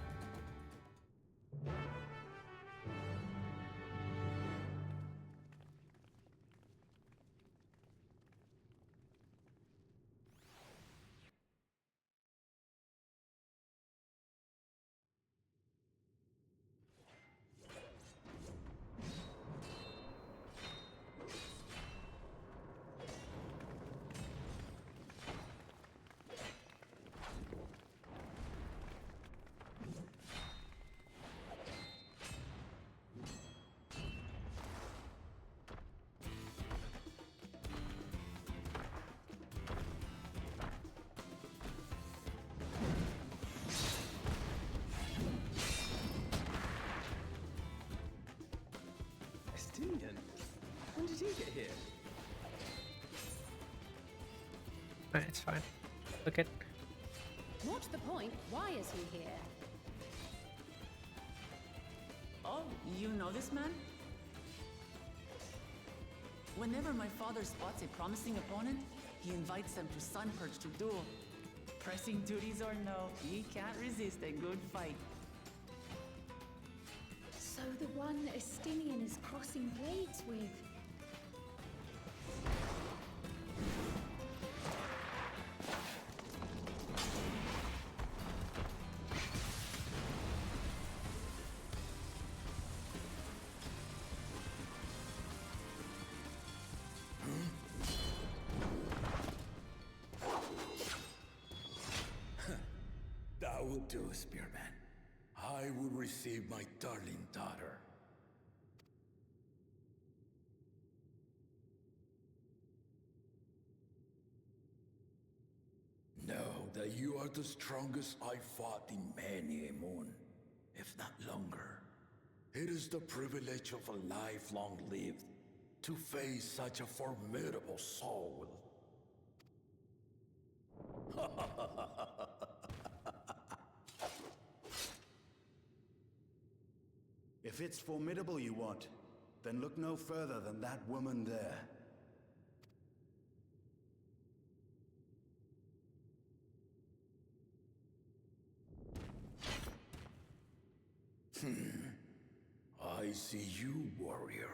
Speaker 7: When did he get here?
Speaker 1: It's fine. Look at.
Speaker 3: What's the point? Why is he here?
Speaker 2: Oh, you know this man? Whenever my father spots a promising opponent, he invites them to Sunperch to duel. Pressing duties or no, he can't resist a good fight.
Speaker 5: So the one Estinian is crossing blades with.
Speaker 6: That will do, Spearman. I will receive my darling daughter. Know that you are the strongest I fought in many a moon, if not longer. It is the privilege of a life long lived to face such a formidable soul.
Speaker 10: If it's formidable you want, then look no further than that woman there.
Speaker 6: I see you, warrior.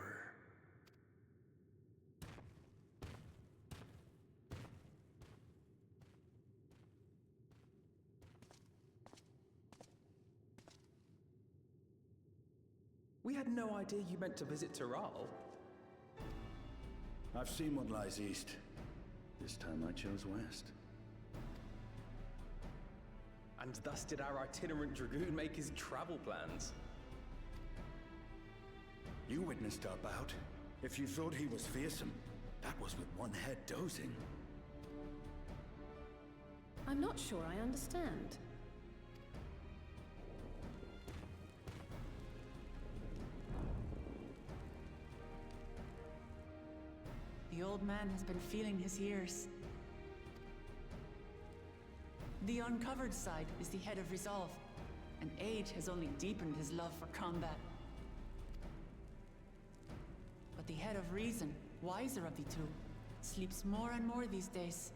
Speaker 7: We had no idea you meant to visit Tural.
Speaker 10: I've seen what lies east. This time I chose west.
Speaker 7: And thus did our itinerant dragoon make his travel plans.
Speaker 10: You witnessed our bout. If you thought he was fearsome, that was with one head dozing.
Speaker 3: I'm not sure I understand.
Speaker 2: The old man has been feeling his years. The uncovered side is the head of resolve, and age has only deepened his love for combat. But the head of reason, wiser of the two, sleeps more and more these days.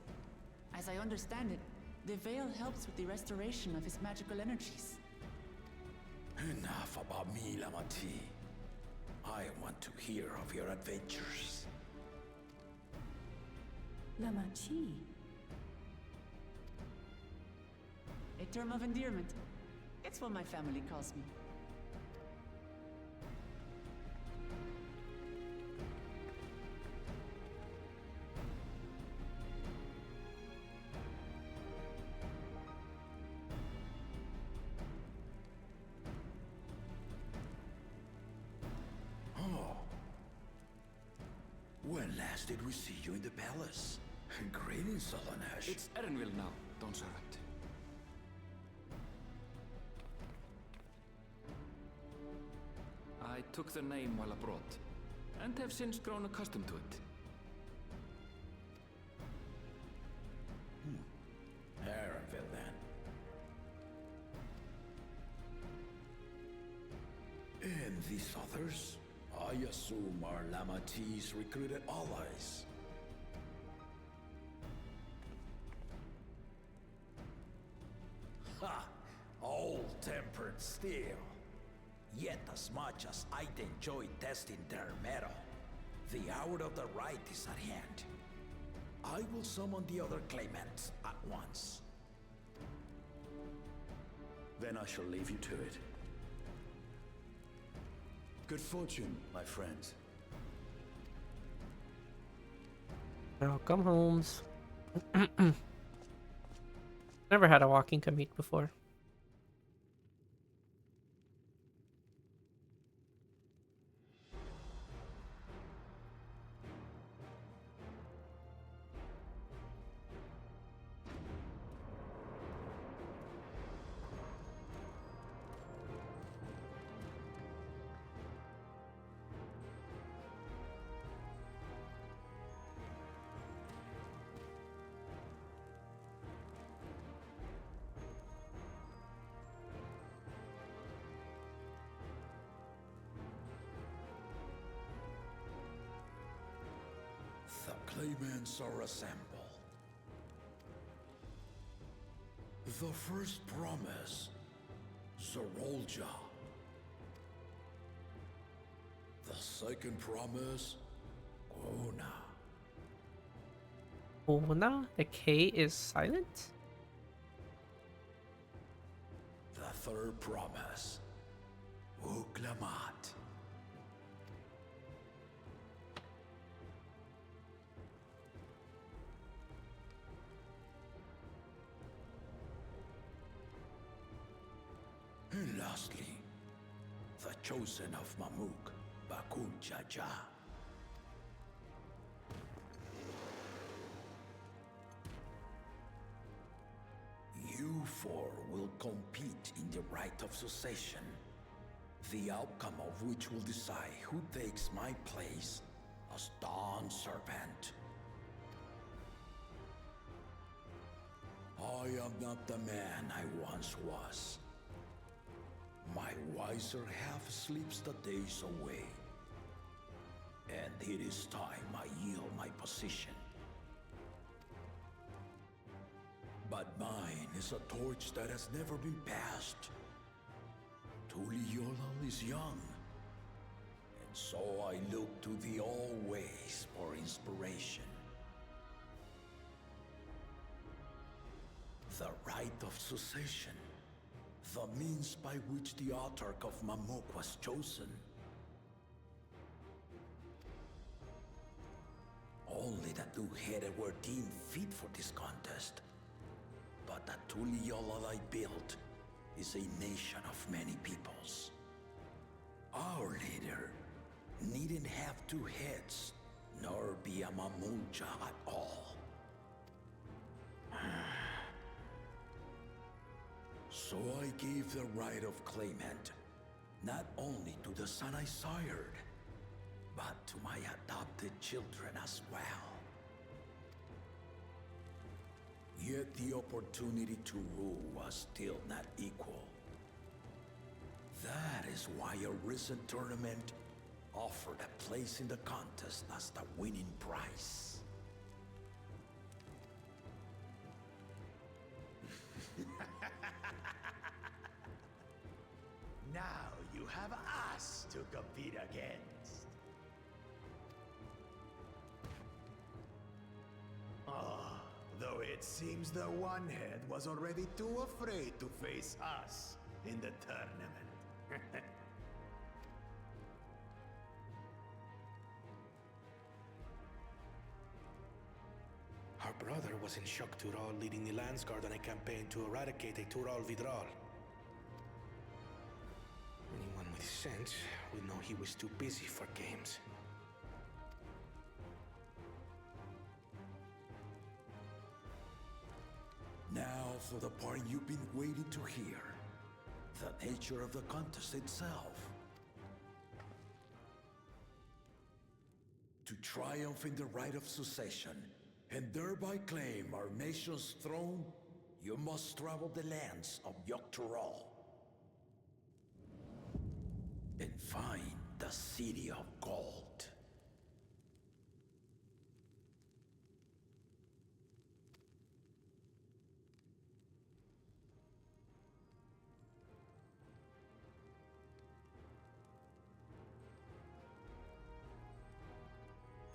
Speaker 2: As I understand it, the veil helps with the restoration of his magical energies.
Speaker 6: Enough about me, Lamati. I want to hear of your adventures.
Speaker 3: Lamachi.
Speaker 2: A term of endearment. It's what my family calls me.
Speaker 6: Oh. When last did we see you in the palace? Greetings, Solonash.
Speaker 4: It's Erenville now, Dawn Servant. I took the name while abroad, and have since grown accustomed to it.
Speaker 6: Erenville, then. And these others? I assume are Lamati's recruited allies. Ha! Old-tempered still. Yet as much as I'd enjoy testing their metal, the hour of the right is at hand. I will summon the other claimants at once.
Speaker 10: Then I shall leave you to it. Good fortune, my friends.
Speaker 1: Welcome, Holmes. Never had a walking commute before.
Speaker 6: The claimants are assembled. The first promise, Zorolja. The second promise, Ona.
Speaker 1: Ona? The K is silent?
Speaker 6: The third promise, Uklamat. And lastly, the chosen of Mamuk, Bakun Jaja. You four will compete in the right of succession, the outcome of which will decide who takes my place as Dawn Servant. I am not the man I once was. My wiser half sleeps the days away, and it is time I yield my position. But mine is a torch that has never been passed. Tully is young, and so I look to the always for inspiration. The right of succession, the means by which the autarch of Mamuk was chosen. Only the two-headed were deemed fit for this contest. But the Tuliola I built is a nation of many peoples. Our leader, needn't have two heads, nor be a mamulja at all. So I gave the right of claimant, not only to the son I sired, but to my adopted children as well. Yet the opportunity to rule was still not equal. That is why a recent tournament offered a place in the contest as the winning prize.
Speaker 9: Now you have us to compete against. Ah, though it seems the one head was already too afraid to face us in the tournament.
Speaker 11: Our brother was in Shock Tural leading the Landsguard on a campaign to eradicate a Tural Vidral. Anyone with sense would know he was too busy for games.
Speaker 6: Now for the part you've been waiting to hear. The nature of the contest itself. To triumph in the right of succession, and thereby claim our nation's throne, you must travel the lands of Yogg-Tural and find the City of Gold.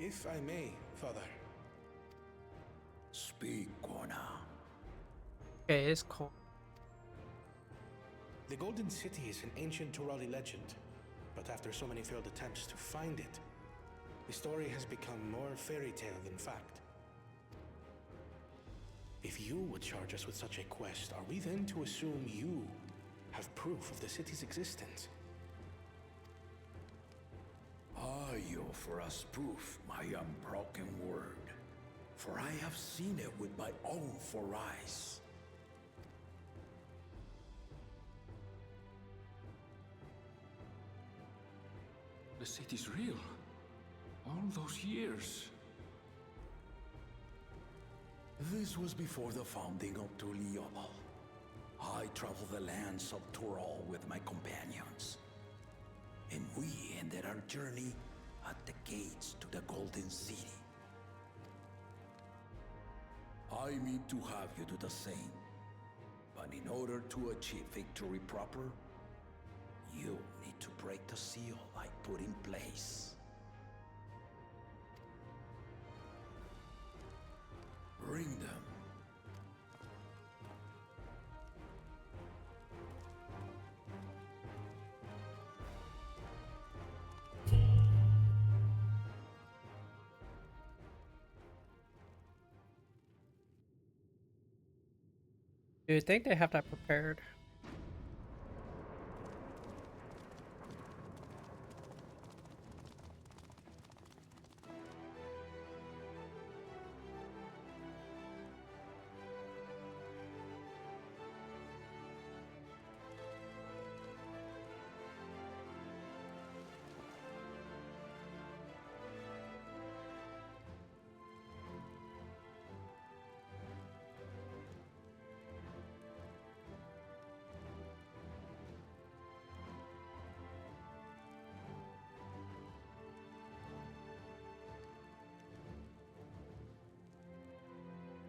Speaker 11: If I may, Father.
Speaker 6: Speak, Kona.
Speaker 1: Okay, it's cool.
Speaker 11: The Golden City is an ancient Turali legend, but after so many failed attempts to find it, the story has become more fairy tale than fact. If you would charge us with such a quest, are we then to assume you have proof of the city's existence?
Speaker 6: I offer as proof my unbroken word, for I have seen it with my own 4 eyes.
Speaker 4: The city's real. All those years.
Speaker 6: This was before the founding of Tulky. I traveled the lands of Tural with my companions, and we ended our journey at the gates to the Golden City. I mean to have you do the same, but in order to achieve victory proper, you need to break the seal I put in place. Bring them.
Speaker 1: Do you think they have that prepared?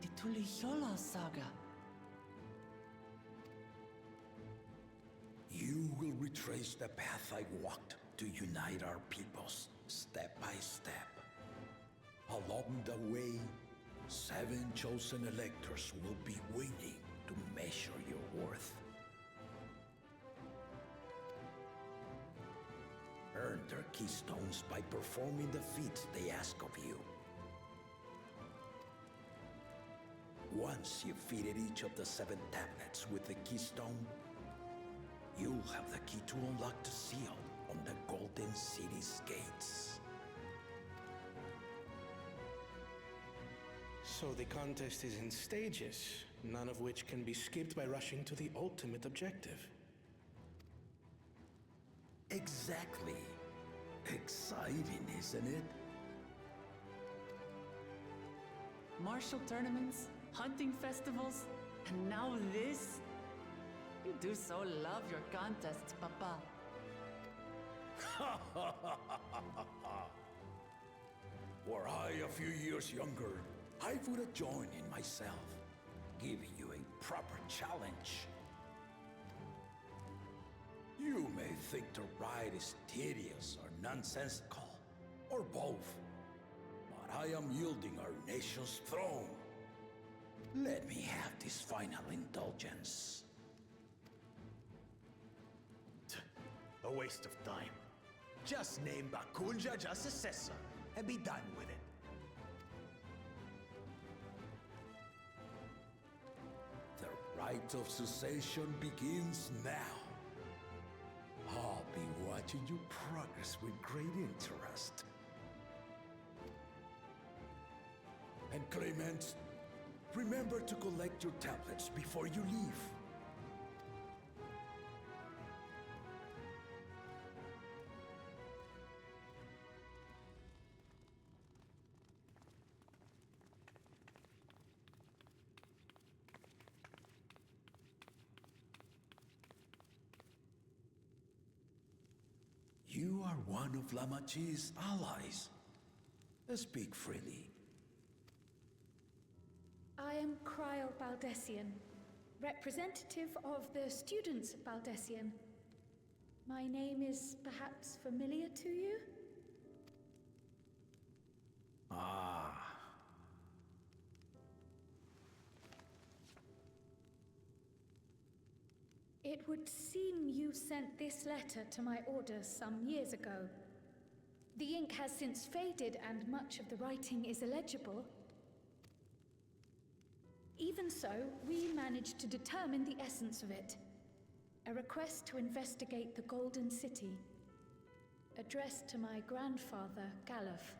Speaker 2: The Tully saga.
Speaker 6: You will retrace the path I walked to unite our peoples, step by step. Along the way, 7 chosen electors will be waiting to measure your worth. Earn their keystones by performing the feats they ask of you. Once you've fitted each of the 7 tablets with the keystone, you'll have the key to unlock the seal on the Golden City's gates.
Speaker 11: So the contest is in stages, none of which can be skipped by rushing to the ultimate objective.
Speaker 6: Exactly. Exciting, isn't it?
Speaker 2: Martial tournaments, hunting festivals, and now this? You do so love your contests, Papa.
Speaker 6: Were I a few years younger, I would have joined in myself, giving you a proper challenge. You may think the ride is tedious or nonsensical, or both, but I am yielding our nation's throne. Let me have this final indulgence.
Speaker 9: A waste of time. Just name Bakunja as successor and be done with it.
Speaker 6: The rite of succession begins now. I'll be watching you progress with great interest. And Clement, remember to collect your tablets before you leave. You are one of Lamachi's allies. Speak freely.
Speaker 5: I am Cryle Baldessian, representative of the students of Baldessian. My name is perhaps familiar to you?
Speaker 6: Ah.
Speaker 5: It would seem you sent this letter to my orders some years ago. The ink has since faded and much of the writing is illegible. Even so, we managed to determine the essence of it. A request to investigate the Golden City, addressed to my grandfather, Galuf.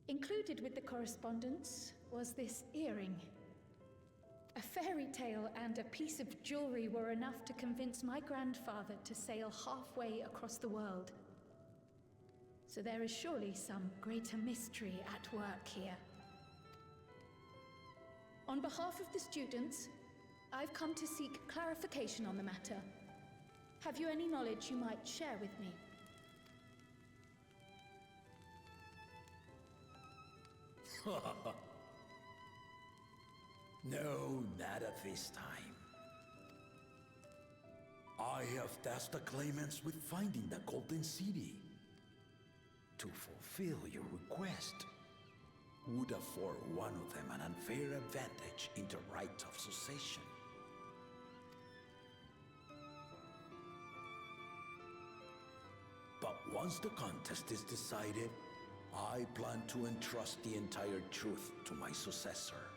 Speaker 5: Included with the correspondence was this earring. A fairy tale and a piece of jewelry were enough to convince my grandfather to sail halfway across the world. So there is surely some greater mystery at work here. On behalf of the students, I've come to seek clarification on the matter. Have you any knowledge you might share with me?
Speaker 6: No, not at this time. I have tasked the claimants with finding the Golden City. To fulfill your request would afford one of them an unfair advantage in the right of succession. But once the contest is decided, I plan to entrust the entire truth to my successor.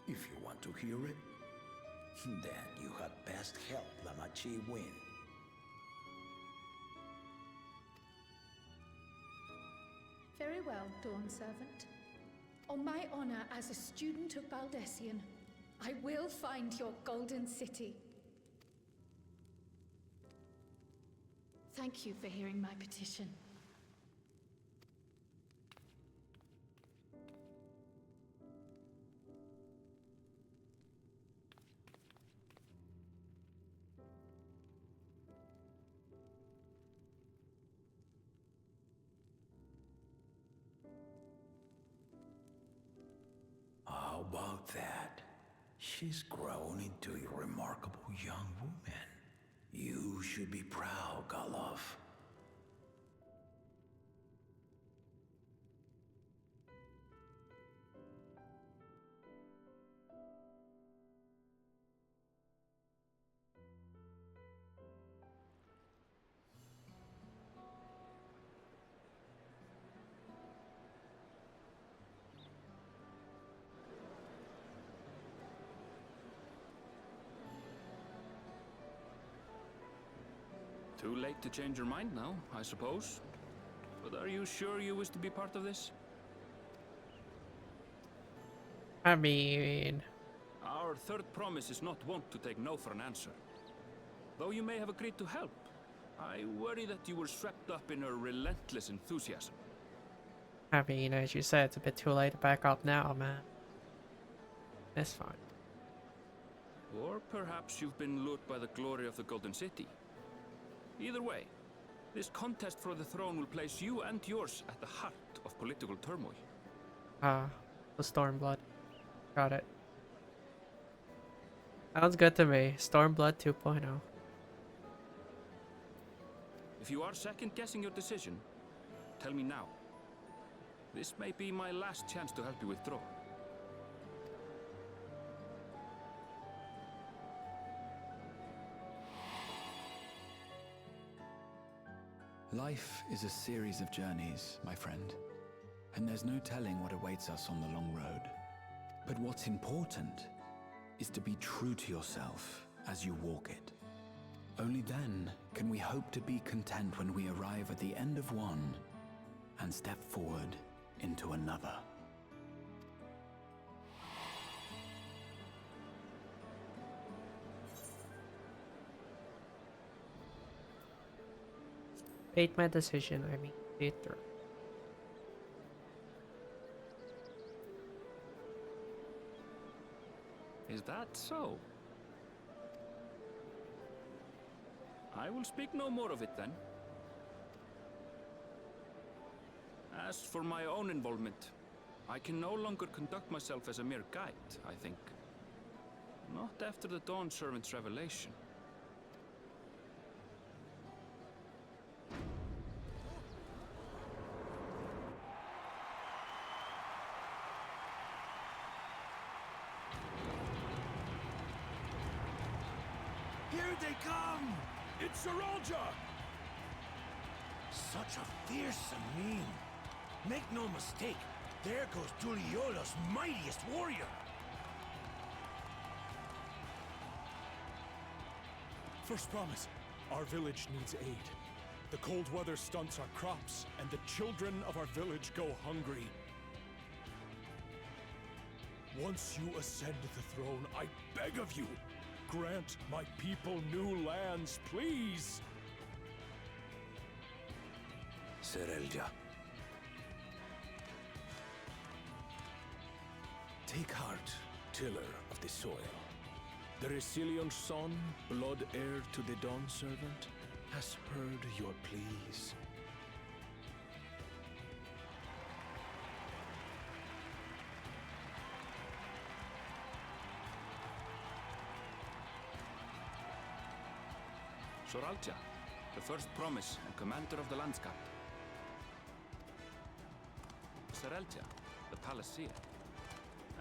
Speaker 6: If you want to hear it, then you had best help Lamachi win.
Speaker 5: Very well, Dawn Servant. On my honor as a student of Baldessian, I will find your Golden City. Thank you for hearing my petition.
Speaker 6: How about that? She's grown into a remarkable young woman. You should be proud, Galuf.
Speaker 4: Too late to change your mind now, I suppose. But are you sure you wish to be part of this?
Speaker 1: I mean,
Speaker 4: Our third promise is not wont to take no for an answer. Though you may have agreed to help, I worry that you were swept up in her relentless enthusiasm.
Speaker 1: as you said, it's a bit too late to back up now, man. It's fine.
Speaker 4: Or perhaps you've been lured by the glory of the Golden City. Either way, this contest for the throne will place you and yours at the heart of political turmoil.
Speaker 1: Ah, the Stormblood. Got it. Sounds good to me. Stormblood 2.0.
Speaker 4: If you are second-guessing your decision, tell me now. This may be my last chance to help you withdraw.
Speaker 12: Life is a series of journeys, my friend, and there's no telling what awaits us on the long road. But what's important is to be true to yourself as you walk it. Only then can we hope to be content when we arrive at the end of one and step forward into another.
Speaker 1: Made my decision, I mean, see it through.
Speaker 4: Is that so? I will speak no more of it then. As for my own involvement, I can no longer conduct myself as a mere guide, I think. Not after the Dawn Servant's revelation.
Speaker 6: Here they come! It's Saralja! Such a fearsome mien. Make no mistake, there goes Duliola's mightiest warrior.
Speaker 13: First promise, our village needs aid. The cold weather stunts our crops, and the children of our village go hungry. Once you ascend the throne, I beg of you, grant my people new lands, please!
Speaker 6: Saralja. Take heart, tiller of the soil. The resilient son, blood heir to the Dawn Servant, has heard your pleas.
Speaker 4: Soralja, the first promise and commander of the Landscape. Saralja, the Palaceer.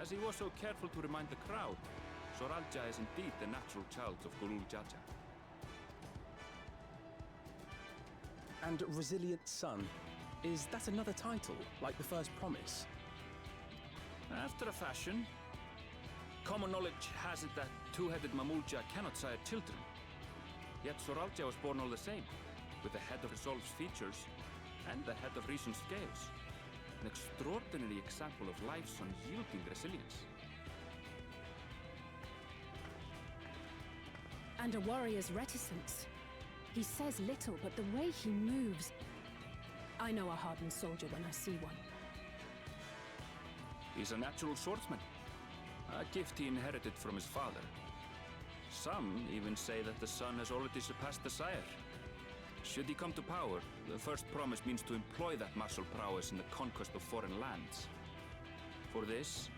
Speaker 4: As he was so careful to remind the crowd, Soralja is indeed the natural child of Gulul Jaja.
Speaker 7: And Resilient Son, is that another title, like the first promise?
Speaker 4: After a fashion, common knowledge has it that two-headed Mamulja cannot sire children. Yet Soralja was born all the same, with the head of Resolve's features and the head of Reason's scales. An extraordinary example of life's unyielding resilience.
Speaker 3: And a warrior's reticence. He says little, but the way he moves... I know a hardened soldier when I see one.
Speaker 4: He's a natural swordsman, a gift he inherited from his father. Some even say that the son has already surpassed the sire. Should he come to power, the first promise means to employ that martial prowess in the conquest of foreign lands. For this,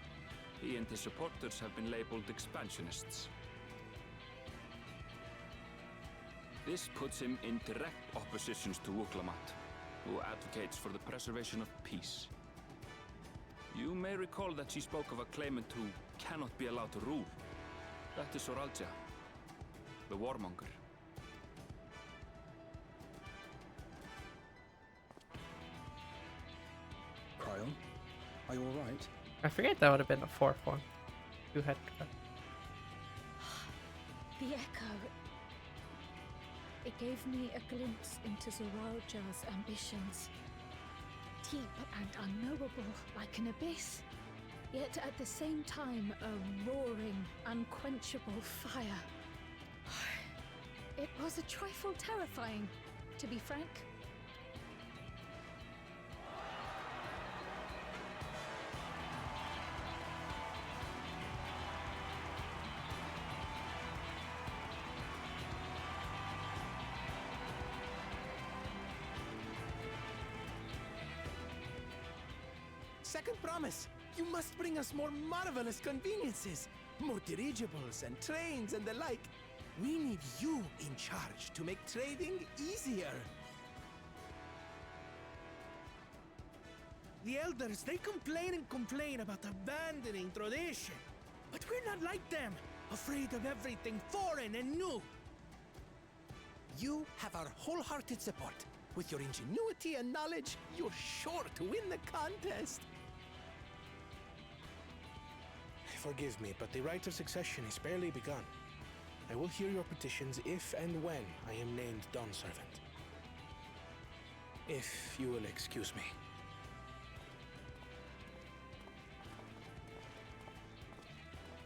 Speaker 4: he and his supporters have been labeled expansionists. This puts him in direct opposition to Wuklamat, who advocates for the preservation of peace. You may recall that she spoke of a claimant who cannot be allowed to rule. That is Soralja, the warmonger.
Speaker 7: Cryon, are you alright?
Speaker 1: I forget that would have been the fourth one. Two-head.
Speaker 5: The echo. It gave me a glimpse into Zoralja's ambitions. Deep and unknowable, like an abyss. Yet at the same time, a roaring, unquenchable fire. It was a trifle terrifying, to be frank.
Speaker 8: Second promise. You must bring us more marvelous conveniences. More dirigibles and trains and the like. We need you in charge to make trading easier. The elders, they complain and complain about abandoning tradition. But we're not like them, afraid of everything foreign and new. You have our wholehearted support. With your ingenuity and knowledge, you're sure to win the contest.
Speaker 11: Forgive me, but the right of succession is barely begun. I will hear your petitions if and when I am named Dawn Servant. If you will excuse me.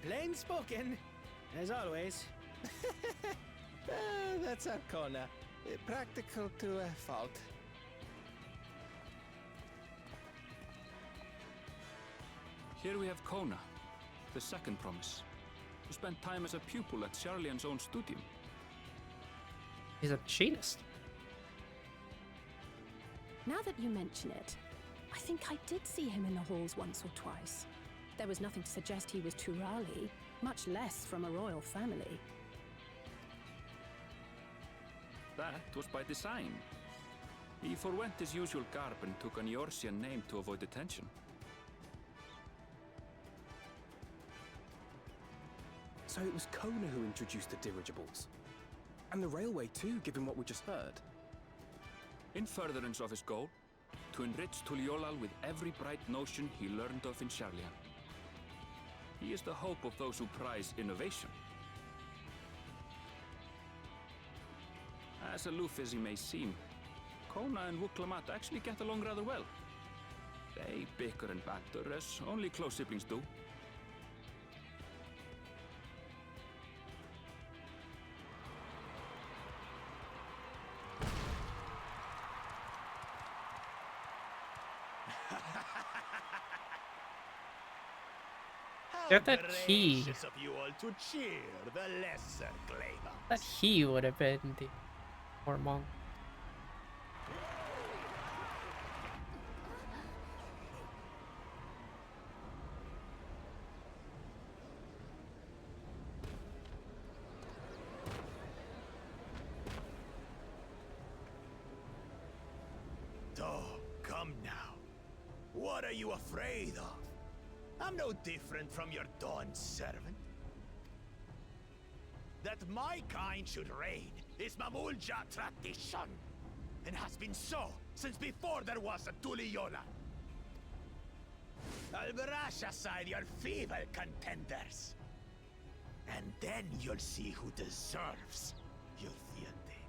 Speaker 8: Plain spoken, as always. That's Arcona. Practical to a fault.
Speaker 4: Here we have Kona, the second promise, who spent time as a pupil at Charlian's own studium.
Speaker 1: He's a machinist.
Speaker 3: Now that you mention it, I think I did see him in the halls once or twice. There was nothing to suggest he was Turali, much less from a royal family.
Speaker 4: That was by design. He forwent his usual garb and took an Eorzean name to avoid attention.
Speaker 7: So it was Kona who introduced the dirigibles. And the railway too, given what we just heard.
Speaker 4: In furtherance of his goal, to enrich Tuliolal with every bright notion he learned of in Charlian. He is the hope of those who prize innovation. As aloof as he may seem, Kona and Wuklamat actually get along rather well. They bicker and banter as only close siblings do.
Speaker 1: Get that key.
Speaker 6: Gracious of you all to cheer the lesser Glaber.
Speaker 1: That he would have been the Hormong.
Speaker 6: Oh, come now. What are you afraid of? I'm no different from your Dawn servant. That my kind should reign is Mamulja tradition, and has been so since before there was a Tuliola. I'll brush aside your feeble contenders, and then you'll see who deserves your fealty.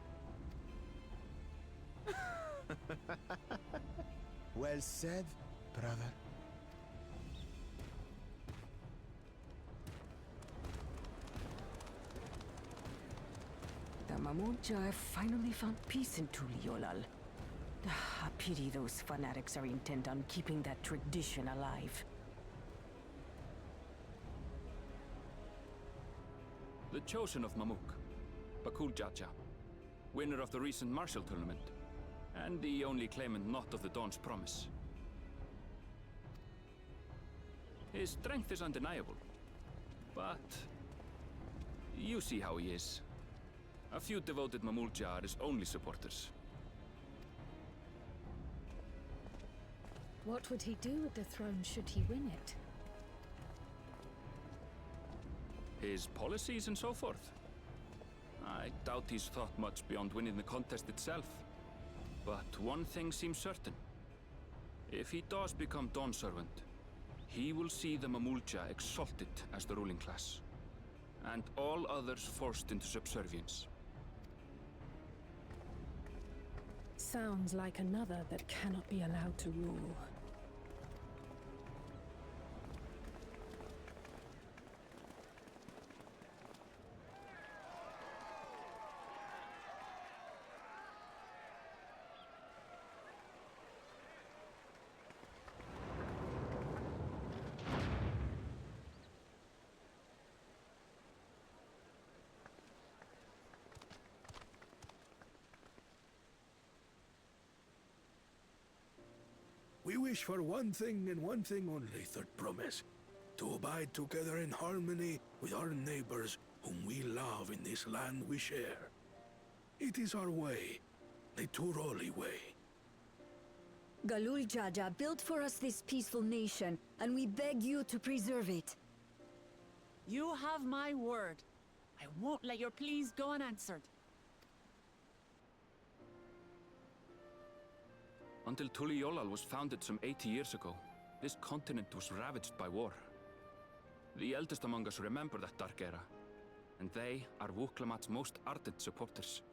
Speaker 6: Well said, brother.
Speaker 14: The Mamulja have finally found peace in Tuliolal. A pity those fanatics are intent on keeping that tradition alive.
Speaker 4: The chosen of Mamuk, Bakul Jaja, winner of the recent martial tournament, and the only claimant not of the Dawn's promise. His strength is undeniable, but you see how he is. A few devoted Mamulja are his only supporters.
Speaker 5: What would he do with the throne should he win it?
Speaker 4: His policies and so forth. I doubt he's thought much beyond winning the contest itself. But one thing seems certain. If he does become Dawn Servant, he will see the Mamulja exalted as the ruling class, and all others forced into subservience.
Speaker 3: sounds like another that cannot be allowed to rule.
Speaker 8: We wish for one thing and one thing only, Third Promise. To abide together in harmony with our neighbors whom we love in this land we share. It is our way, the Turoli way.
Speaker 15: Galul Jaja built for us this peaceful nation, and we beg you to preserve it.
Speaker 2: You have my word. I won't let your pleas go unanswered.
Speaker 4: Until Tuliolal was founded some 80 years ago, this continent was ravaged by war. The eldest among us remember that dark era, and they are Wuklamat's most ardent supporters.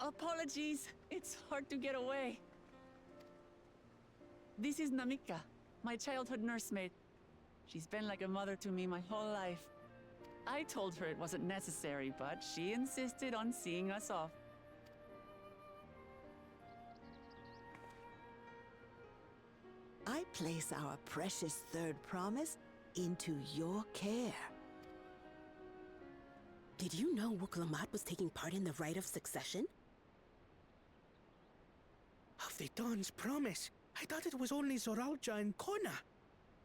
Speaker 2: Apologies, it's hard to get away. This is Namika, my childhood nursemaid. She's been like a mother to me my whole life. I told her it wasn't necessary, but she insisted on seeing us off.
Speaker 16: I place our precious Third Promise into your care.
Speaker 17: Did you know Wuklamat was taking part in the rite of succession?
Speaker 8: Of the Dawn's Promise, I thought it was only Zoralja and Kona.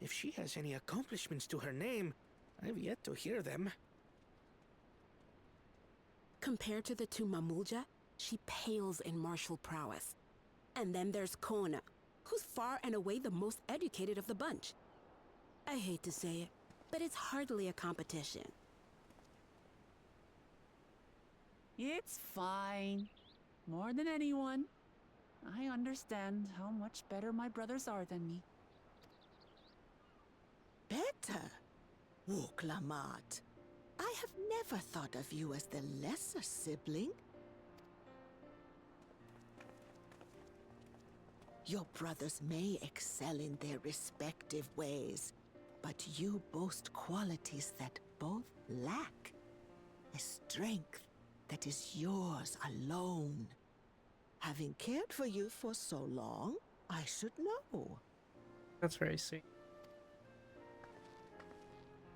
Speaker 8: If she has any accomplishments to her name, I've yet to hear them.
Speaker 17: Compared to the two Mamulja, she pales in martial prowess. And then there's Kona, who's far and away the most educated of the bunch. I hate to say it, but it's hardly a competition.
Speaker 2: It's fine. More than anyone, I understand how much better my brothers are than me.
Speaker 16: Better? Wuklamat. I have never thought of you as the lesser sibling. Your brothers may excel in their respective ways, but you boast qualities that both lack. A strength that is yours alone. Having cared for you for so long, I should know.
Speaker 1: That's very sweet.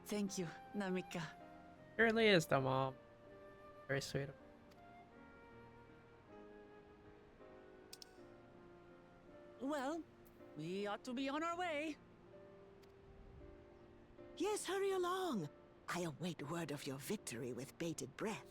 Speaker 2: Thank you, Namika.
Speaker 1: She really is the mom. Very sweet.
Speaker 2: Well, we ought to be on our way.
Speaker 16: Yes, hurry along. I await word of your victory with bated breath.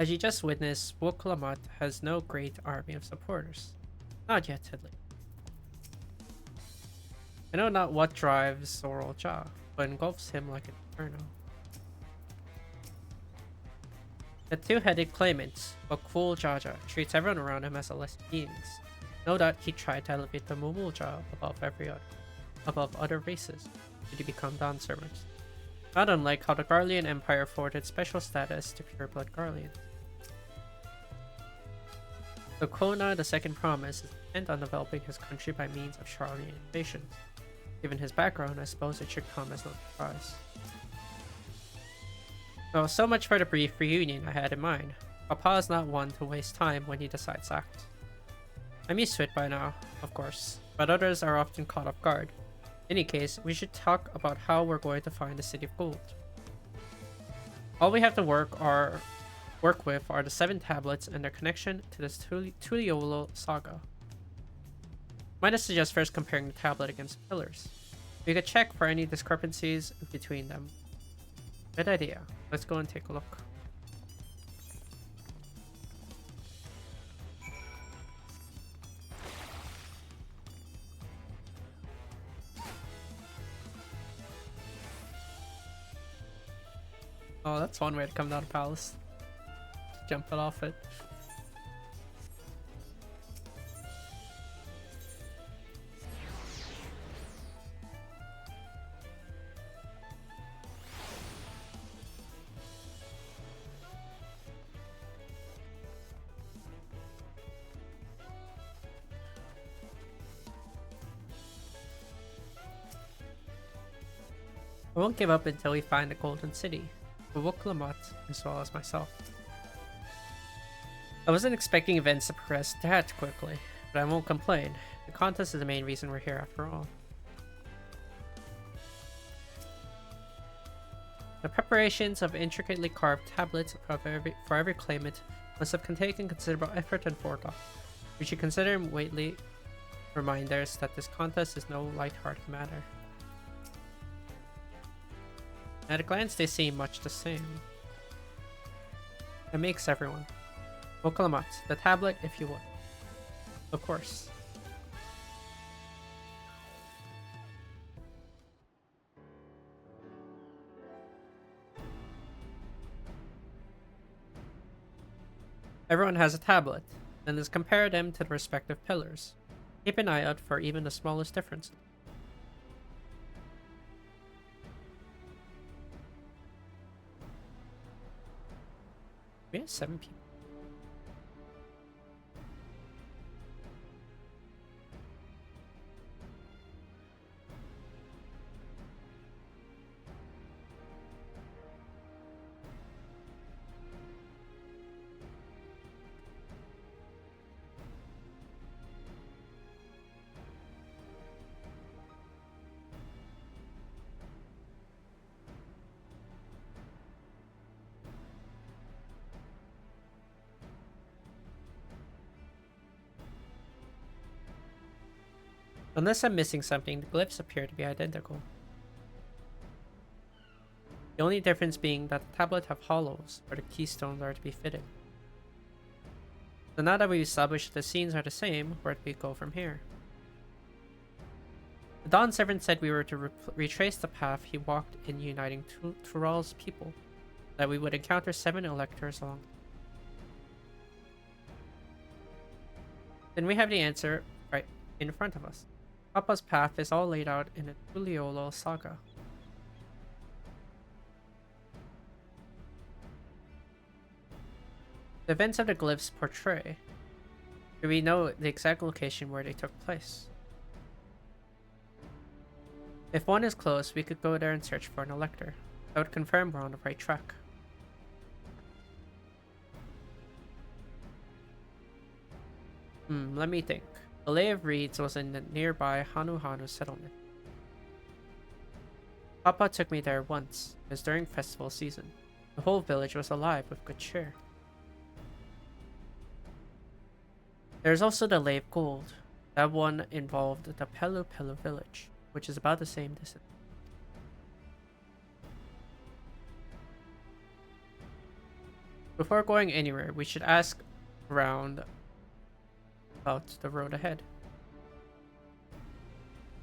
Speaker 1: As you just witnessed, Wuklamat has no great army of supporters. Not yet, at least. I know not what drives Zoralja, but engulfs him like an inferno. The two-headed claimant, Bakul Jaja, treats everyone around him as lesser beings. No doubt he tried to elevate the Mumulja above other races, to become Dawn servants. Not unlike how the Garlean Empire afforded special status to pureblood Garleans. The Kona, the Second Promise, is intent on developing his country by means of Charlian invasions. Given his background, I suppose it should come as no surprise. Well, so much for the brief reunion I had in mind. Papa is not one to waste time when he decides to act. I'm used to it by now, of course, but others are often caught off guard. In any case, we should talk about how we're going to find the City of Gold. All we have to work with are the 7 tablets and their connection to this Tuliolo saga. Might suggest first comparing the tablet against the pillars. We could check for any discrepancies between them. Good idea. Let's go and take a look. Oh, that's one way to come down to Palace. Jump it off it. I won't give up until we find the Golden City, for Woklamat as well as myself. I wasn't expecting events to progress that quickly, but I won't complain. The contest is the main reason we're here after all. The preparations of intricately carved tablets for every claimant must have taken considerable effort and forethought. We should consider weighty reminders that this contest is no light-hearted matter. At a glance, they seem much the same. It makes everyone. Okalamat, the tablet, if you would. Of course. Everyone has a tablet, and let's compare them to the respective pillars. Keep an eye out for even the smallest differences. We have 7 people. Unless I'm missing something, the glyphs appear to be identical. The only difference being that the tablet have hollows where the keystones are to be fitted. So now that we've established the scenes are the same, where do we go from here? The Dawn Servant said we were to retrace the path he walked in uniting Tural's people, that we would encounter 7 electors along. Then we have the answer right in front of us. Papa's path is all laid out in a Tuliolo saga. The events of the glyphs portray. Do we know the exact location where they took place? If one is close, we could go there and search for an elector. That would confirm we're on the right track. Let me think. The Lay of Reeds was in the nearby Hanu settlement. Papa took me there once. It was during festival season. The whole village was alive with good cheer. There's also the Lay of Gold. That one involved the Pelu Pelu village, which is about the same distance. Before going anywhere, we should ask around about the road ahead.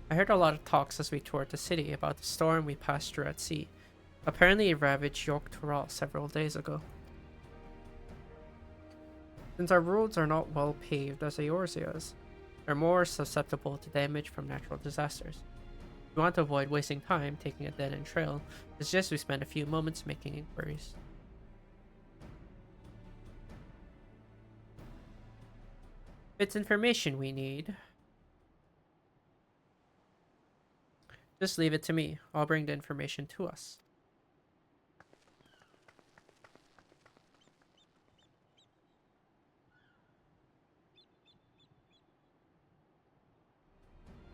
Speaker 1: I heard a lot of talks as we toured the city about the storm we passed through at sea. Apparently it ravaged York Tural several days ago. Since our roads are not well paved as Eorzea's, they're more susceptible to damage from natural disasters. We want to avoid wasting time taking a dead-end trail. It's just we spend a few moments making inquiries. If it's information we need, just leave it to me. I'll bring the information to us.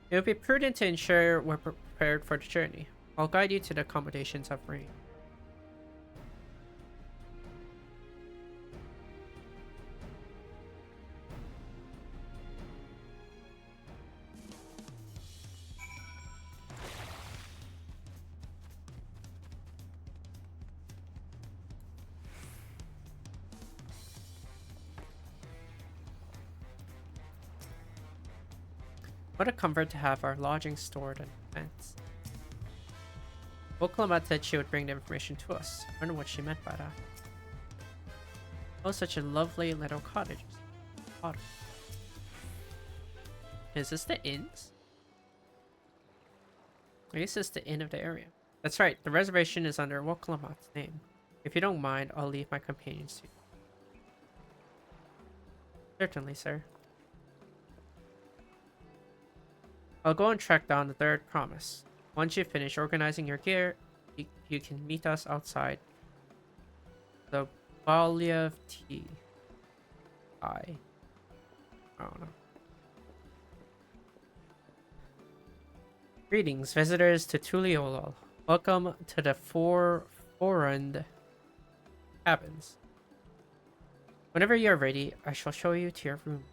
Speaker 1: It would be prudent to ensure we're prepared for the journey. I'll guide you to the accommodations I've arranged. What a comfort to have our lodging stored in advance. Woklamat said she would bring the information to us. I wonder what she meant by that. Oh, such a lovely little cottage. Is this the inns? I guess it's the inn of the area. That's right, the reservation is under Woklamat's name. If you don't mind, I'll leave my companions to you. Certainly, sir. I'll go and track down the third promise. Once you finish organizing your gear, you can meet us outside the Baliev Tea. I don't know. Greetings, visitors to Tuliolol. Welcome to the Forund cabins. Whenever you're ready, I shall show you to your room.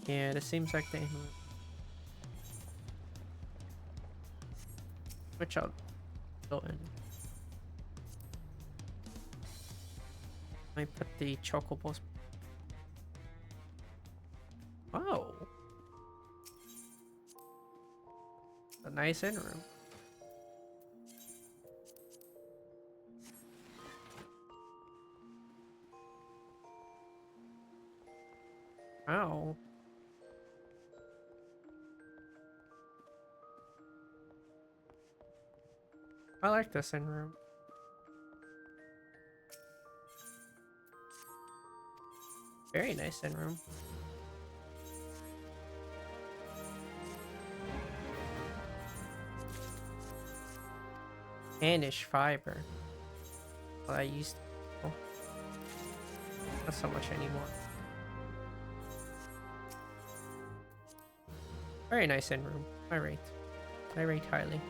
Speaker 1: Yeah, this seems like the end. Which I'll go in. I put the chocobos. Oh, a nice in room. Wow. I like this in room. Very nice in room. Danish fiber. Well, I used to. Oh. Not so much anymore. Very nice in room. I rate highly.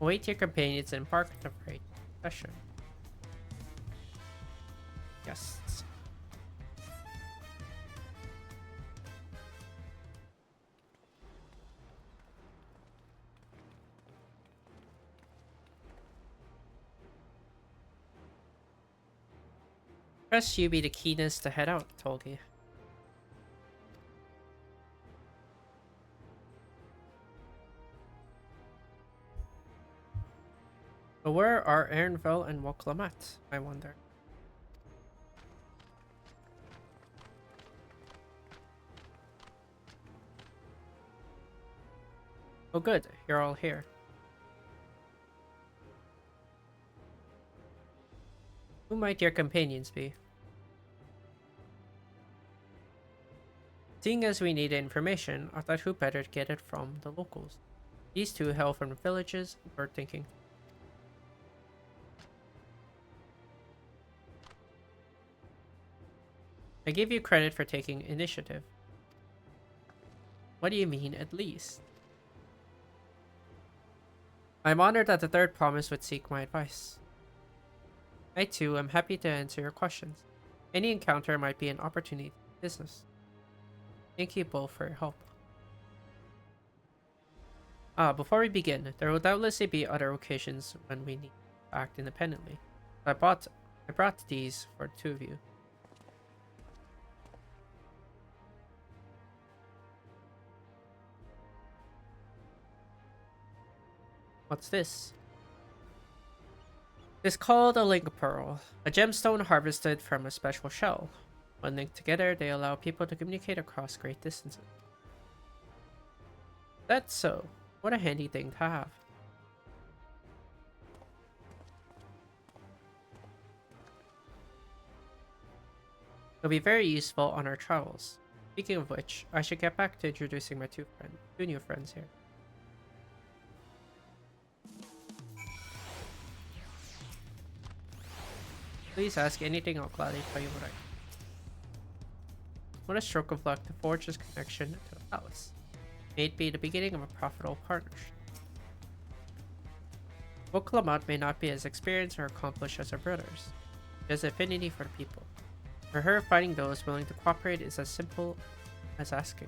Speaker 1: Await your companions and embark on a great session. Yes. Trust you be the keenness to head out, Tulky. But where are Ernville and Woklamat, I wonder? Oh good, you're all here. Who might your companions be? Seeing as we need information, I thought who better to get it from the locals. These two hail from the villages, we're thinking. I give you credit for taking initiative. What do you mean, at least? I'm honored that the third promise would seek my advice. I too am happy to answer your questions. Any encounter might be an opportunity for business. Thank you both for your help. Before we begin, there will doubtlessly be other occasions when we need to act independently. I brought these for the two of you. What's this? It's called a link pearl, a gemstone harvested from a special shell. When linked together, they allow people to communicate across great distances. That's so. What a handy thing to have. It'll be very useful on our travels. Speaking of which, I should get back to introducing my two new friends here. Please ask anything, I'll gladly tell you what I... with a stroke of luck to forge his connection to the palace. May it be the beginning of a profitable partnership. Woklamat may not be as experienced or accomplished as her brothers. She has affinity for the people. For her, finding those willing to cooperate is as simple as asking.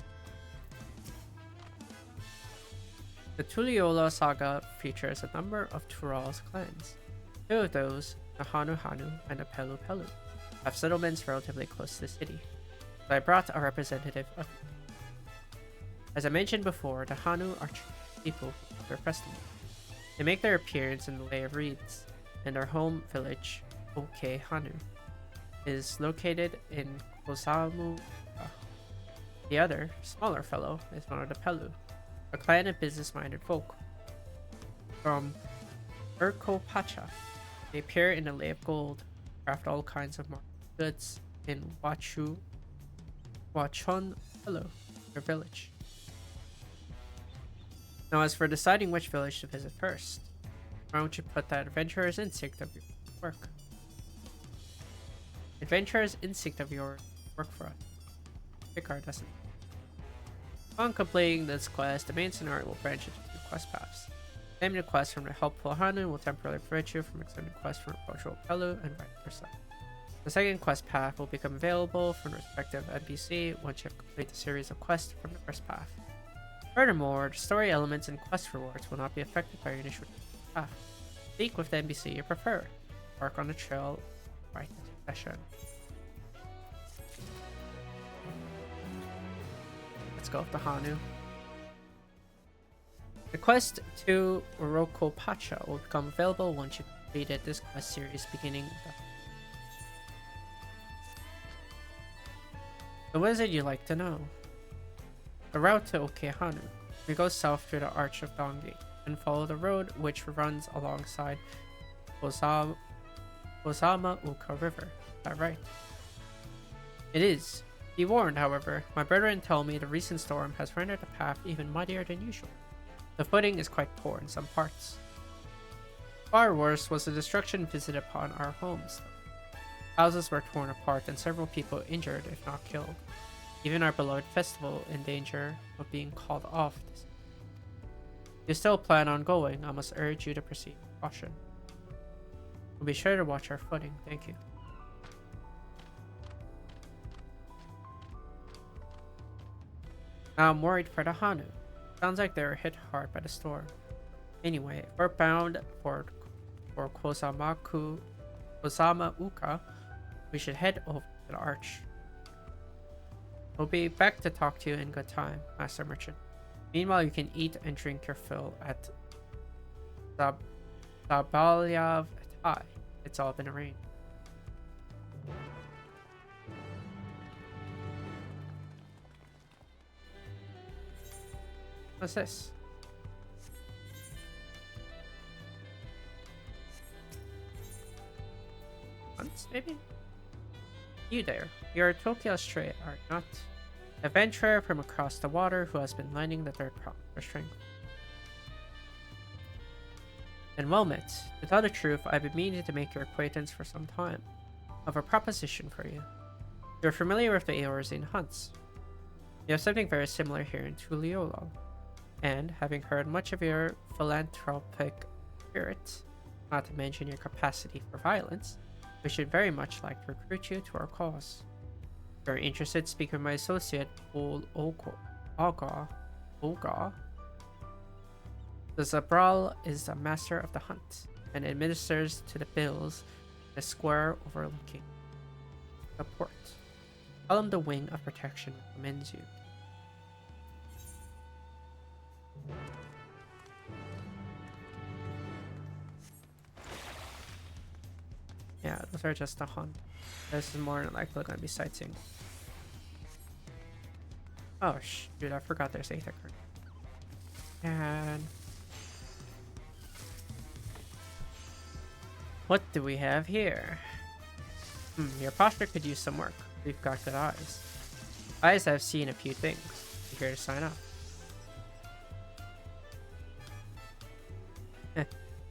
Speaker 1: The Tuliyola saga features a number of Tural's clans. Two of those, the Hanu Hanu and the Pelu Pelu, have settlements relatively close to the city. So I brought a representative of it. As I mentioned before, the Hanu are people who have their festival. They make their appearance in the Lay of Reeds, and their home village, Oke Hanu, is located in Kosamu. The other, smaller fellow, is one of the Pelu, a clan of business-minded folk. From Urko Pacha, they appear in the Lay of Gold, craft all kinds of goods in Wachon Pelu, their village. Now, as for deciding which village to visit first, why don't you put that adventurer's instinct of your work? Adventurer's instinct of your work for us. Pick our destination. Upon completing this quest, the main scenario will branch into two quest paths. Claiming the quest from the helpful Hanu will temporarily prevent you from accepting quests from approachable Pelu and vice versa. The second quest path will become available from the respective NPC once you have completed the series of quests from the first path. Furthermore, the story elements and quest rewards will not be affected by your initial path. Speak with the NPC you prefer. Embark on the trail right into session. Let's go with the Hanu. The quest to Uroko Pacha will become available once you completed this quest series beginning the what is it you'd like to know? The route to Okehanu. We go south through the Arch of Dongi and follow the road which runs alongside Ozama Uka River. Is that right? It is. Be warned, however, my brethren tell me the recent storm has rendered the path even muddier than usual. The footing is quite poor in some parts. Far worse was the destruction visited upon our homes. Houses were torn apart and several people injured, if not killed. Even our beloved festival in danger of being called off. If you still plan on going, I must urge you to proceed with caution. We'll be sure to watch our footing. Thank you. Now I'm worried for the Hanu. Sounds like they were hit hard by the storm. Anyway, if we're bound for Kozama Uka, we should head over to the arch. We'll be back to talk to you in good time, Master Merchant. Meanwhile, you can eat and drink your fill at Zabalyav Tai. It's all been arranged. What's this? Once, maybe? You there. You're Tulky Astray, are you not? An adventurer from across the water who has been lending the third prop for strength. And well met. To tell the truth, I've been meaning to make your acquaintance for some time. I have a proposition for you. You're familiar with the Eorzine hunts. You have something very similar here in Tuliyola. And, having heard much of your philanthropic spirit, not to mention your capacity for violence, we should very much like to recruit you to our cause. If you're interested, speak with my associate, Olga. The Zabral is the master of the hunt, and administers to the bills in a square overlooking the port. Tell him the Wing of Protection recommends you. Yeah, those are just a hunt. This is more than likely going to be sightseeing. Oh, dude, I forgot there's Aether card. And what do we have here? Your posture could use some work. We've got good eyes. Eyes have seen a few things. You here to sign up?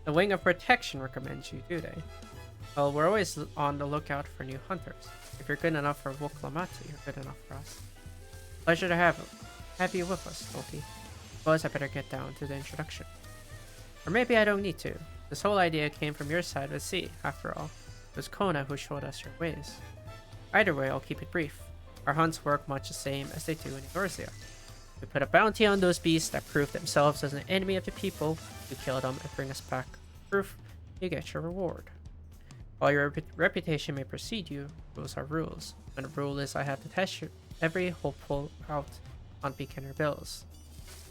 Speaker 1: The Wing of Protection recommends you, do they? Well, we're always on the lookout for new hunters. If you're good enough for Woklamatsu, you're good enough for us. Pleasure to have you with us, Tulky. Suppose I better get down to the introduction. Or maybe I don't need to. This whole idea came from your side of the sea, after all. It was Kona who showed us your ways. Either way, I'll keep it brief. Our hunts work much the same as they do in Eorzea. We put a bounty on those beasts that prove themselves as an enemy of the people. You kill them and bring us back proof. You get your reward. While your reputation may precede you, rules are rules. And the rule is I have to test every hopeful out on beginner bills.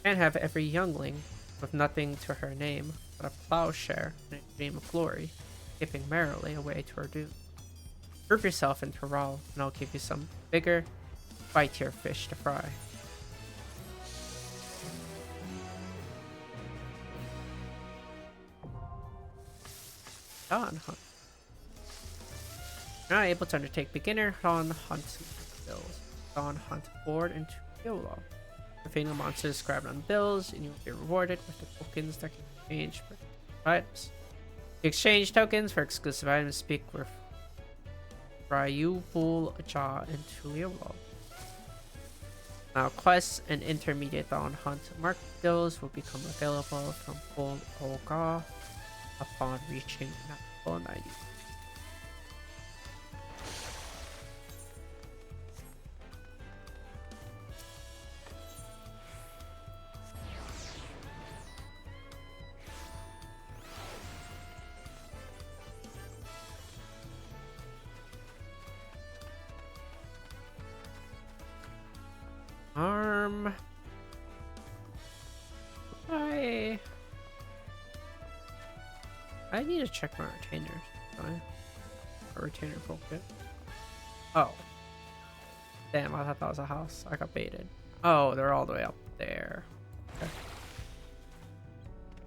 Speaker 1: Can't have every youngling with nothing to her name but a plowshare and a dream of glory, skipping merrily away to her doom. Prove yourself in Tural, and I'll give you some bigger, fightier fish to fry. Dawn Hunt. You're not able to undertake beginner Dawn Hunt bills. Dawn Hunt board into YOLO. Defeating the monsters grabbed on bills, and you will be rewarded with the tokens that can be exchanged for items. You exchange tokens for exclusive items. Speak with Ryubul Ja and Tuliolo. Now, quests and intermediate Dawn Hunt marked bills will become available from Full Olga upon reaching level 90. I need to check my retainers. A retainer bullshit. Oh. Damn, I thought that was a house. I got baited. Oh, they're all the way up there. Okay.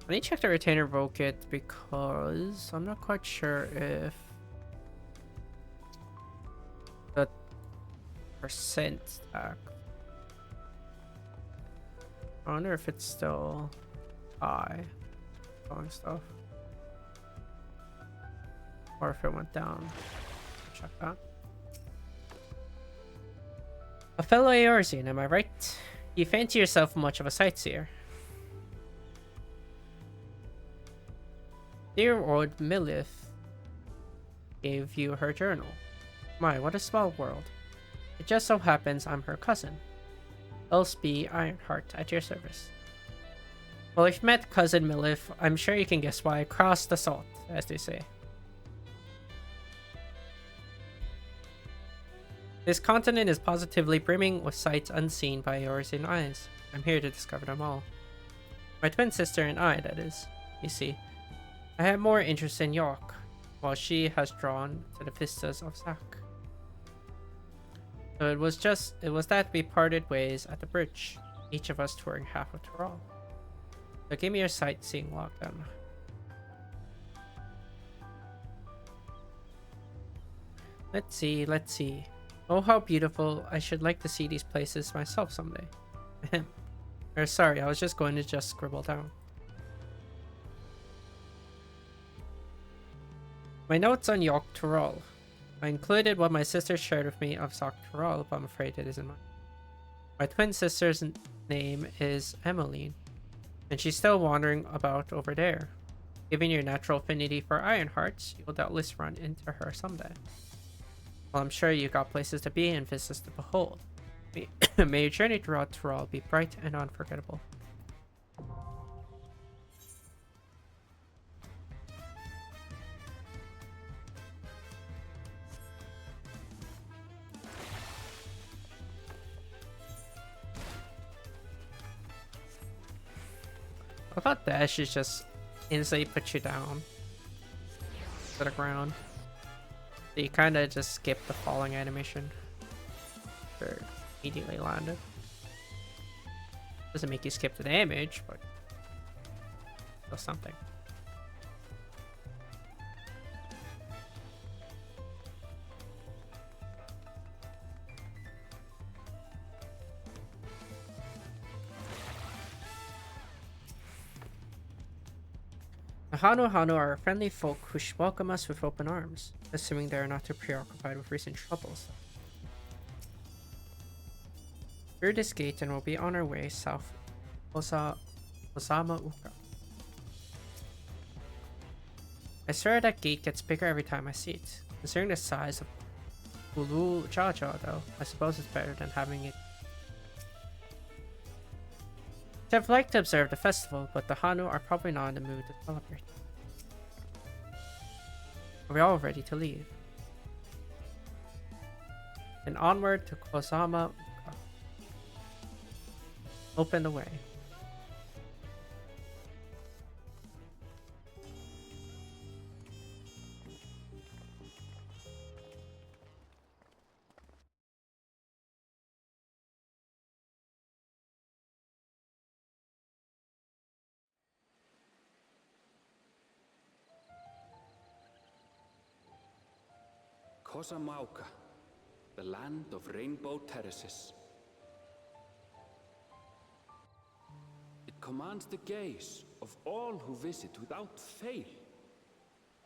Speaker 1: I need to check the retainer kit because I'm not quite sure if the percent stack. I wonder if it's still high. Selling stuff. Or if it went down. Check that. A fellow Eorzean, am I right? You fancy yourself much of a sightseer. Dear old Milith gave you her journal. My, what a small world. It just so happens I'm her cousin. Elsby Ironheart at your service. Well, if you've met cousin Milith, I'm sure you can guess why I crossed the salt, as they say. This continent is positively brimming with sights unseen by Eorzean eyes. I'm here to discover them all. My twin sister and I, that is. You see, I have more interest in York, while she has drawn to the vistas of Zak. So it was that we parted ways at the bridge, each of us touring half of Tural. So give me your sightseeing log then. Let's see. Oh, how beautiful. I should like to see these places myself someday. Or sorry, I was just going to scribble down. My notes on York Tural. I included what my sister shared with me of Zak Tural, but I'm afraid it isn't mine. My twin sister's name is Emmeline, and she's still wandering about over there. Given your natural affinity for Ironhearts, you'll doubtless run into her someday. Well, I'm sure you got places to be and vistas to behold. May your journey throughout Tural be bright and unforgettable. I thought dash is just instantly put you down to the ground. So you kind of just skip the falling animation. Or immediately landed. Doesn't make you skip the damage, but does something. The Hanu Hanu are friendly folk who welcome us with open arms, assuming they are not too preoccupied with recent troubles. Through this gate and we'll be on our way south Osama Uka. I swear that gate gets bigger every time I see it. Considering the size of Ulu Jaja though, I suppose it's better than having it. I'd like to observe the festival, but the Hanu are probably not in the mood to celebrate. Are we all ready to leave? Then onward to Kozama Uka. Open the way.
Speaker 4: Kosamauka, the land of rainbow terraces. It commands the gaze of all who visit without fail.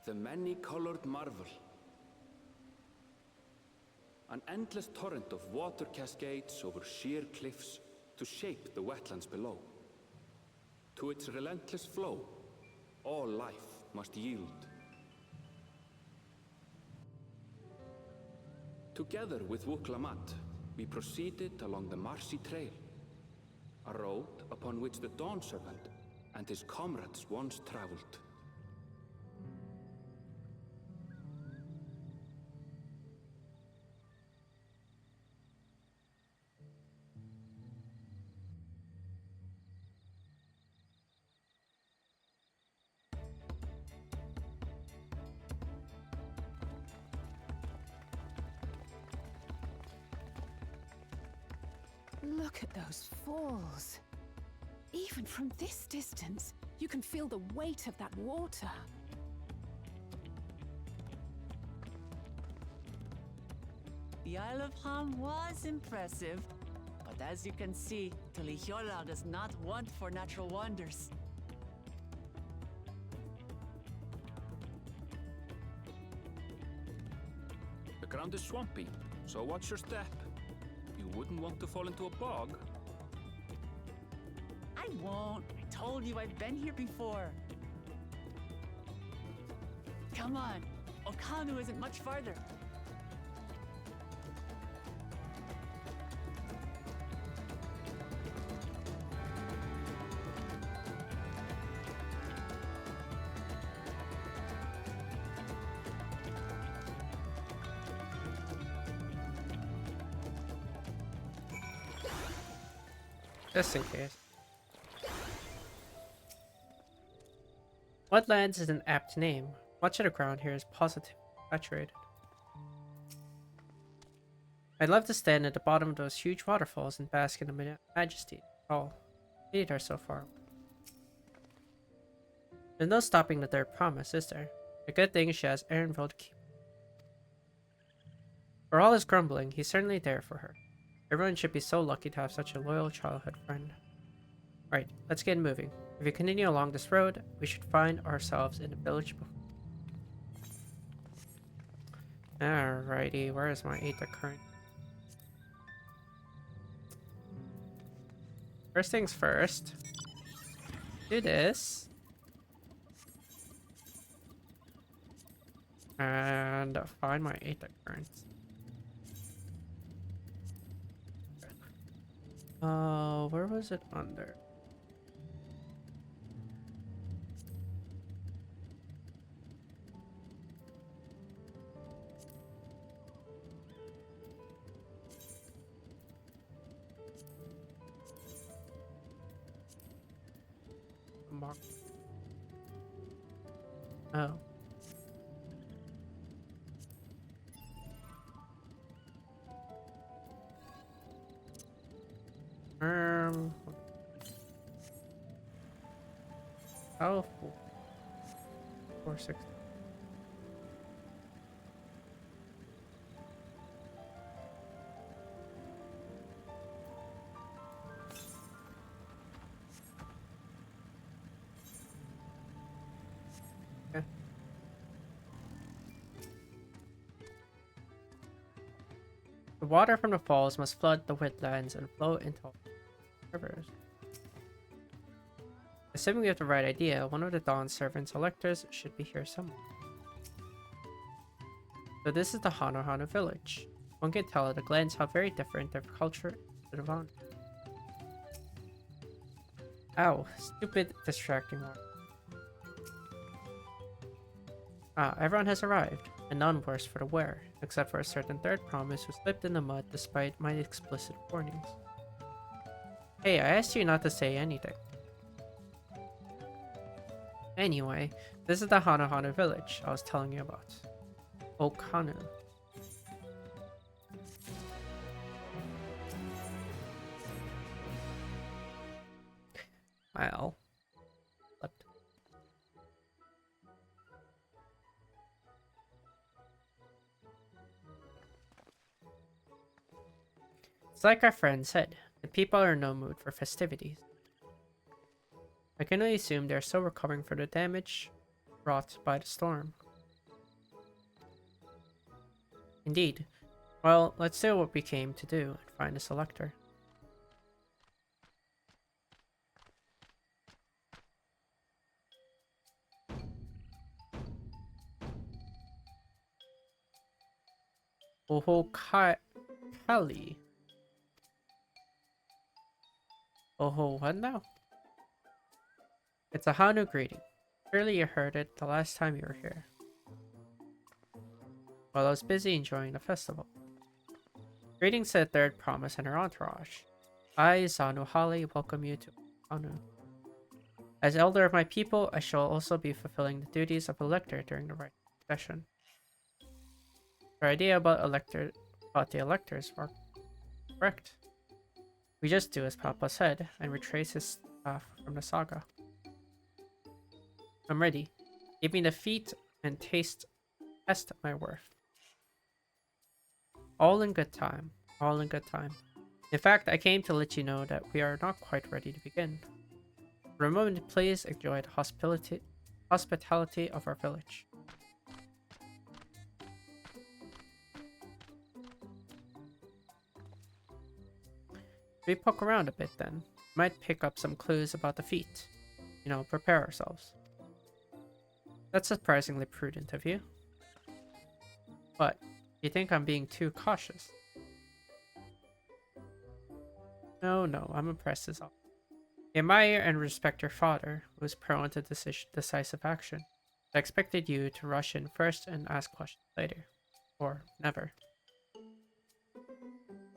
Speaker 4: The many-colored marvel. An endless torrent of water cascades over sheer cliffs to shape the wetlands below. To its relentless flow, all life must yield. Together with Wuklamat, we proceeded along the Marcy Trail, a road upon which the Dawn Servant and his comrades once traveled.
Speaker 3: Look at those falls. Even from this distance, you can feel the weight of that water.
Speaker 2: The Isle of Ham was impressive, but as you can see, Tulihiola does not want for natural wonders.
Speaker 4: The ground is swampy, so watch your step. You wouldn't want to fall into a bog.
Speaker 2: I won't. I told you I've been here before. Come on. Okanu isn't much farther.
Speaker 1: Just in case. Wetlands is an apt name. Much of the ground here is positively saturated. I'd love to stand at the bottom of those huge waterfalls and bask in the majesty. Oh, indeed are so far. There's no stopping the third promise, is there? The good thing is she has Ehrenfeld to keep. For all his grumbling, he's certainly there for her. Everyone should be so lucky to have such a loyal childhood friend. Right, let's get moving. If we continue along this road, we should find ourselves in a village before. Alrighty, where is my Aether current? First things first. Do this. And find my Aether currents. Where was it under? Mark. Oh. Oh, 460. The water from the falls must flood the wetlands and flow into rivers. Assuming we have the right idea, one of the Dawn servants' electors should be here somewhere. So this is the Hano village. One can tell at a glance how very different their culture is to the Dawn. Ow, stupid distracting one. Everyone has arrived, and none worse for the wear, except for a certain third promise who slipped in the mud despite my explicit warnings. Hey, I asked you not to say anything. Anyway, this is the Hano village I was telling you about. Okanu. Well, flipped. It's like our friend said, the people are in no mood for festivities. I can only assume they're still recovering from the damage wrought by the storm. Indeed. Well, let's do what we came to do and find the selector. Oho Kali. Oho, what now? It's a Hanu greeting. Surely you heard it the last time you were here. While I was busy enjoying the festival. Greetings to the third promise and her entourage. I, Zanu Hali, welcome you to Hanu. As elder of my people, I shall also be fulfilling the duties of elector during the right session. Your idea about the electors were correct. We just do as Papa said and retrace his staff from the saga. I'm ready. Give me the feat and test my worth. All in good time. All in good time. In fact, I came to let you know that we are not quite ready to begin. For a moment, please enjoy the hospitality of our village. We poke around a bit then. Might pick up some clues about the feat. You know, prepare ourselves. That's surprisingly prudent of you. But, you think I'm being too cautious? No, I'm impressed as all. I admire and respect your father, who is prone to decisive action. I expected you to rush in first and ask questions later. Or never.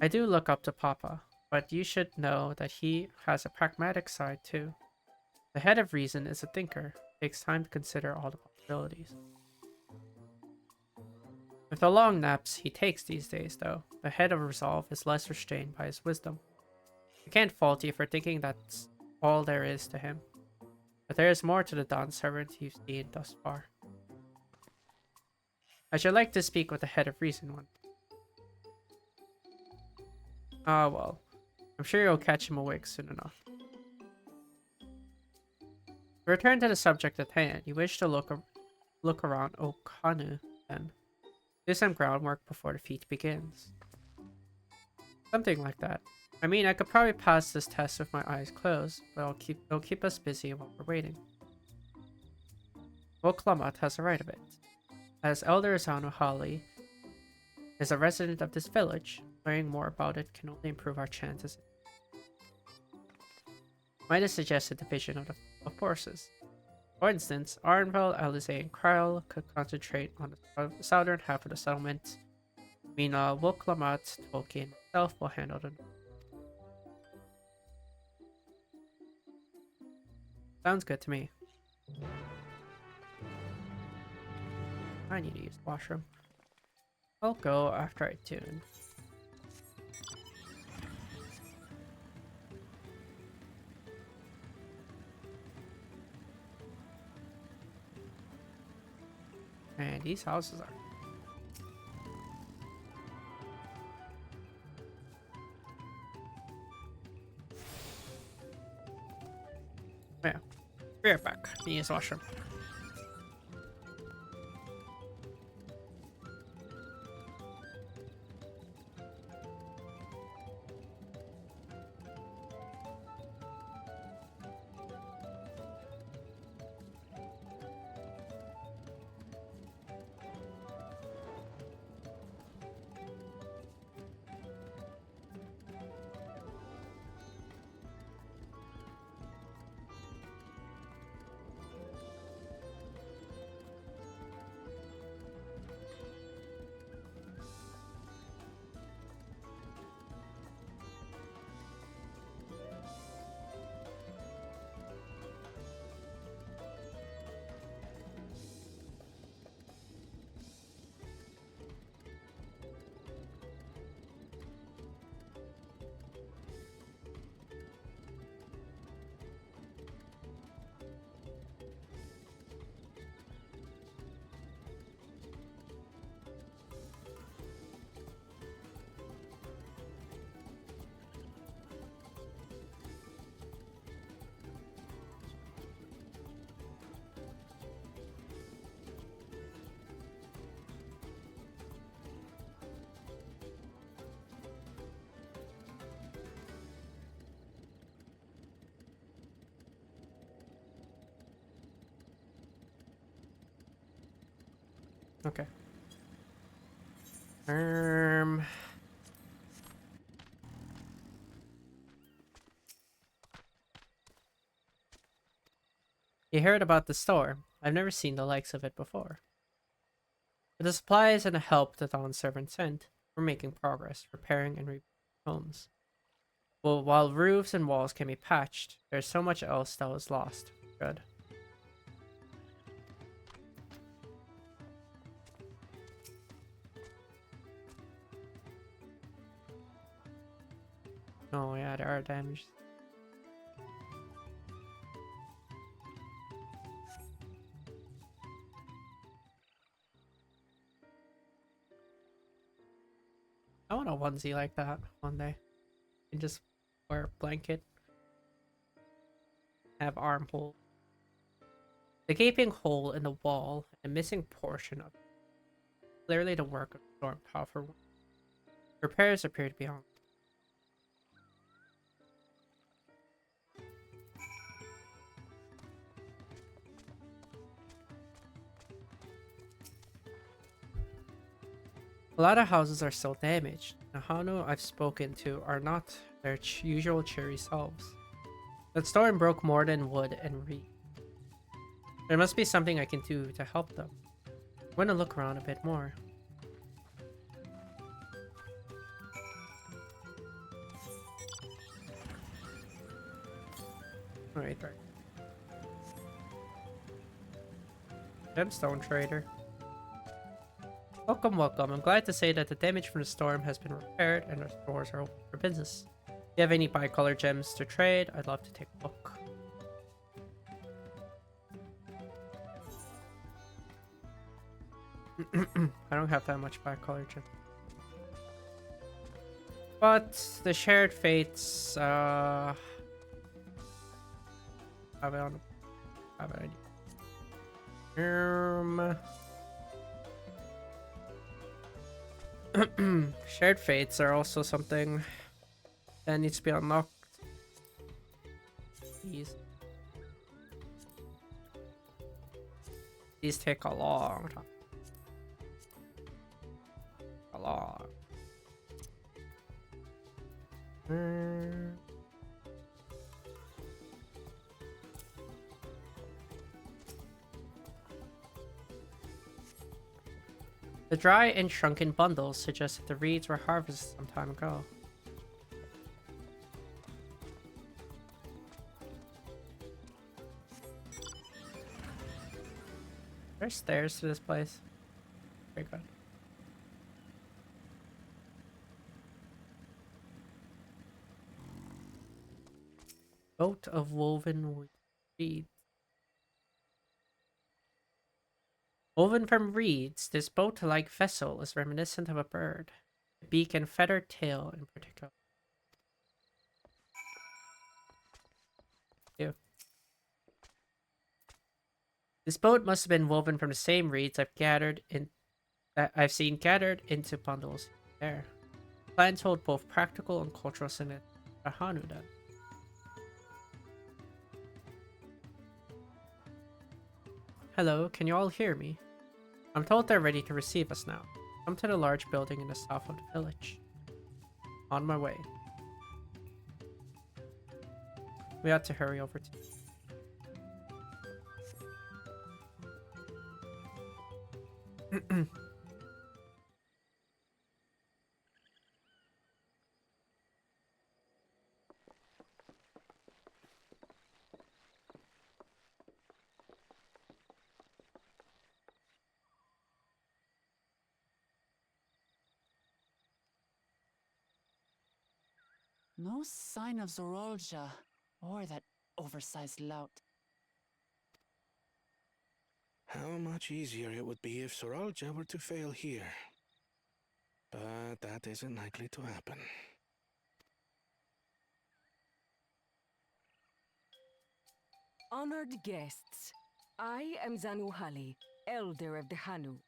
Speaker 1: I do look up to Papa, but you should know that he has a pragmatic side too. The head of reason is a thinker. It takes time to consider all the possibilities. With the long naps he takes these days, though, the head of resolve is less restrained by his wisdom. I can't fault you for thinking that's all there is to him. But there is more to the Dawn servant you've seen thus far. I should like to speak with the head of reason one. Ah, well. I'm sure you'll catch him awake soon enough. To return to the subject at hand, you wish to look around Okanu, then. Do some groundwork before the feat begins. Something like that. I mean, I could probably pass this test with my eyes closed, but it'll keep us busy while we're waiting. Woklamat has a right of it. As Elder Zanu Hali is a resident of this village, learning more about it can only improve our chances. Might have suggested division of forces. For instance, Arnvel, Alize, and Kryle could concentrate on the southern half of the settlement. Meanwhile, Woklamat, Tulky, and myself will handle the north. Sounds good to me. I need to use the washroom. I'll go after I tune. And these houses are... Yeah. Be right back. Need to use the washroom. Okay. You heard about the storm. I've never seen the likes of it before. With the supplies and the help the Dawn servant sent, we're making progress, repairing and rebuilding homes. Well, while roofs and walls can be patched, there's so much else that was lost. Good. Oh yeah, there are damages. I want a onesie like that one day. And just wear a blanket. Have armhole. The gaping hole in the wall and missing portion of clearly the work of Storm Tower. Repairs appear to be on. A lot of houses are still damaged. The Hanu I've spoken to are not their usual cheery selves. That storm broke more than wood and reed. There must be something I can do to help them. I'm going to look around a bit more. Right. Gemstone trader. Welcome, welcome. I'm glad to say that the damage from the storm has been repaired and our stores are open for business. If you have any bicolor gems to trade, I'd love to take a look. I don't have that much bicolor gem. But the shared fates, have it on. Have it on. Shared fates are also something that needs to be unlocked. These take a long time. A long. The dry and shrunken bundles suggest that the reeds were harvested some time ago. There's stairs to this place. Very good. Boat of woven reeds. Woven from reeds, this boat-like vessel is reminiscent of a bird. The beak and feathered tail in particular. Ew. This boat must have been woven from the same reeds I've seen gathered into bundles there. Plans hold both practical and cultural significance for Hanu then. Hello, can you all hear me? I'm told they're ready to receive us now. Come to the large building in the south of the village. On my way. We ought to hurry over to...
Speaker 2: No sign of Zorolja or that oversized lout.
Speaker 11: How much easier it would be if Soralja were to fail here. But that isn't likely to happen.
Speaker 14: Honored guests, I am Zanuhali, Elder of the Hanu.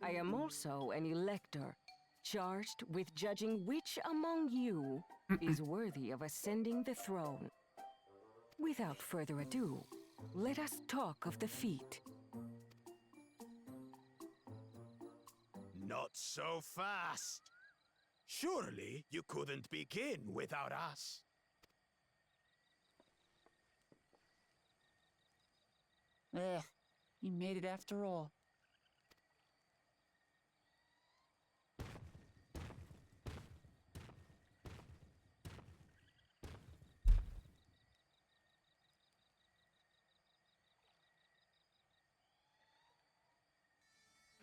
Speaker 14: I am also an elector, charged with judging which among you is worthy of ascending the throne. Without further ado, let us talk of the feat.
Speaker 6: Not so fast. Surely you couldn't begin without us.
Speaker 2: You made it after all.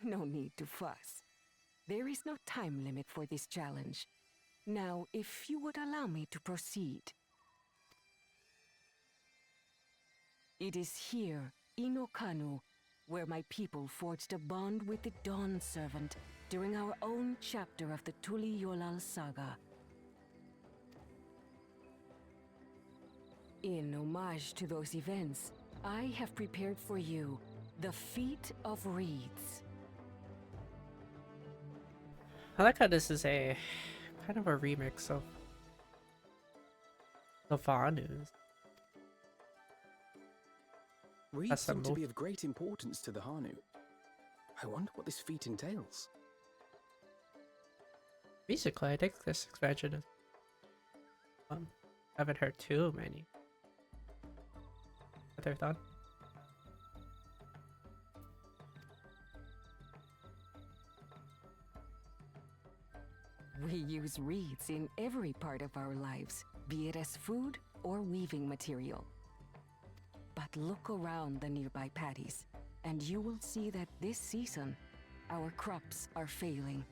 Speaker 14: No need to fuss. There is no time limit for this challenge. Now, if you would allow me to proceed. It is here, in Okanu, where my people forged a bond with the Dawn Servant during our own chapter of the Tully Yolal saga. In homage to those events, I have prepared for you the Feat of Reeds.
Speaker 1: I like how this is a kind of a remix of the Vanu's.
Speaker 7: Reeds seem to be of great importance to the Hanu. I wonder what this feat entails.
Speaker 1: Basically, I think this expansion is fun. Haven't heard too many. What they're done.
Speaker 14: We use reeds in every part of our lives, be it as food or weaving material. But look around the nearby paddies, and you will see that this season, our crops are failing.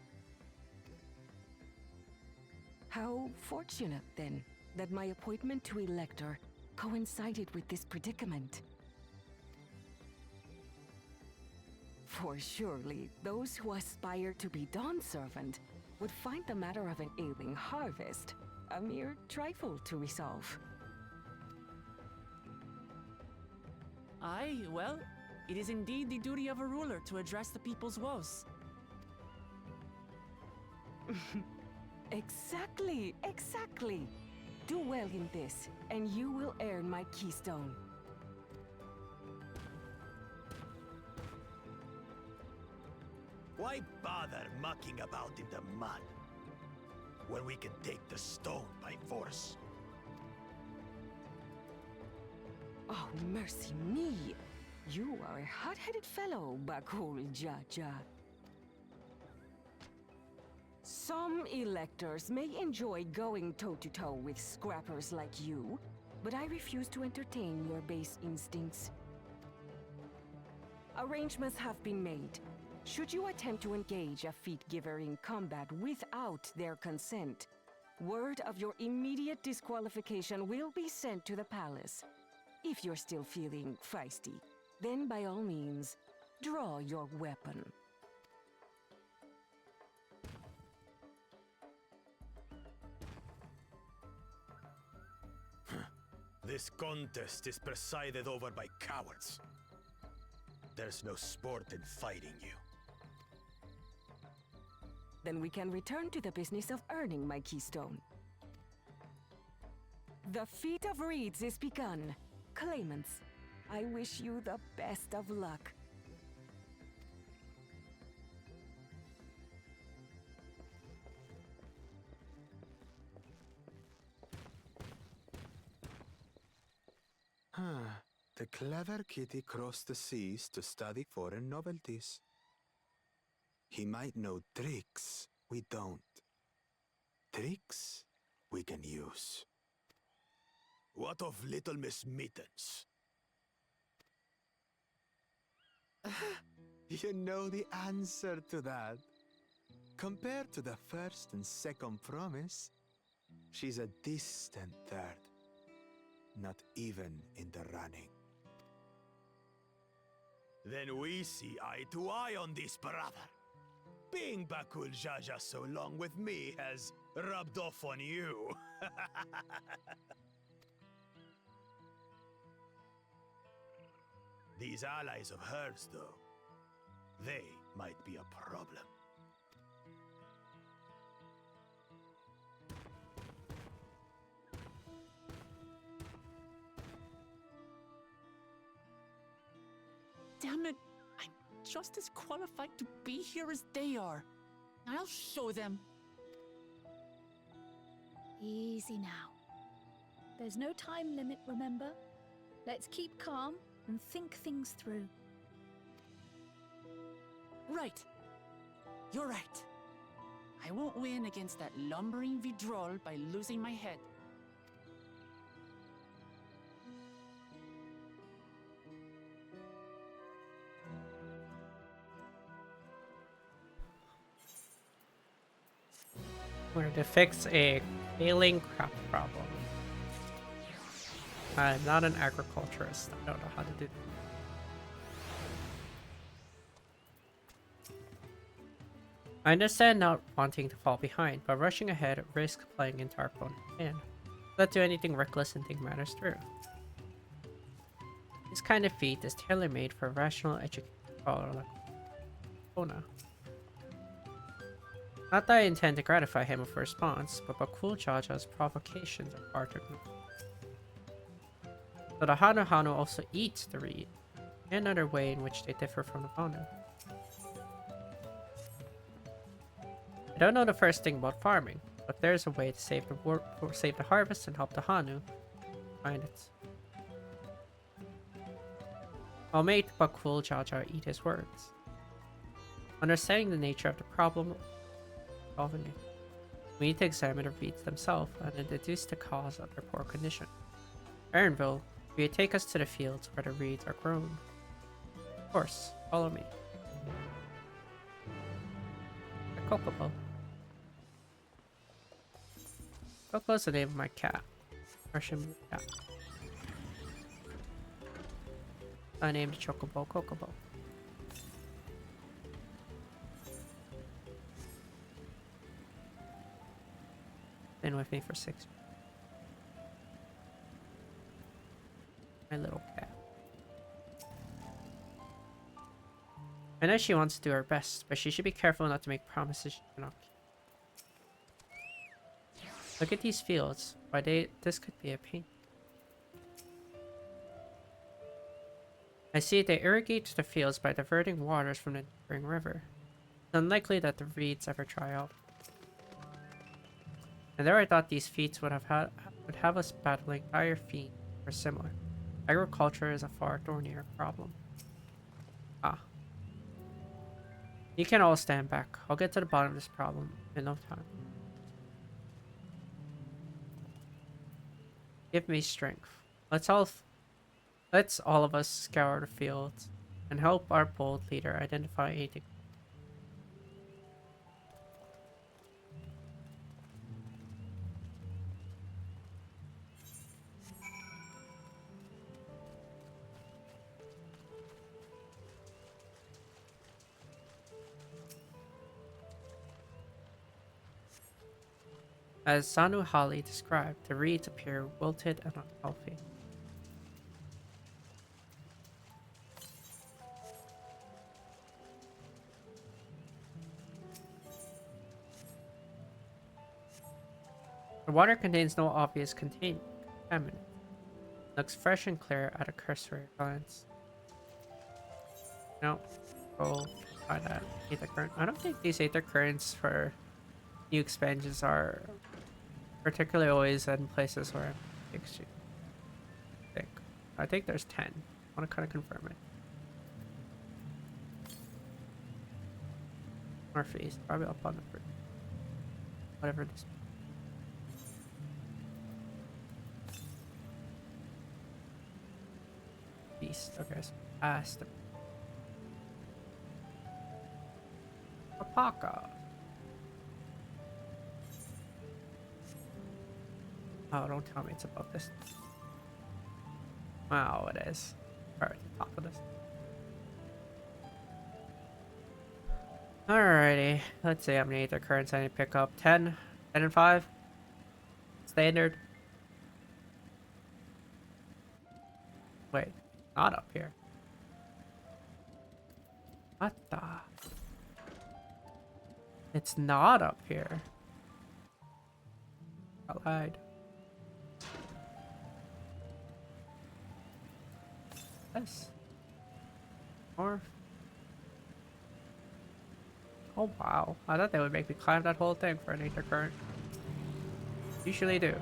Speaker 14: How fortunate, then, that my appointment to Elector coincided with this predicament. For surely, those who aspire to be Dawn Servant would find the matter of an ailing harvest a mere trifle to resolve.
Speaker 2: Aye, well, it is indeed the duty of a ruler to address the people's woes.
Speaker 14: Exactly, exactly. Do well in this, and you will earn my keystone.
Speaker 6: Why bother mucking about in the mud when we can take the stone by force?
Speaker 14: Oh, mercy me! You are a hot-headed fellow, Bakul Jaja. Some electors may enjoy going toe-to-toe with scrappers like you, but I refuse to entertain your base instincts. Arrangements have been made. Should you attempt to engage a feat giver in combat without their consent, word of your immediate disqualification will be sent to the palace. If you're still feeling feisty, then by all means, draw your weapon.
Speaker 6: This contest is presided over by cowards. There's no sport in fighting you.
Speaker 14: Then we can return to the business of earning my keystone. The Feat of Reeds is begun. Claimants, I wish you the best of luck.
Speaker 9: The clever kitty crossed the seas to study foreign novelties. He might know tricks we don't. Tricks we can use.
Speaker 6: What of Little Miss Mittens?
Speaker 9: You know the answer to that. Compared to the first and second promise, she's a distant third. Not even in the running.
Speaker 6: Then we see eye to eye on this, brother. Being Bakul Jaja so long with me has rubbed off on you. These allies of hers, though, they might be a problem.
Speaker 2: Damn it! I'm just as qualified to be here as they are. I'll show them.
Speaker 5: Easy now. There's no time limit, remember? Let's keep calm and think things through.
Speaker 2: Right. You're right. I won't win against that lumbering Vidrol by losing my head.
Speaker 1: Where to fix a failing craft problem. I'm not an agriculturist. I don't know how to do that. I understand not wanting to fall behind, but rushing ahead risks playing into our opponent's hand. Let's do anything reckless and think matters through. This kind of feat is tailor-made for a rational, educated follower like Ona. Not that I intend to gratify him with a response, but Bakul Jaja's provocations are hard to ignore. So the Hanu Hanu also eats the reed, another way in which they differ from the Hanu. I don't know the first thing about farming, but there's a way to save the harvest and help the Hanu find it. I'll make Bakul Jaja eat his words. Understanding the nature of the problem, solving it. We need to examine the reeds themselves and then deduce the cause of their poor condition. Aaronville, will you take us to the fields where the reeds are grown? Of course, follow me. The Kokobo. Coco is the name of my cat. Russian cat. I named Chocobo Kokobo. Been with me for 6 years. My little cat. I know she wants to do her best, but she should be careful not to make promises she cannot keep. Look at these fields. This could be a pain. I see they irrigate the fields by diverting waters from the neighboring river. It's unlikely that the reeds ever dry out. And there I thought these feats would have us battling dire fiends or similar. Agriculture is a far thornier problem. Ah. You can all stand back. I'll get to the bottom of this problem in no time. Give me strength. Let's all of us scour the fields and help our bold leader identify anything. As Sanu Hali described, the reeds appear wilted and unhealthy. The water contains no obvious contaminant. Looks fresh and clear at a cursory glance. No, go find that Aether Current. I don't think these Aether Currents for new expansions are particularly always in places where I'm I think there's 10. I want to kind of confirm it. Murphy's probably up on the fruit. Whatever this. Beast. Okay, so past the Alpaca. Oh, don't tell me it's about this. Wow, it is. Right at the top of this. Alrighty. Let's see how many Aether Currents I need to pick up. 10? 10 and 5? Standard. Wait, not up here. What the? It's not up here. I lied. Yes. Or Oh wow, I thought they would make me climb that whole thing for an ether current. Usually do.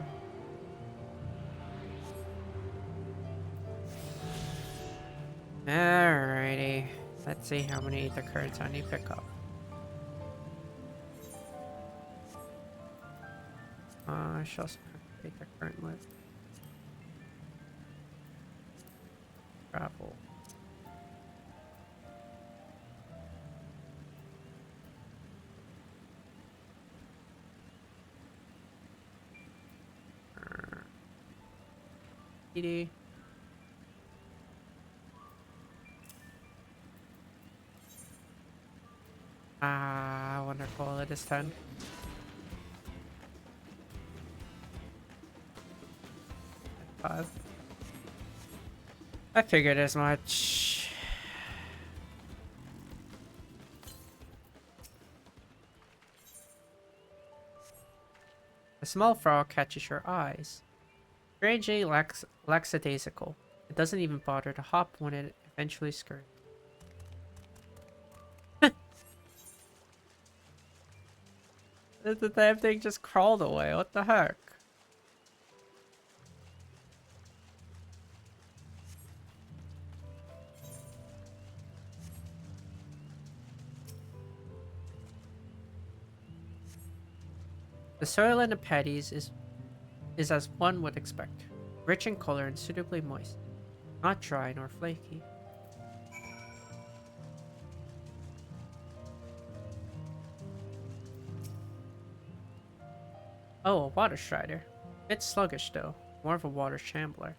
Speaker 1: Alrighty. Let's see how many ether currents I need to pick up. I shall take the current with. Travel. PD. Ah, wonderful. It is 10. Five. I figured as much. A small frog catches your eyes. Strangely lackadaisical. It doesn't even bother to hop when it eventually scurries. The damn thing just crawled away. What the heck? The soil in the paddies is as one would expect. Rich in color and suitably moist. Not dry nor flaky. Oh, a water strider. Bit sluggish though. More of a water shambler.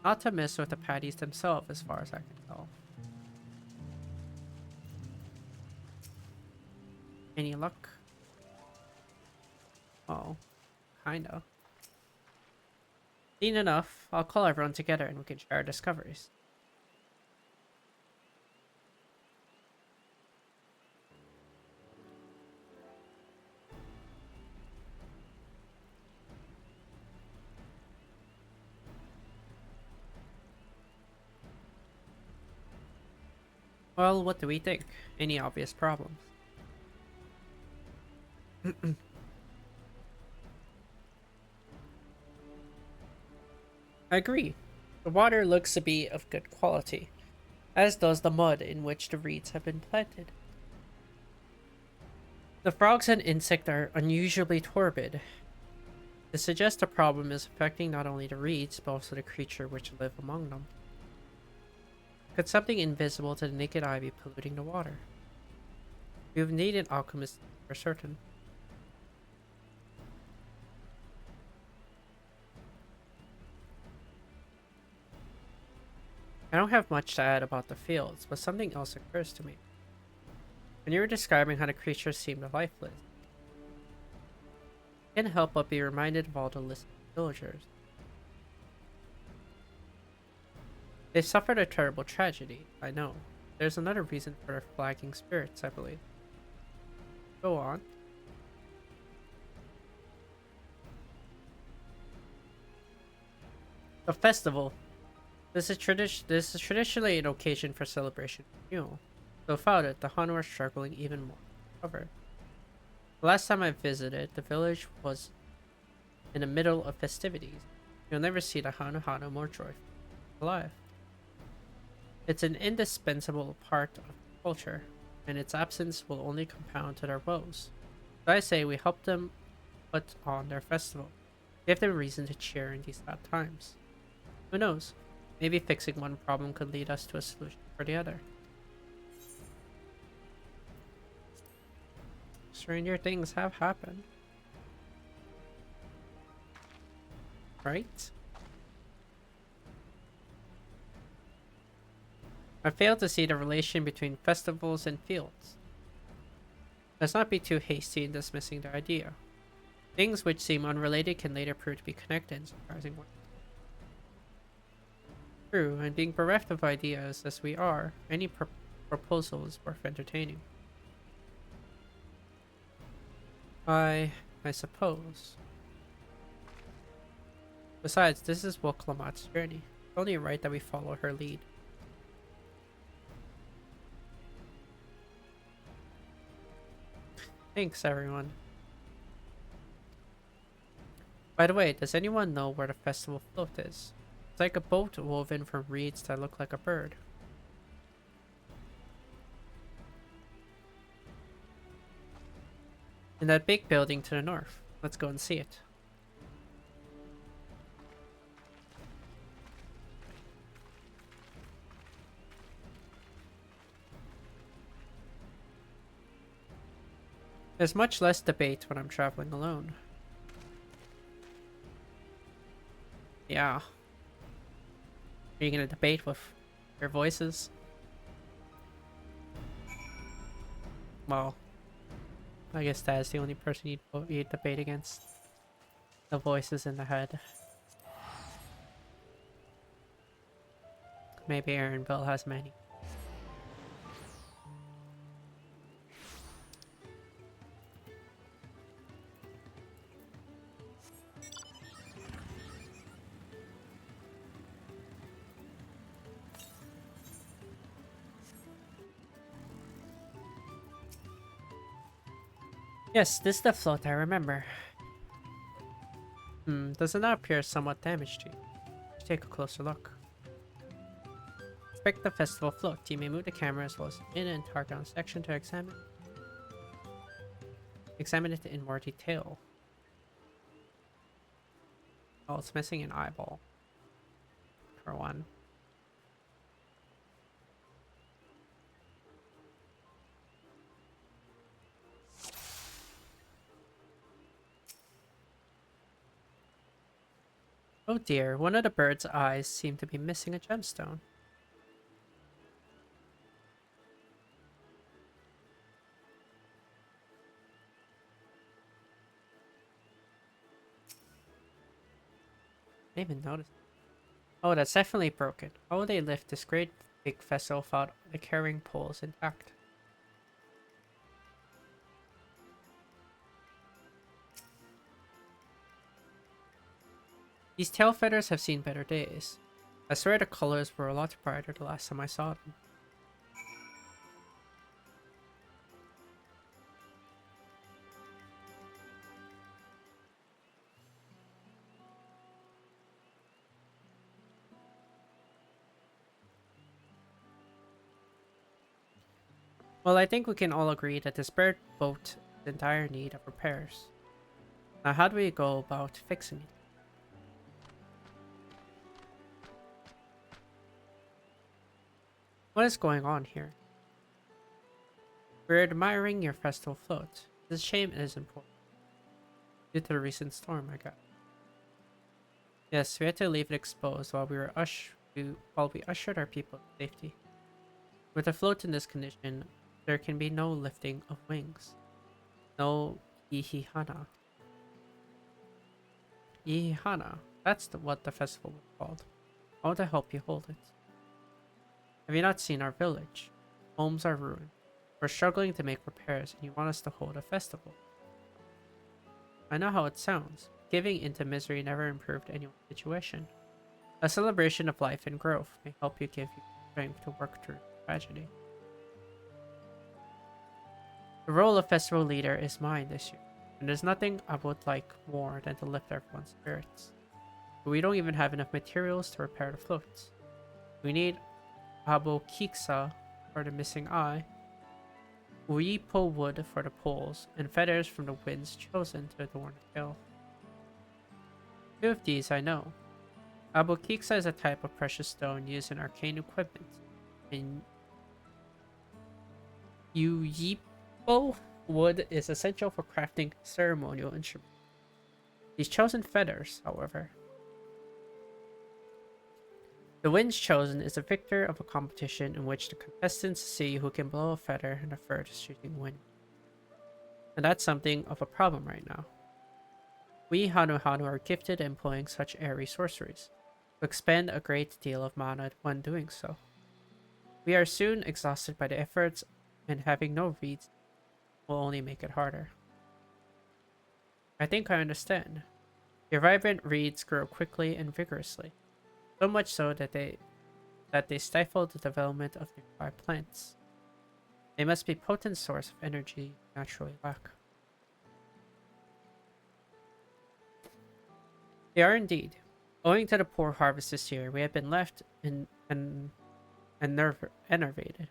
Speaker 1: Not to miss with the paddies themselves as far as I can tell. Any luck? Oh, kinda. Seen enough. I'll call everyone together and we can share our discoveries. Well, what do we think? Any obvious problems? I agree. The water looks to be of good quality, as does the mud in which the reeds have been planted. The frogs and insect are unusually torpid. This suggests the problem is affecting not only the reeds, but also the creature which live among them. Could something invisible to the naked eye be polluting the water? We would need an alchemist for certain. I don't have much to add about the fields, but something else occurs to me. When you were describing how the creatures seemed lifeless, I can't help but be reminded of all the listening villagers. They suffered a terrible tragedy, I know. There's another reason for their flagging spirits, I believe. Go on. A festival. This is traditionally an occasion for celebration of renewal. So without it, the Hanu are struggling even more to recover. The last time I visited, the village was in the middle of festivities. You'll never see the Hanu more joyful alive. It's an indispensable part of culture, and its absence will only compound to their woes. So I say we help them put on their festival. Give them a reason to cheer in these sad times. Who knows? Maybe fixing one problem could lead us to a solution for the other. Stranger things have happened. Right? I fail to see the relation between festivals and fields. Let's not be too hasty in dismissing the idea. Things which seem unrelated can later prove to be connected in surprising ways. True, and being bereft of ideas as we are, any proposal is worth entertaining. I suppose. Besides, this is Woklamat's journey. It's only right that we follow her lead. Thanks, everyone. By the way, does anyone know where the festival float is? It's like a boat woven from reeds that look like a bird. In that big building to the north. Let's go and see it. There's much less debate when I'm traveling alone. Yeah. Are you gonna debate with your voices? Well, I guess that is the only person you'd debate against. The voices in the head. Maybe Aaronville has many. Yes, this is the float I remember. Does it not appear somewhat damaged to you? Let's take a closer look. Inspect the festival float. You may move the camera as well as in and target on section to examine it in more detail. Oh, it's missing an eyeball. For one. Oh dear, one of the bird's eyes seemed to be missing a gemstone. I didn't even notice. Oh, that's definitely broken. How will they lift this great big vessel without the carrying poles intact? These tail feathers have seen better days. I swear the colors were a lot brighter the last time I saw them. Well, I think we can all agree that this bird boat is in dire need of repairs. Now, how do we go about fixing it? What is going on here? We're admiring your festival float. It's a shame it is important. Due to the recent storm, I got. Yes, we had to leave it exposed while we ushered our people to safety. With a float in this condition, there can be no lifting of wings. No Ihihana. Ihihana. That's what the festival was called. I want to help you hold it. Have you not seen our village? Homes are ruined. We're struggling to make repairs and you want us to hold a festival. I know how it sounds. Giving into misery never improved anyone's situation. A celebration of life and growth may help you give you strength to work through tragedy. The role of festival leader is mine this year, and there's nothing I would like more than to lift everyone's spirits. But we don't even have enough materials to repair the floats. We need Abokiksa for the missing eye, Uipo wood for the poles, and feathers from the winds chosen to adorn the tail. Two of these I know. Abokiksa is a type of precious stone used in arcane equipment, and Uipo wood is essential for crafting ceremonial instruments. These chosen feathers, however. The winds chosen is the victor of a competition in which the contestants see who can blow a feather in the furthest shooting wind. And that's something of a problem right now. We Hanu Hanu are gifted at employing such airy sorceries, to expend a great deal of mana when doing so. We are soon exhausted by the efforts, and having no reeds will only make it harder. I think I understand. Your vibrant reeds grow quickly and vigorously, so much so that they stifle the development of nearby plants. They must be a potent source of energy you naturally lack. They are indeed. Owing to the poor harvest this year, we have been left enervated.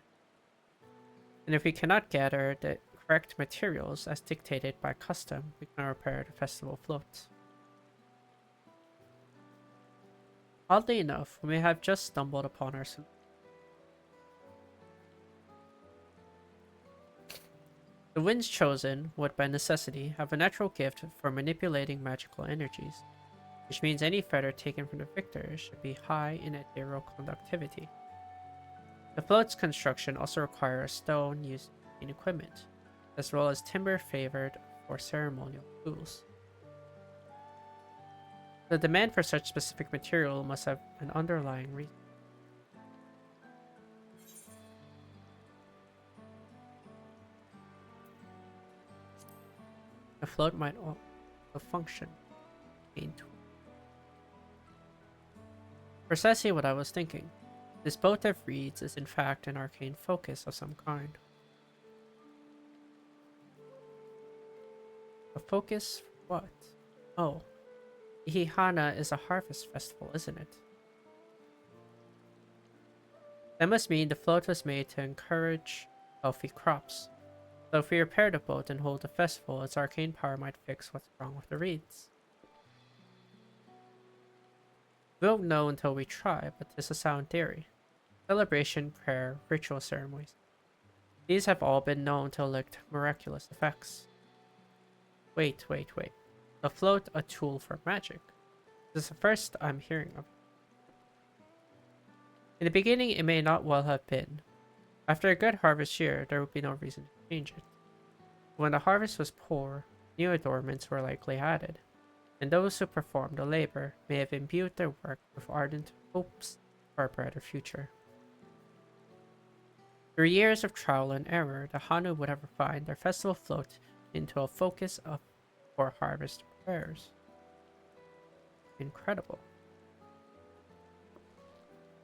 Speaker 1: And if we cannot gather the correct materials as dictated by custom, we cannot repair the festival float. Oddly enough, we have just stumbled upon our solution. The winds chosen would by necessity have a natural gift for manipulating magical energies, which means any feather taken from the victor should be high in ethereal conductivity. The float's construction also requires stone used in equipment, as well as timber favored for ceremonial tools. The demand for such specific material must have an underlying reason. The float might also function into precisely what I was thinking. This boat of reeds is in fact an arcane focus of some kind. A focus for what? Oh, Ihihana is a harvest festival, isn't it? That must mean the float was made to encourage healthy crops. So if we repair the boat and hold the festival, its arcane power might fix what's wrong with the reeds. We won't know until we try, but it's a sound theory. Celebration, prayer, ritual ceremonies. These have all been known to elect miraculous effects. Wait. The float a tool for magic? This is the first I'm hearing of. In the beginning, it may not well have been. After a good harvest year, there would be no reason to change it. When the harvest was poor, new adornments were likely added, and those who performed the labor may have imbued their work with ardent hopes for a brighter future. Through years of trial and error, the Hanu would have refined their festival float into a focus for harvest prayers. Incredible.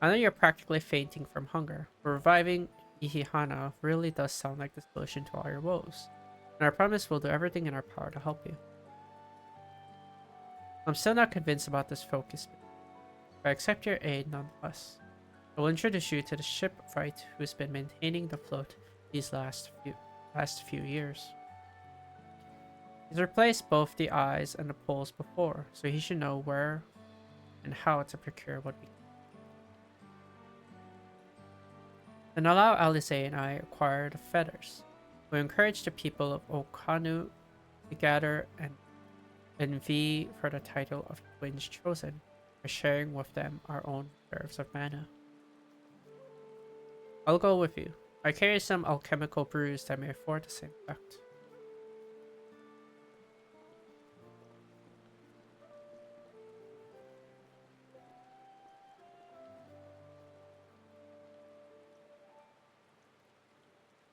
Speaker 1: I know you're practically fainting from hunger, but reviving Ihihana really does sound like the solution to all your woes, and I promise we'll do everything in our power to help you. I'm still not convinced about this focus, but I accept your aid nonetheless. I will introduce you to the shipwright who's been maintaining the float these last few years. He's replaced both the eyes and the poles before, so he should know where and how to procure what we can. Then allow Alice and I acquire the feathers. We encourage the people of Okanu to gather and vie for the title of Twins Chosen by sharing with them our own reserves of mana. I'll go with you. I carry some alchemical brews that may afford the same effect.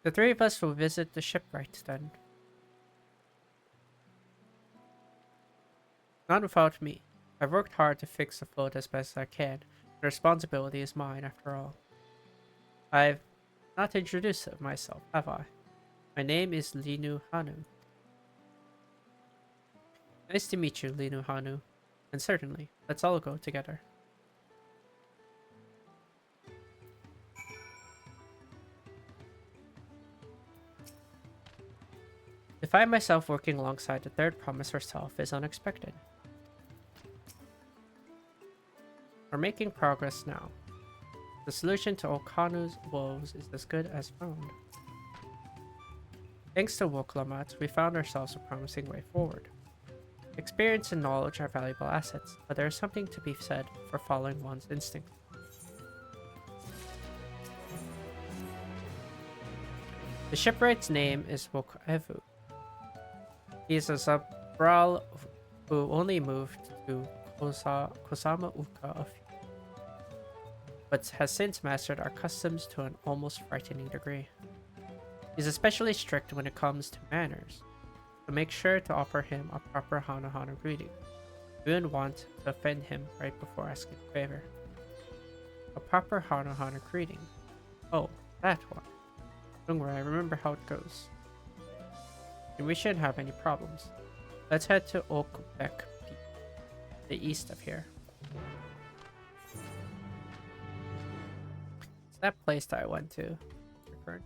Speaker 1: The three of us will visit the shipwright then. Not without me. I've worked hard to fix the float as best as I can. The responsibility is mine after all. I've not introduced myself, have I? My name is Linu Hanu. Nice to meet you, Linu Hanu. And certainly, let's all go together. To find myself working alongside the third promise herself is unexpected. We're making progress now. The solution to Okanu's woes is as good as found. Thanks to Woklamat, we found ourselves a promising way forward. Experience and knowledge are valuable assets, but there is something to be said for following one's instinct. The shipwright's name is Wokevu. He is a Zabral who only moved to Kusama Uka but has since mastered our customs to an almost frightening degree. He's especially strict when it comes to manners, so make sure to offer him a proper Hana greeting. We wouldn't want to offend him right before asking a favor. A proper Hana greeting. Oh, that one. Don't worry, I remember how it goes. And we shouldn't have any problems. Let's head to Oakbeck Peak. the east of here. It's that place that I went to. Return.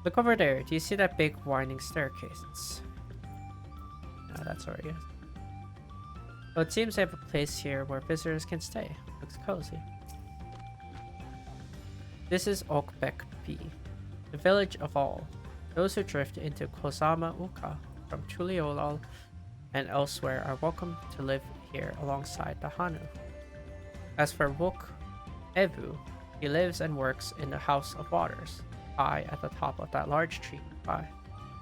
Speaker 1: Look over there. Do you see that big winding staircase? No, that's where he is. Well, it seems they have a place here where visitors can stay. Looks cozy. This is Okbekpi, the village of all. Those who drift into Kozama Uka from Tuliolal and elsewhere are welcome to live here alongside the Hanu. As for Wuk Evu, he lives and works in the House of Waters, high at the top of that large tree nearby.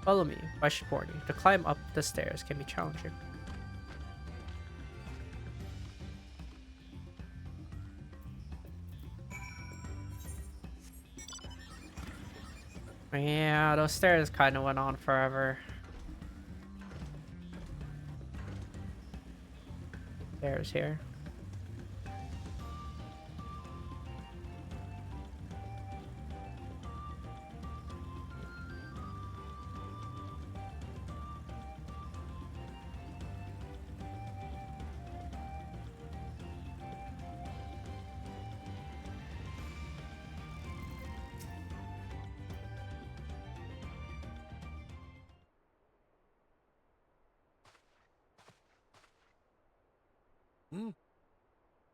Speaker 1: Follow me, I should warn you. To climb up the stairs can be challenging. Yeah, those stairs kind of went on forever. Stairs here.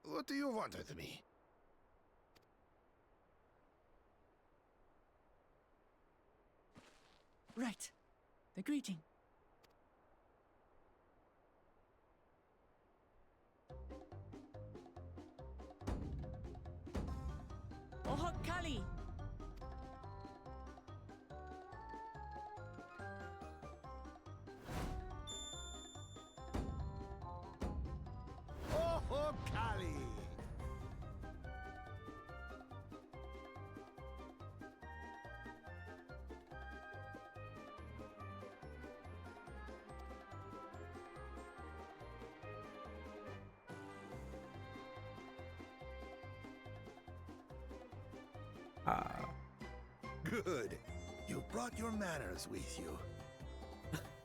Speaker 6: What do you want with me?
Speaker 2: Right. The greeting. Ohok Kali!
Speaker 6: Oh, Kali! Good. You brought your manners with you.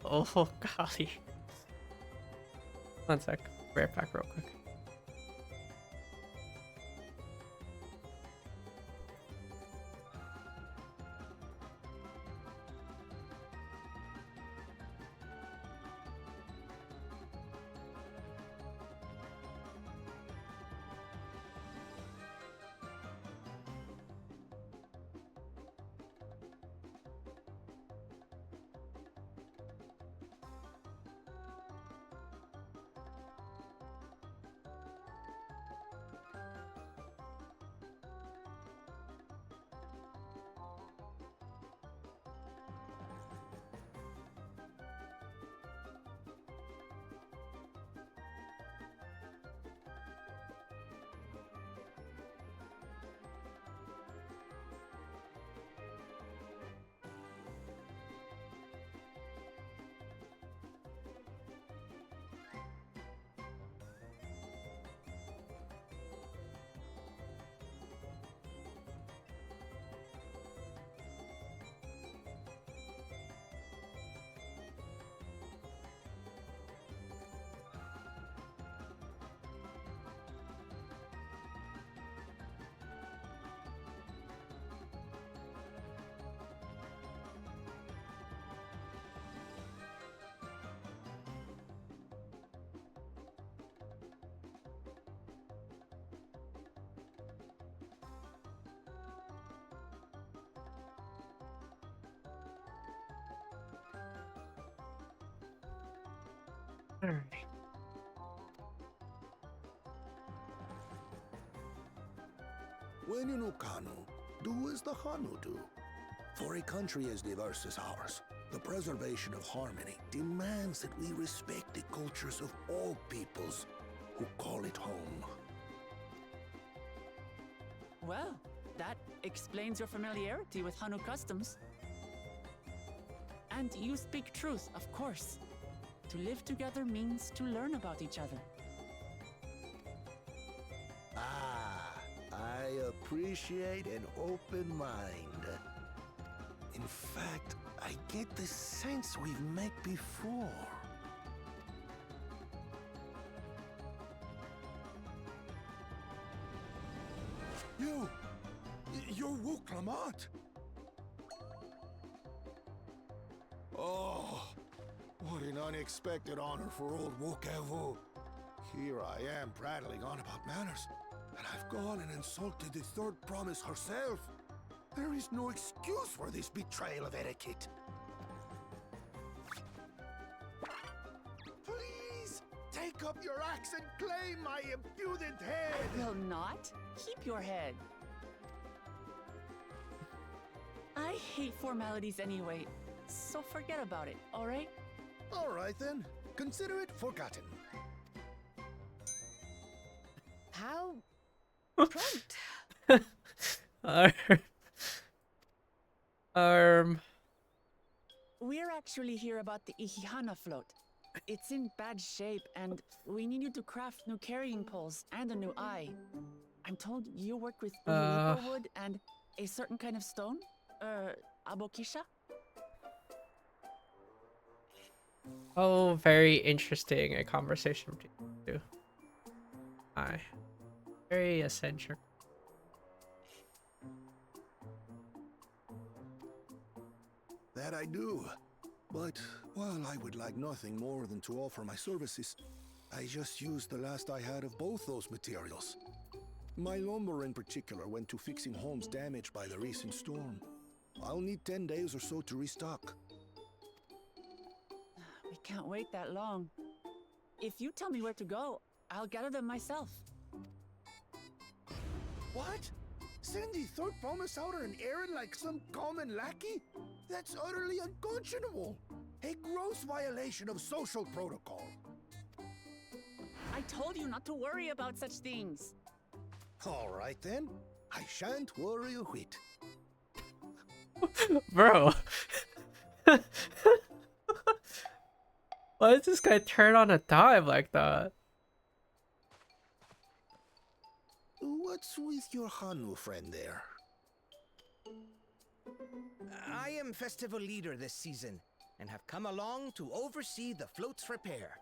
Speaker 1: Oh, golly. One sec. Right back real quick. Alright.
Speaker 6: When in Ukanu, do as the Hanu do. For a country as diverse as ours, The preservation of harmony demands that we respect the cultures of all peoples who call it home.
Speaker 2: Well, that explains your familiarity with Hanu customs. And you speak truth, of course. To live together means to learn about each other.
Speaker 6: Ah, I appreciate an open mind. In fact, I get the sense we've met before.
Speaker 8: You're Wuklamat!
Speaker 6: Oh, what an unexpected honor for old Wokevu. Here I am prattling on about manners, and I've gone and insulted the third promise herself. There is no excuse for this betrayal of etiquette. Please, take up your axe and claim my impudent head!
Speaker 2: I will not. Keep your head. I hate formalities anyway, so forget about it, alright?
Speaker 6: Alright then, consider it forgotten.
Speaker 3: How prompt.
Speaker 2: We're actually here about the Ihihana float. It's in bad shape, and we need you to craft new carrying poles and a new eye. I'm told you work with Uyuipo wood and a certain kind of stone? Abokisha?
Speaker 1: Oh, very interesting a conversation between the two. Aye. Very eccentric.
Speaker 6: That I do. But while I would like nothing more than to offer my services, I just used the last I had of both those materials. My lumber in particular went to fixing homes damaged by the recent storm. I'll need 10 days or so to restock.
Speaker 2: We can't wait that long. If you tell me where to go, I'll gather them myself.
Speaker 6: What? Send the third promise out on an errand like some common lackey? That's utterly unconscionable. A gross violation of social protocol.
Speaker 2: I told you not to worry about such things.
Speaker 6: All right then. I shan't worry a whit.
Speaker 1: Bro. Why does this guy turn on a dime like that?
Speaker 6: What's with your Hanu friend there?
Speaker 8: I am festival leader this season, and have come along to oversee the float's repair.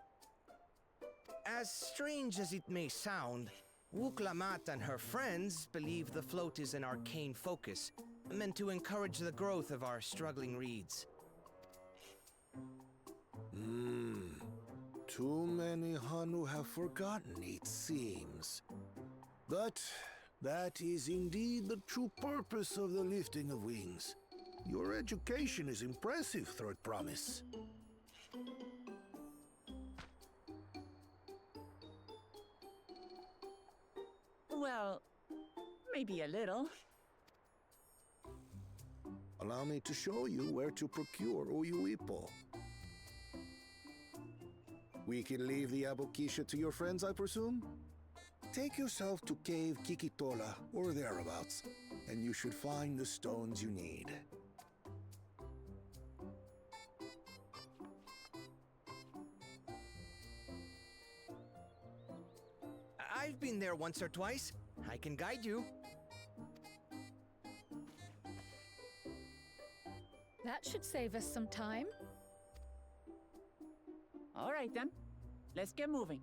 Speaker 8: As strange as it may sound, Wuklamat and her friends believe the float is an arcane focus, meant to encourage the growth of our struggling reeds.
Speaker 6: Too many Hanu have forgotten, it seems. But that is indeed the true purpose of the lifting of wings. Your education is impressive, Third Promise.
Speaker 2: Well, maybe a little.
Speaker 6: Allow me to show you where to procure Uyuipo. We can leave the Abokisha to your friends, I presume? Take yourself to Cave Kikitola or thereabouts, and you should find the stones you need.
Speaker 8: I've been there once or twice. I can guide you.
Speaker 5: That should save us some time.
Speaker 2: All right then. Let's get moving.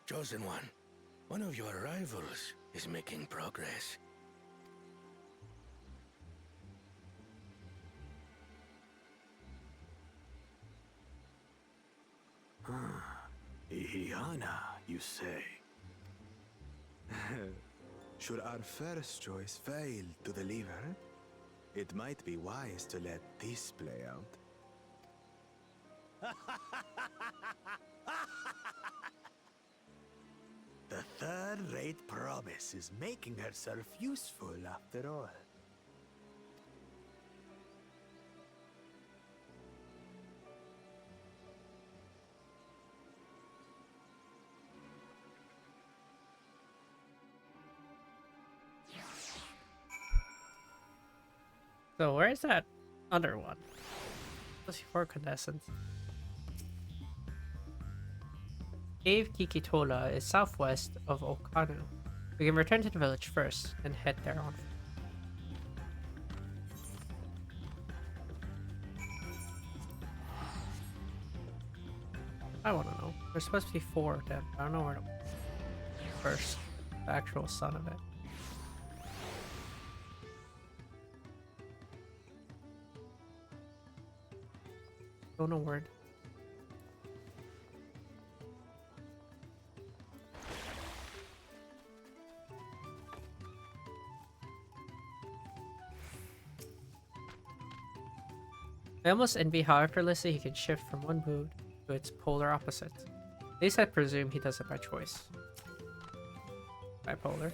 Speaker 6: Chosen one of your rivals is making progress.
Speaker 9: Ihiana, you say? Should our first choice fail to deliver, it might be wise to let this play out. The third-rate promise is making herself useful after all.
Speaker 1: So where's that other one? Plus 4 contestants. Cave Kikitola is southwest of Okano. We can return to the village first, and head there on. I want to know. There's supposed to be 4 of them. I don't know where to first. The actual son of it. Don't know word. I almost envy how effortlessly he can shift from one mood to its polar opposite. At least I presume he does it by choice. Bipolar.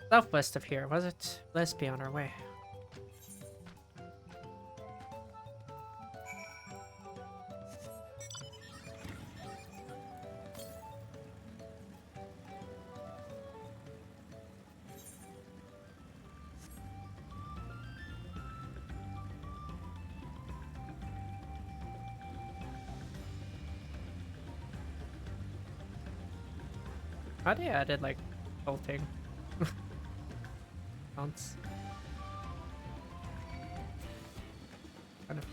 Speaker 1: Southwest of here, was it? Let's be on our way. How they added like bolting mounts? Kind of.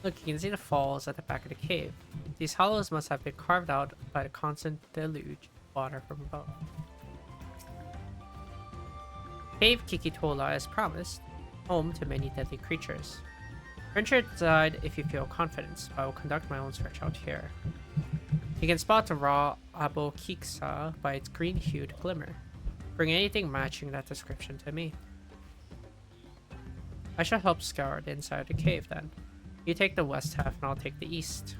Speaker 1: Look, you can see the falls at the back of the cave. These hollows must have been carved out by the constant deluge of water from above. Cave Kikitola, as promised, home to many deadly creatures. Venture inside if you feel confidence, but I will conduct my own search out here. You can spot the raw Abokiksa by its green-hued glimmer. Bring anything matching that description to me. I shall help scour the inside of the cave then. You take the west half and I'll take the east.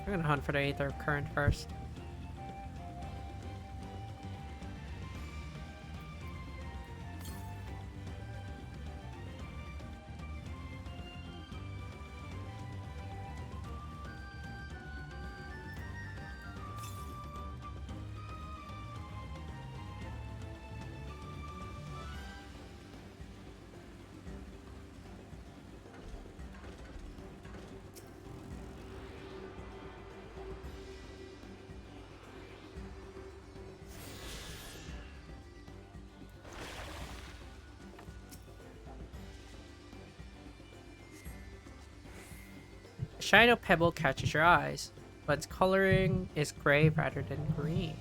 Speaker 1: I'm gonna hunt for the Aether Current first. A Shino Pebble catches your eyes, but its coloring is gray rather than green.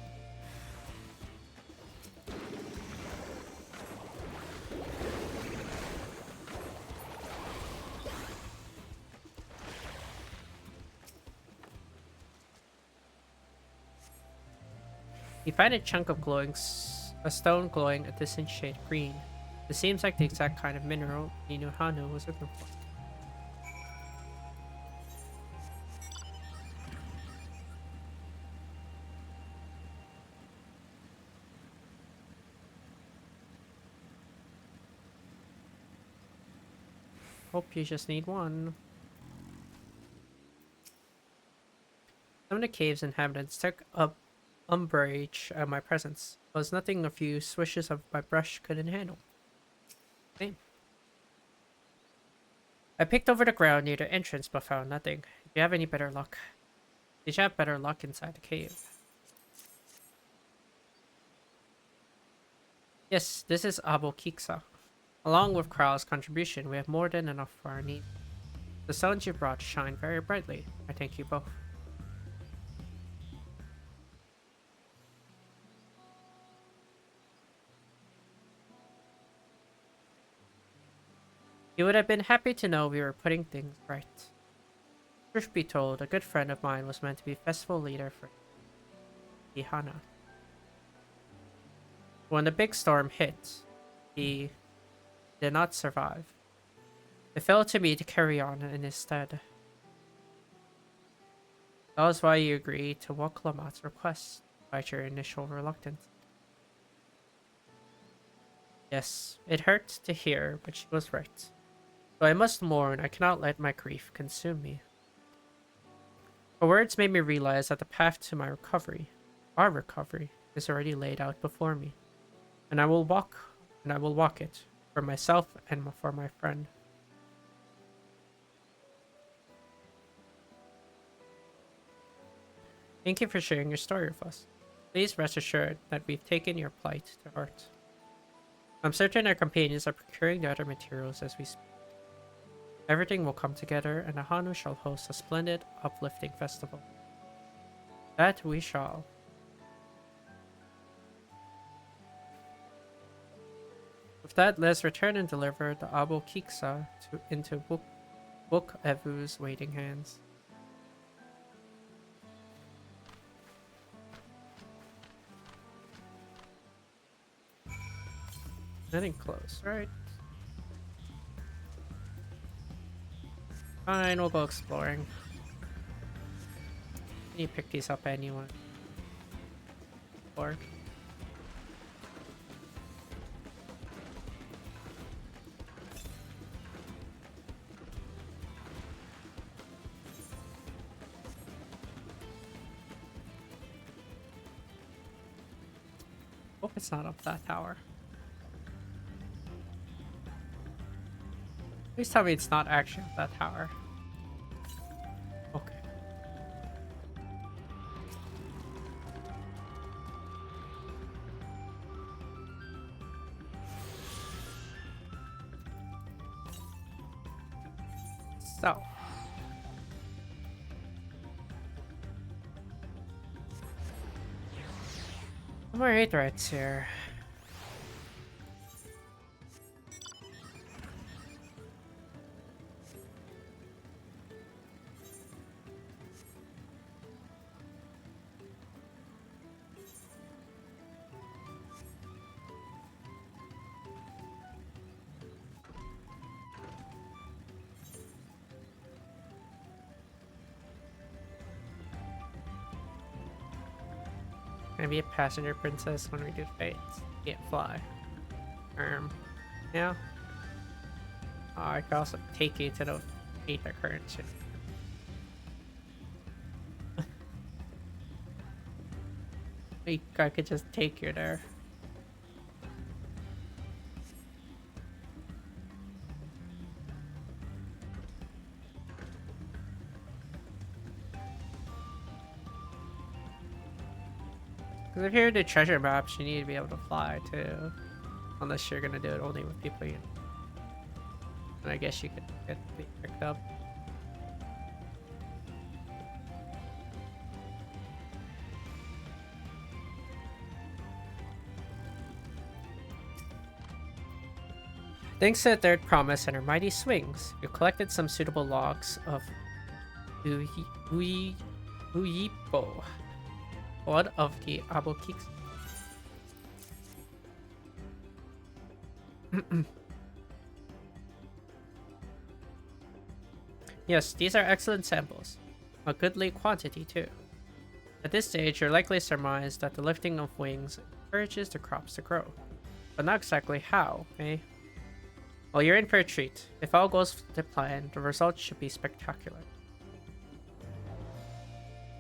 Speaker 1: You find a chunk of a stone glowing a distant shade of green. It seems like the exact kind of mineral Inuhanu was looking for. Hope you just need one. Some of the cave's inhabitants took up umbrage at my presence. It was nothing a few swishes of my brush couldn't handle. Same. I picked over the ground near the entrance but found nothing. Did you have any better luck? Did you have better luck inside the cave? Yes, this is Abokiksa. Along with Kral's contribution, we have more than enough for our needs. The stones you brought shine very brightly. I thank you both. You would have been happy to know we were putting things right. Truth be told, a good friend of mine was meant to be festival leader for Ihana. When the big storm hit, he did not survive. It fell to me to carry on in his stead. That was why you agreed to walk Lamat's request, despite your initial reluctance. Yes, it hurt to hear, but she was right. Though I must mourn, I cannot let my grief consume me. Her words made me realize that the path to my recovery, our recovery, is already laid out before me. And I will walk it, for myself and for my friend. Thank you for sharing your story with us. Please rest assured that we've taken your plight to heart. I'm certain our companions are procuring the other materials as we speak. Everything will come together and Ahanu shall host a splendid, uplifting festival. That we shall. With that, let's return and deliver the Abo Kiksa into Book Evu's waiting hands. Nothing close, right? Fine, we'll go exploring. Can you pick these up anyone? Or hope it's not up that tower. Please tell me it's not actually up that tower. Okay. So. More Aetherites here. Gonna be a passenger princess when we do fates. Can't fly. Yeah. Oh, I could also take you to the Aether current ship. I could just take you there. Because if you're to treasure maps, you need to be able to fly too. Unless you're gonna do it only with people you know. And I guess you could get picked up. Thanks to the third promise and her mighty swings, you collected some suitable logs of Uyipo, one of the Abokiks. Yes, these are excellent samples. A goodly quantity, too. At this stage, you're likely surmise that the lifting of wings encourages the crops to grow. But not exactly how, eh? Well, you're in for a treat. If all goes to plan, the results should be spectacular.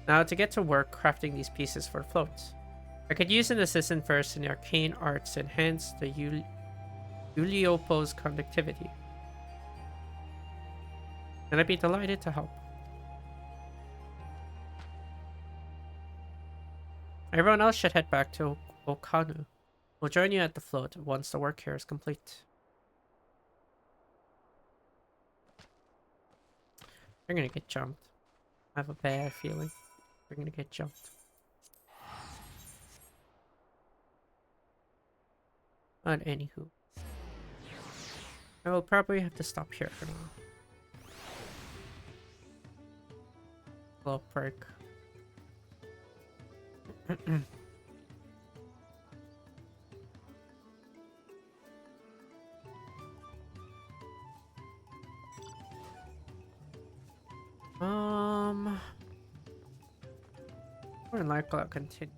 Speaker 1: Now, to get to work crafting these pieces for floats. I could use an assistant versed in arcane arts to enhance the Uliopo's conductivity. And I'd be delighted to help. Everyone else should head back to Okanu. We'll join you at the float once the work here is complete. They're gonna get jumped. I have a bad feeling they're gonna get jumped. But anywho, I will probably have to stop here for now. Little perk. More than likely I'll continue.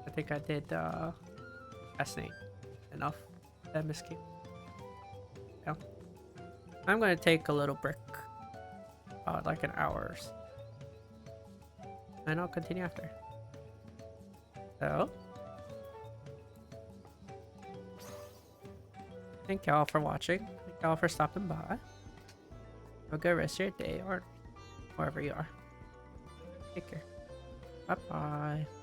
Speaker 1: I think I did fascinate enough. MSQ. Yeah. I'm gonna take a little break. Like an hour. And I'll continue after. So thank y'all for watching. Thank y'all for stopping by. Have a good rest of your day or wherever you are. Take care. Bye bye.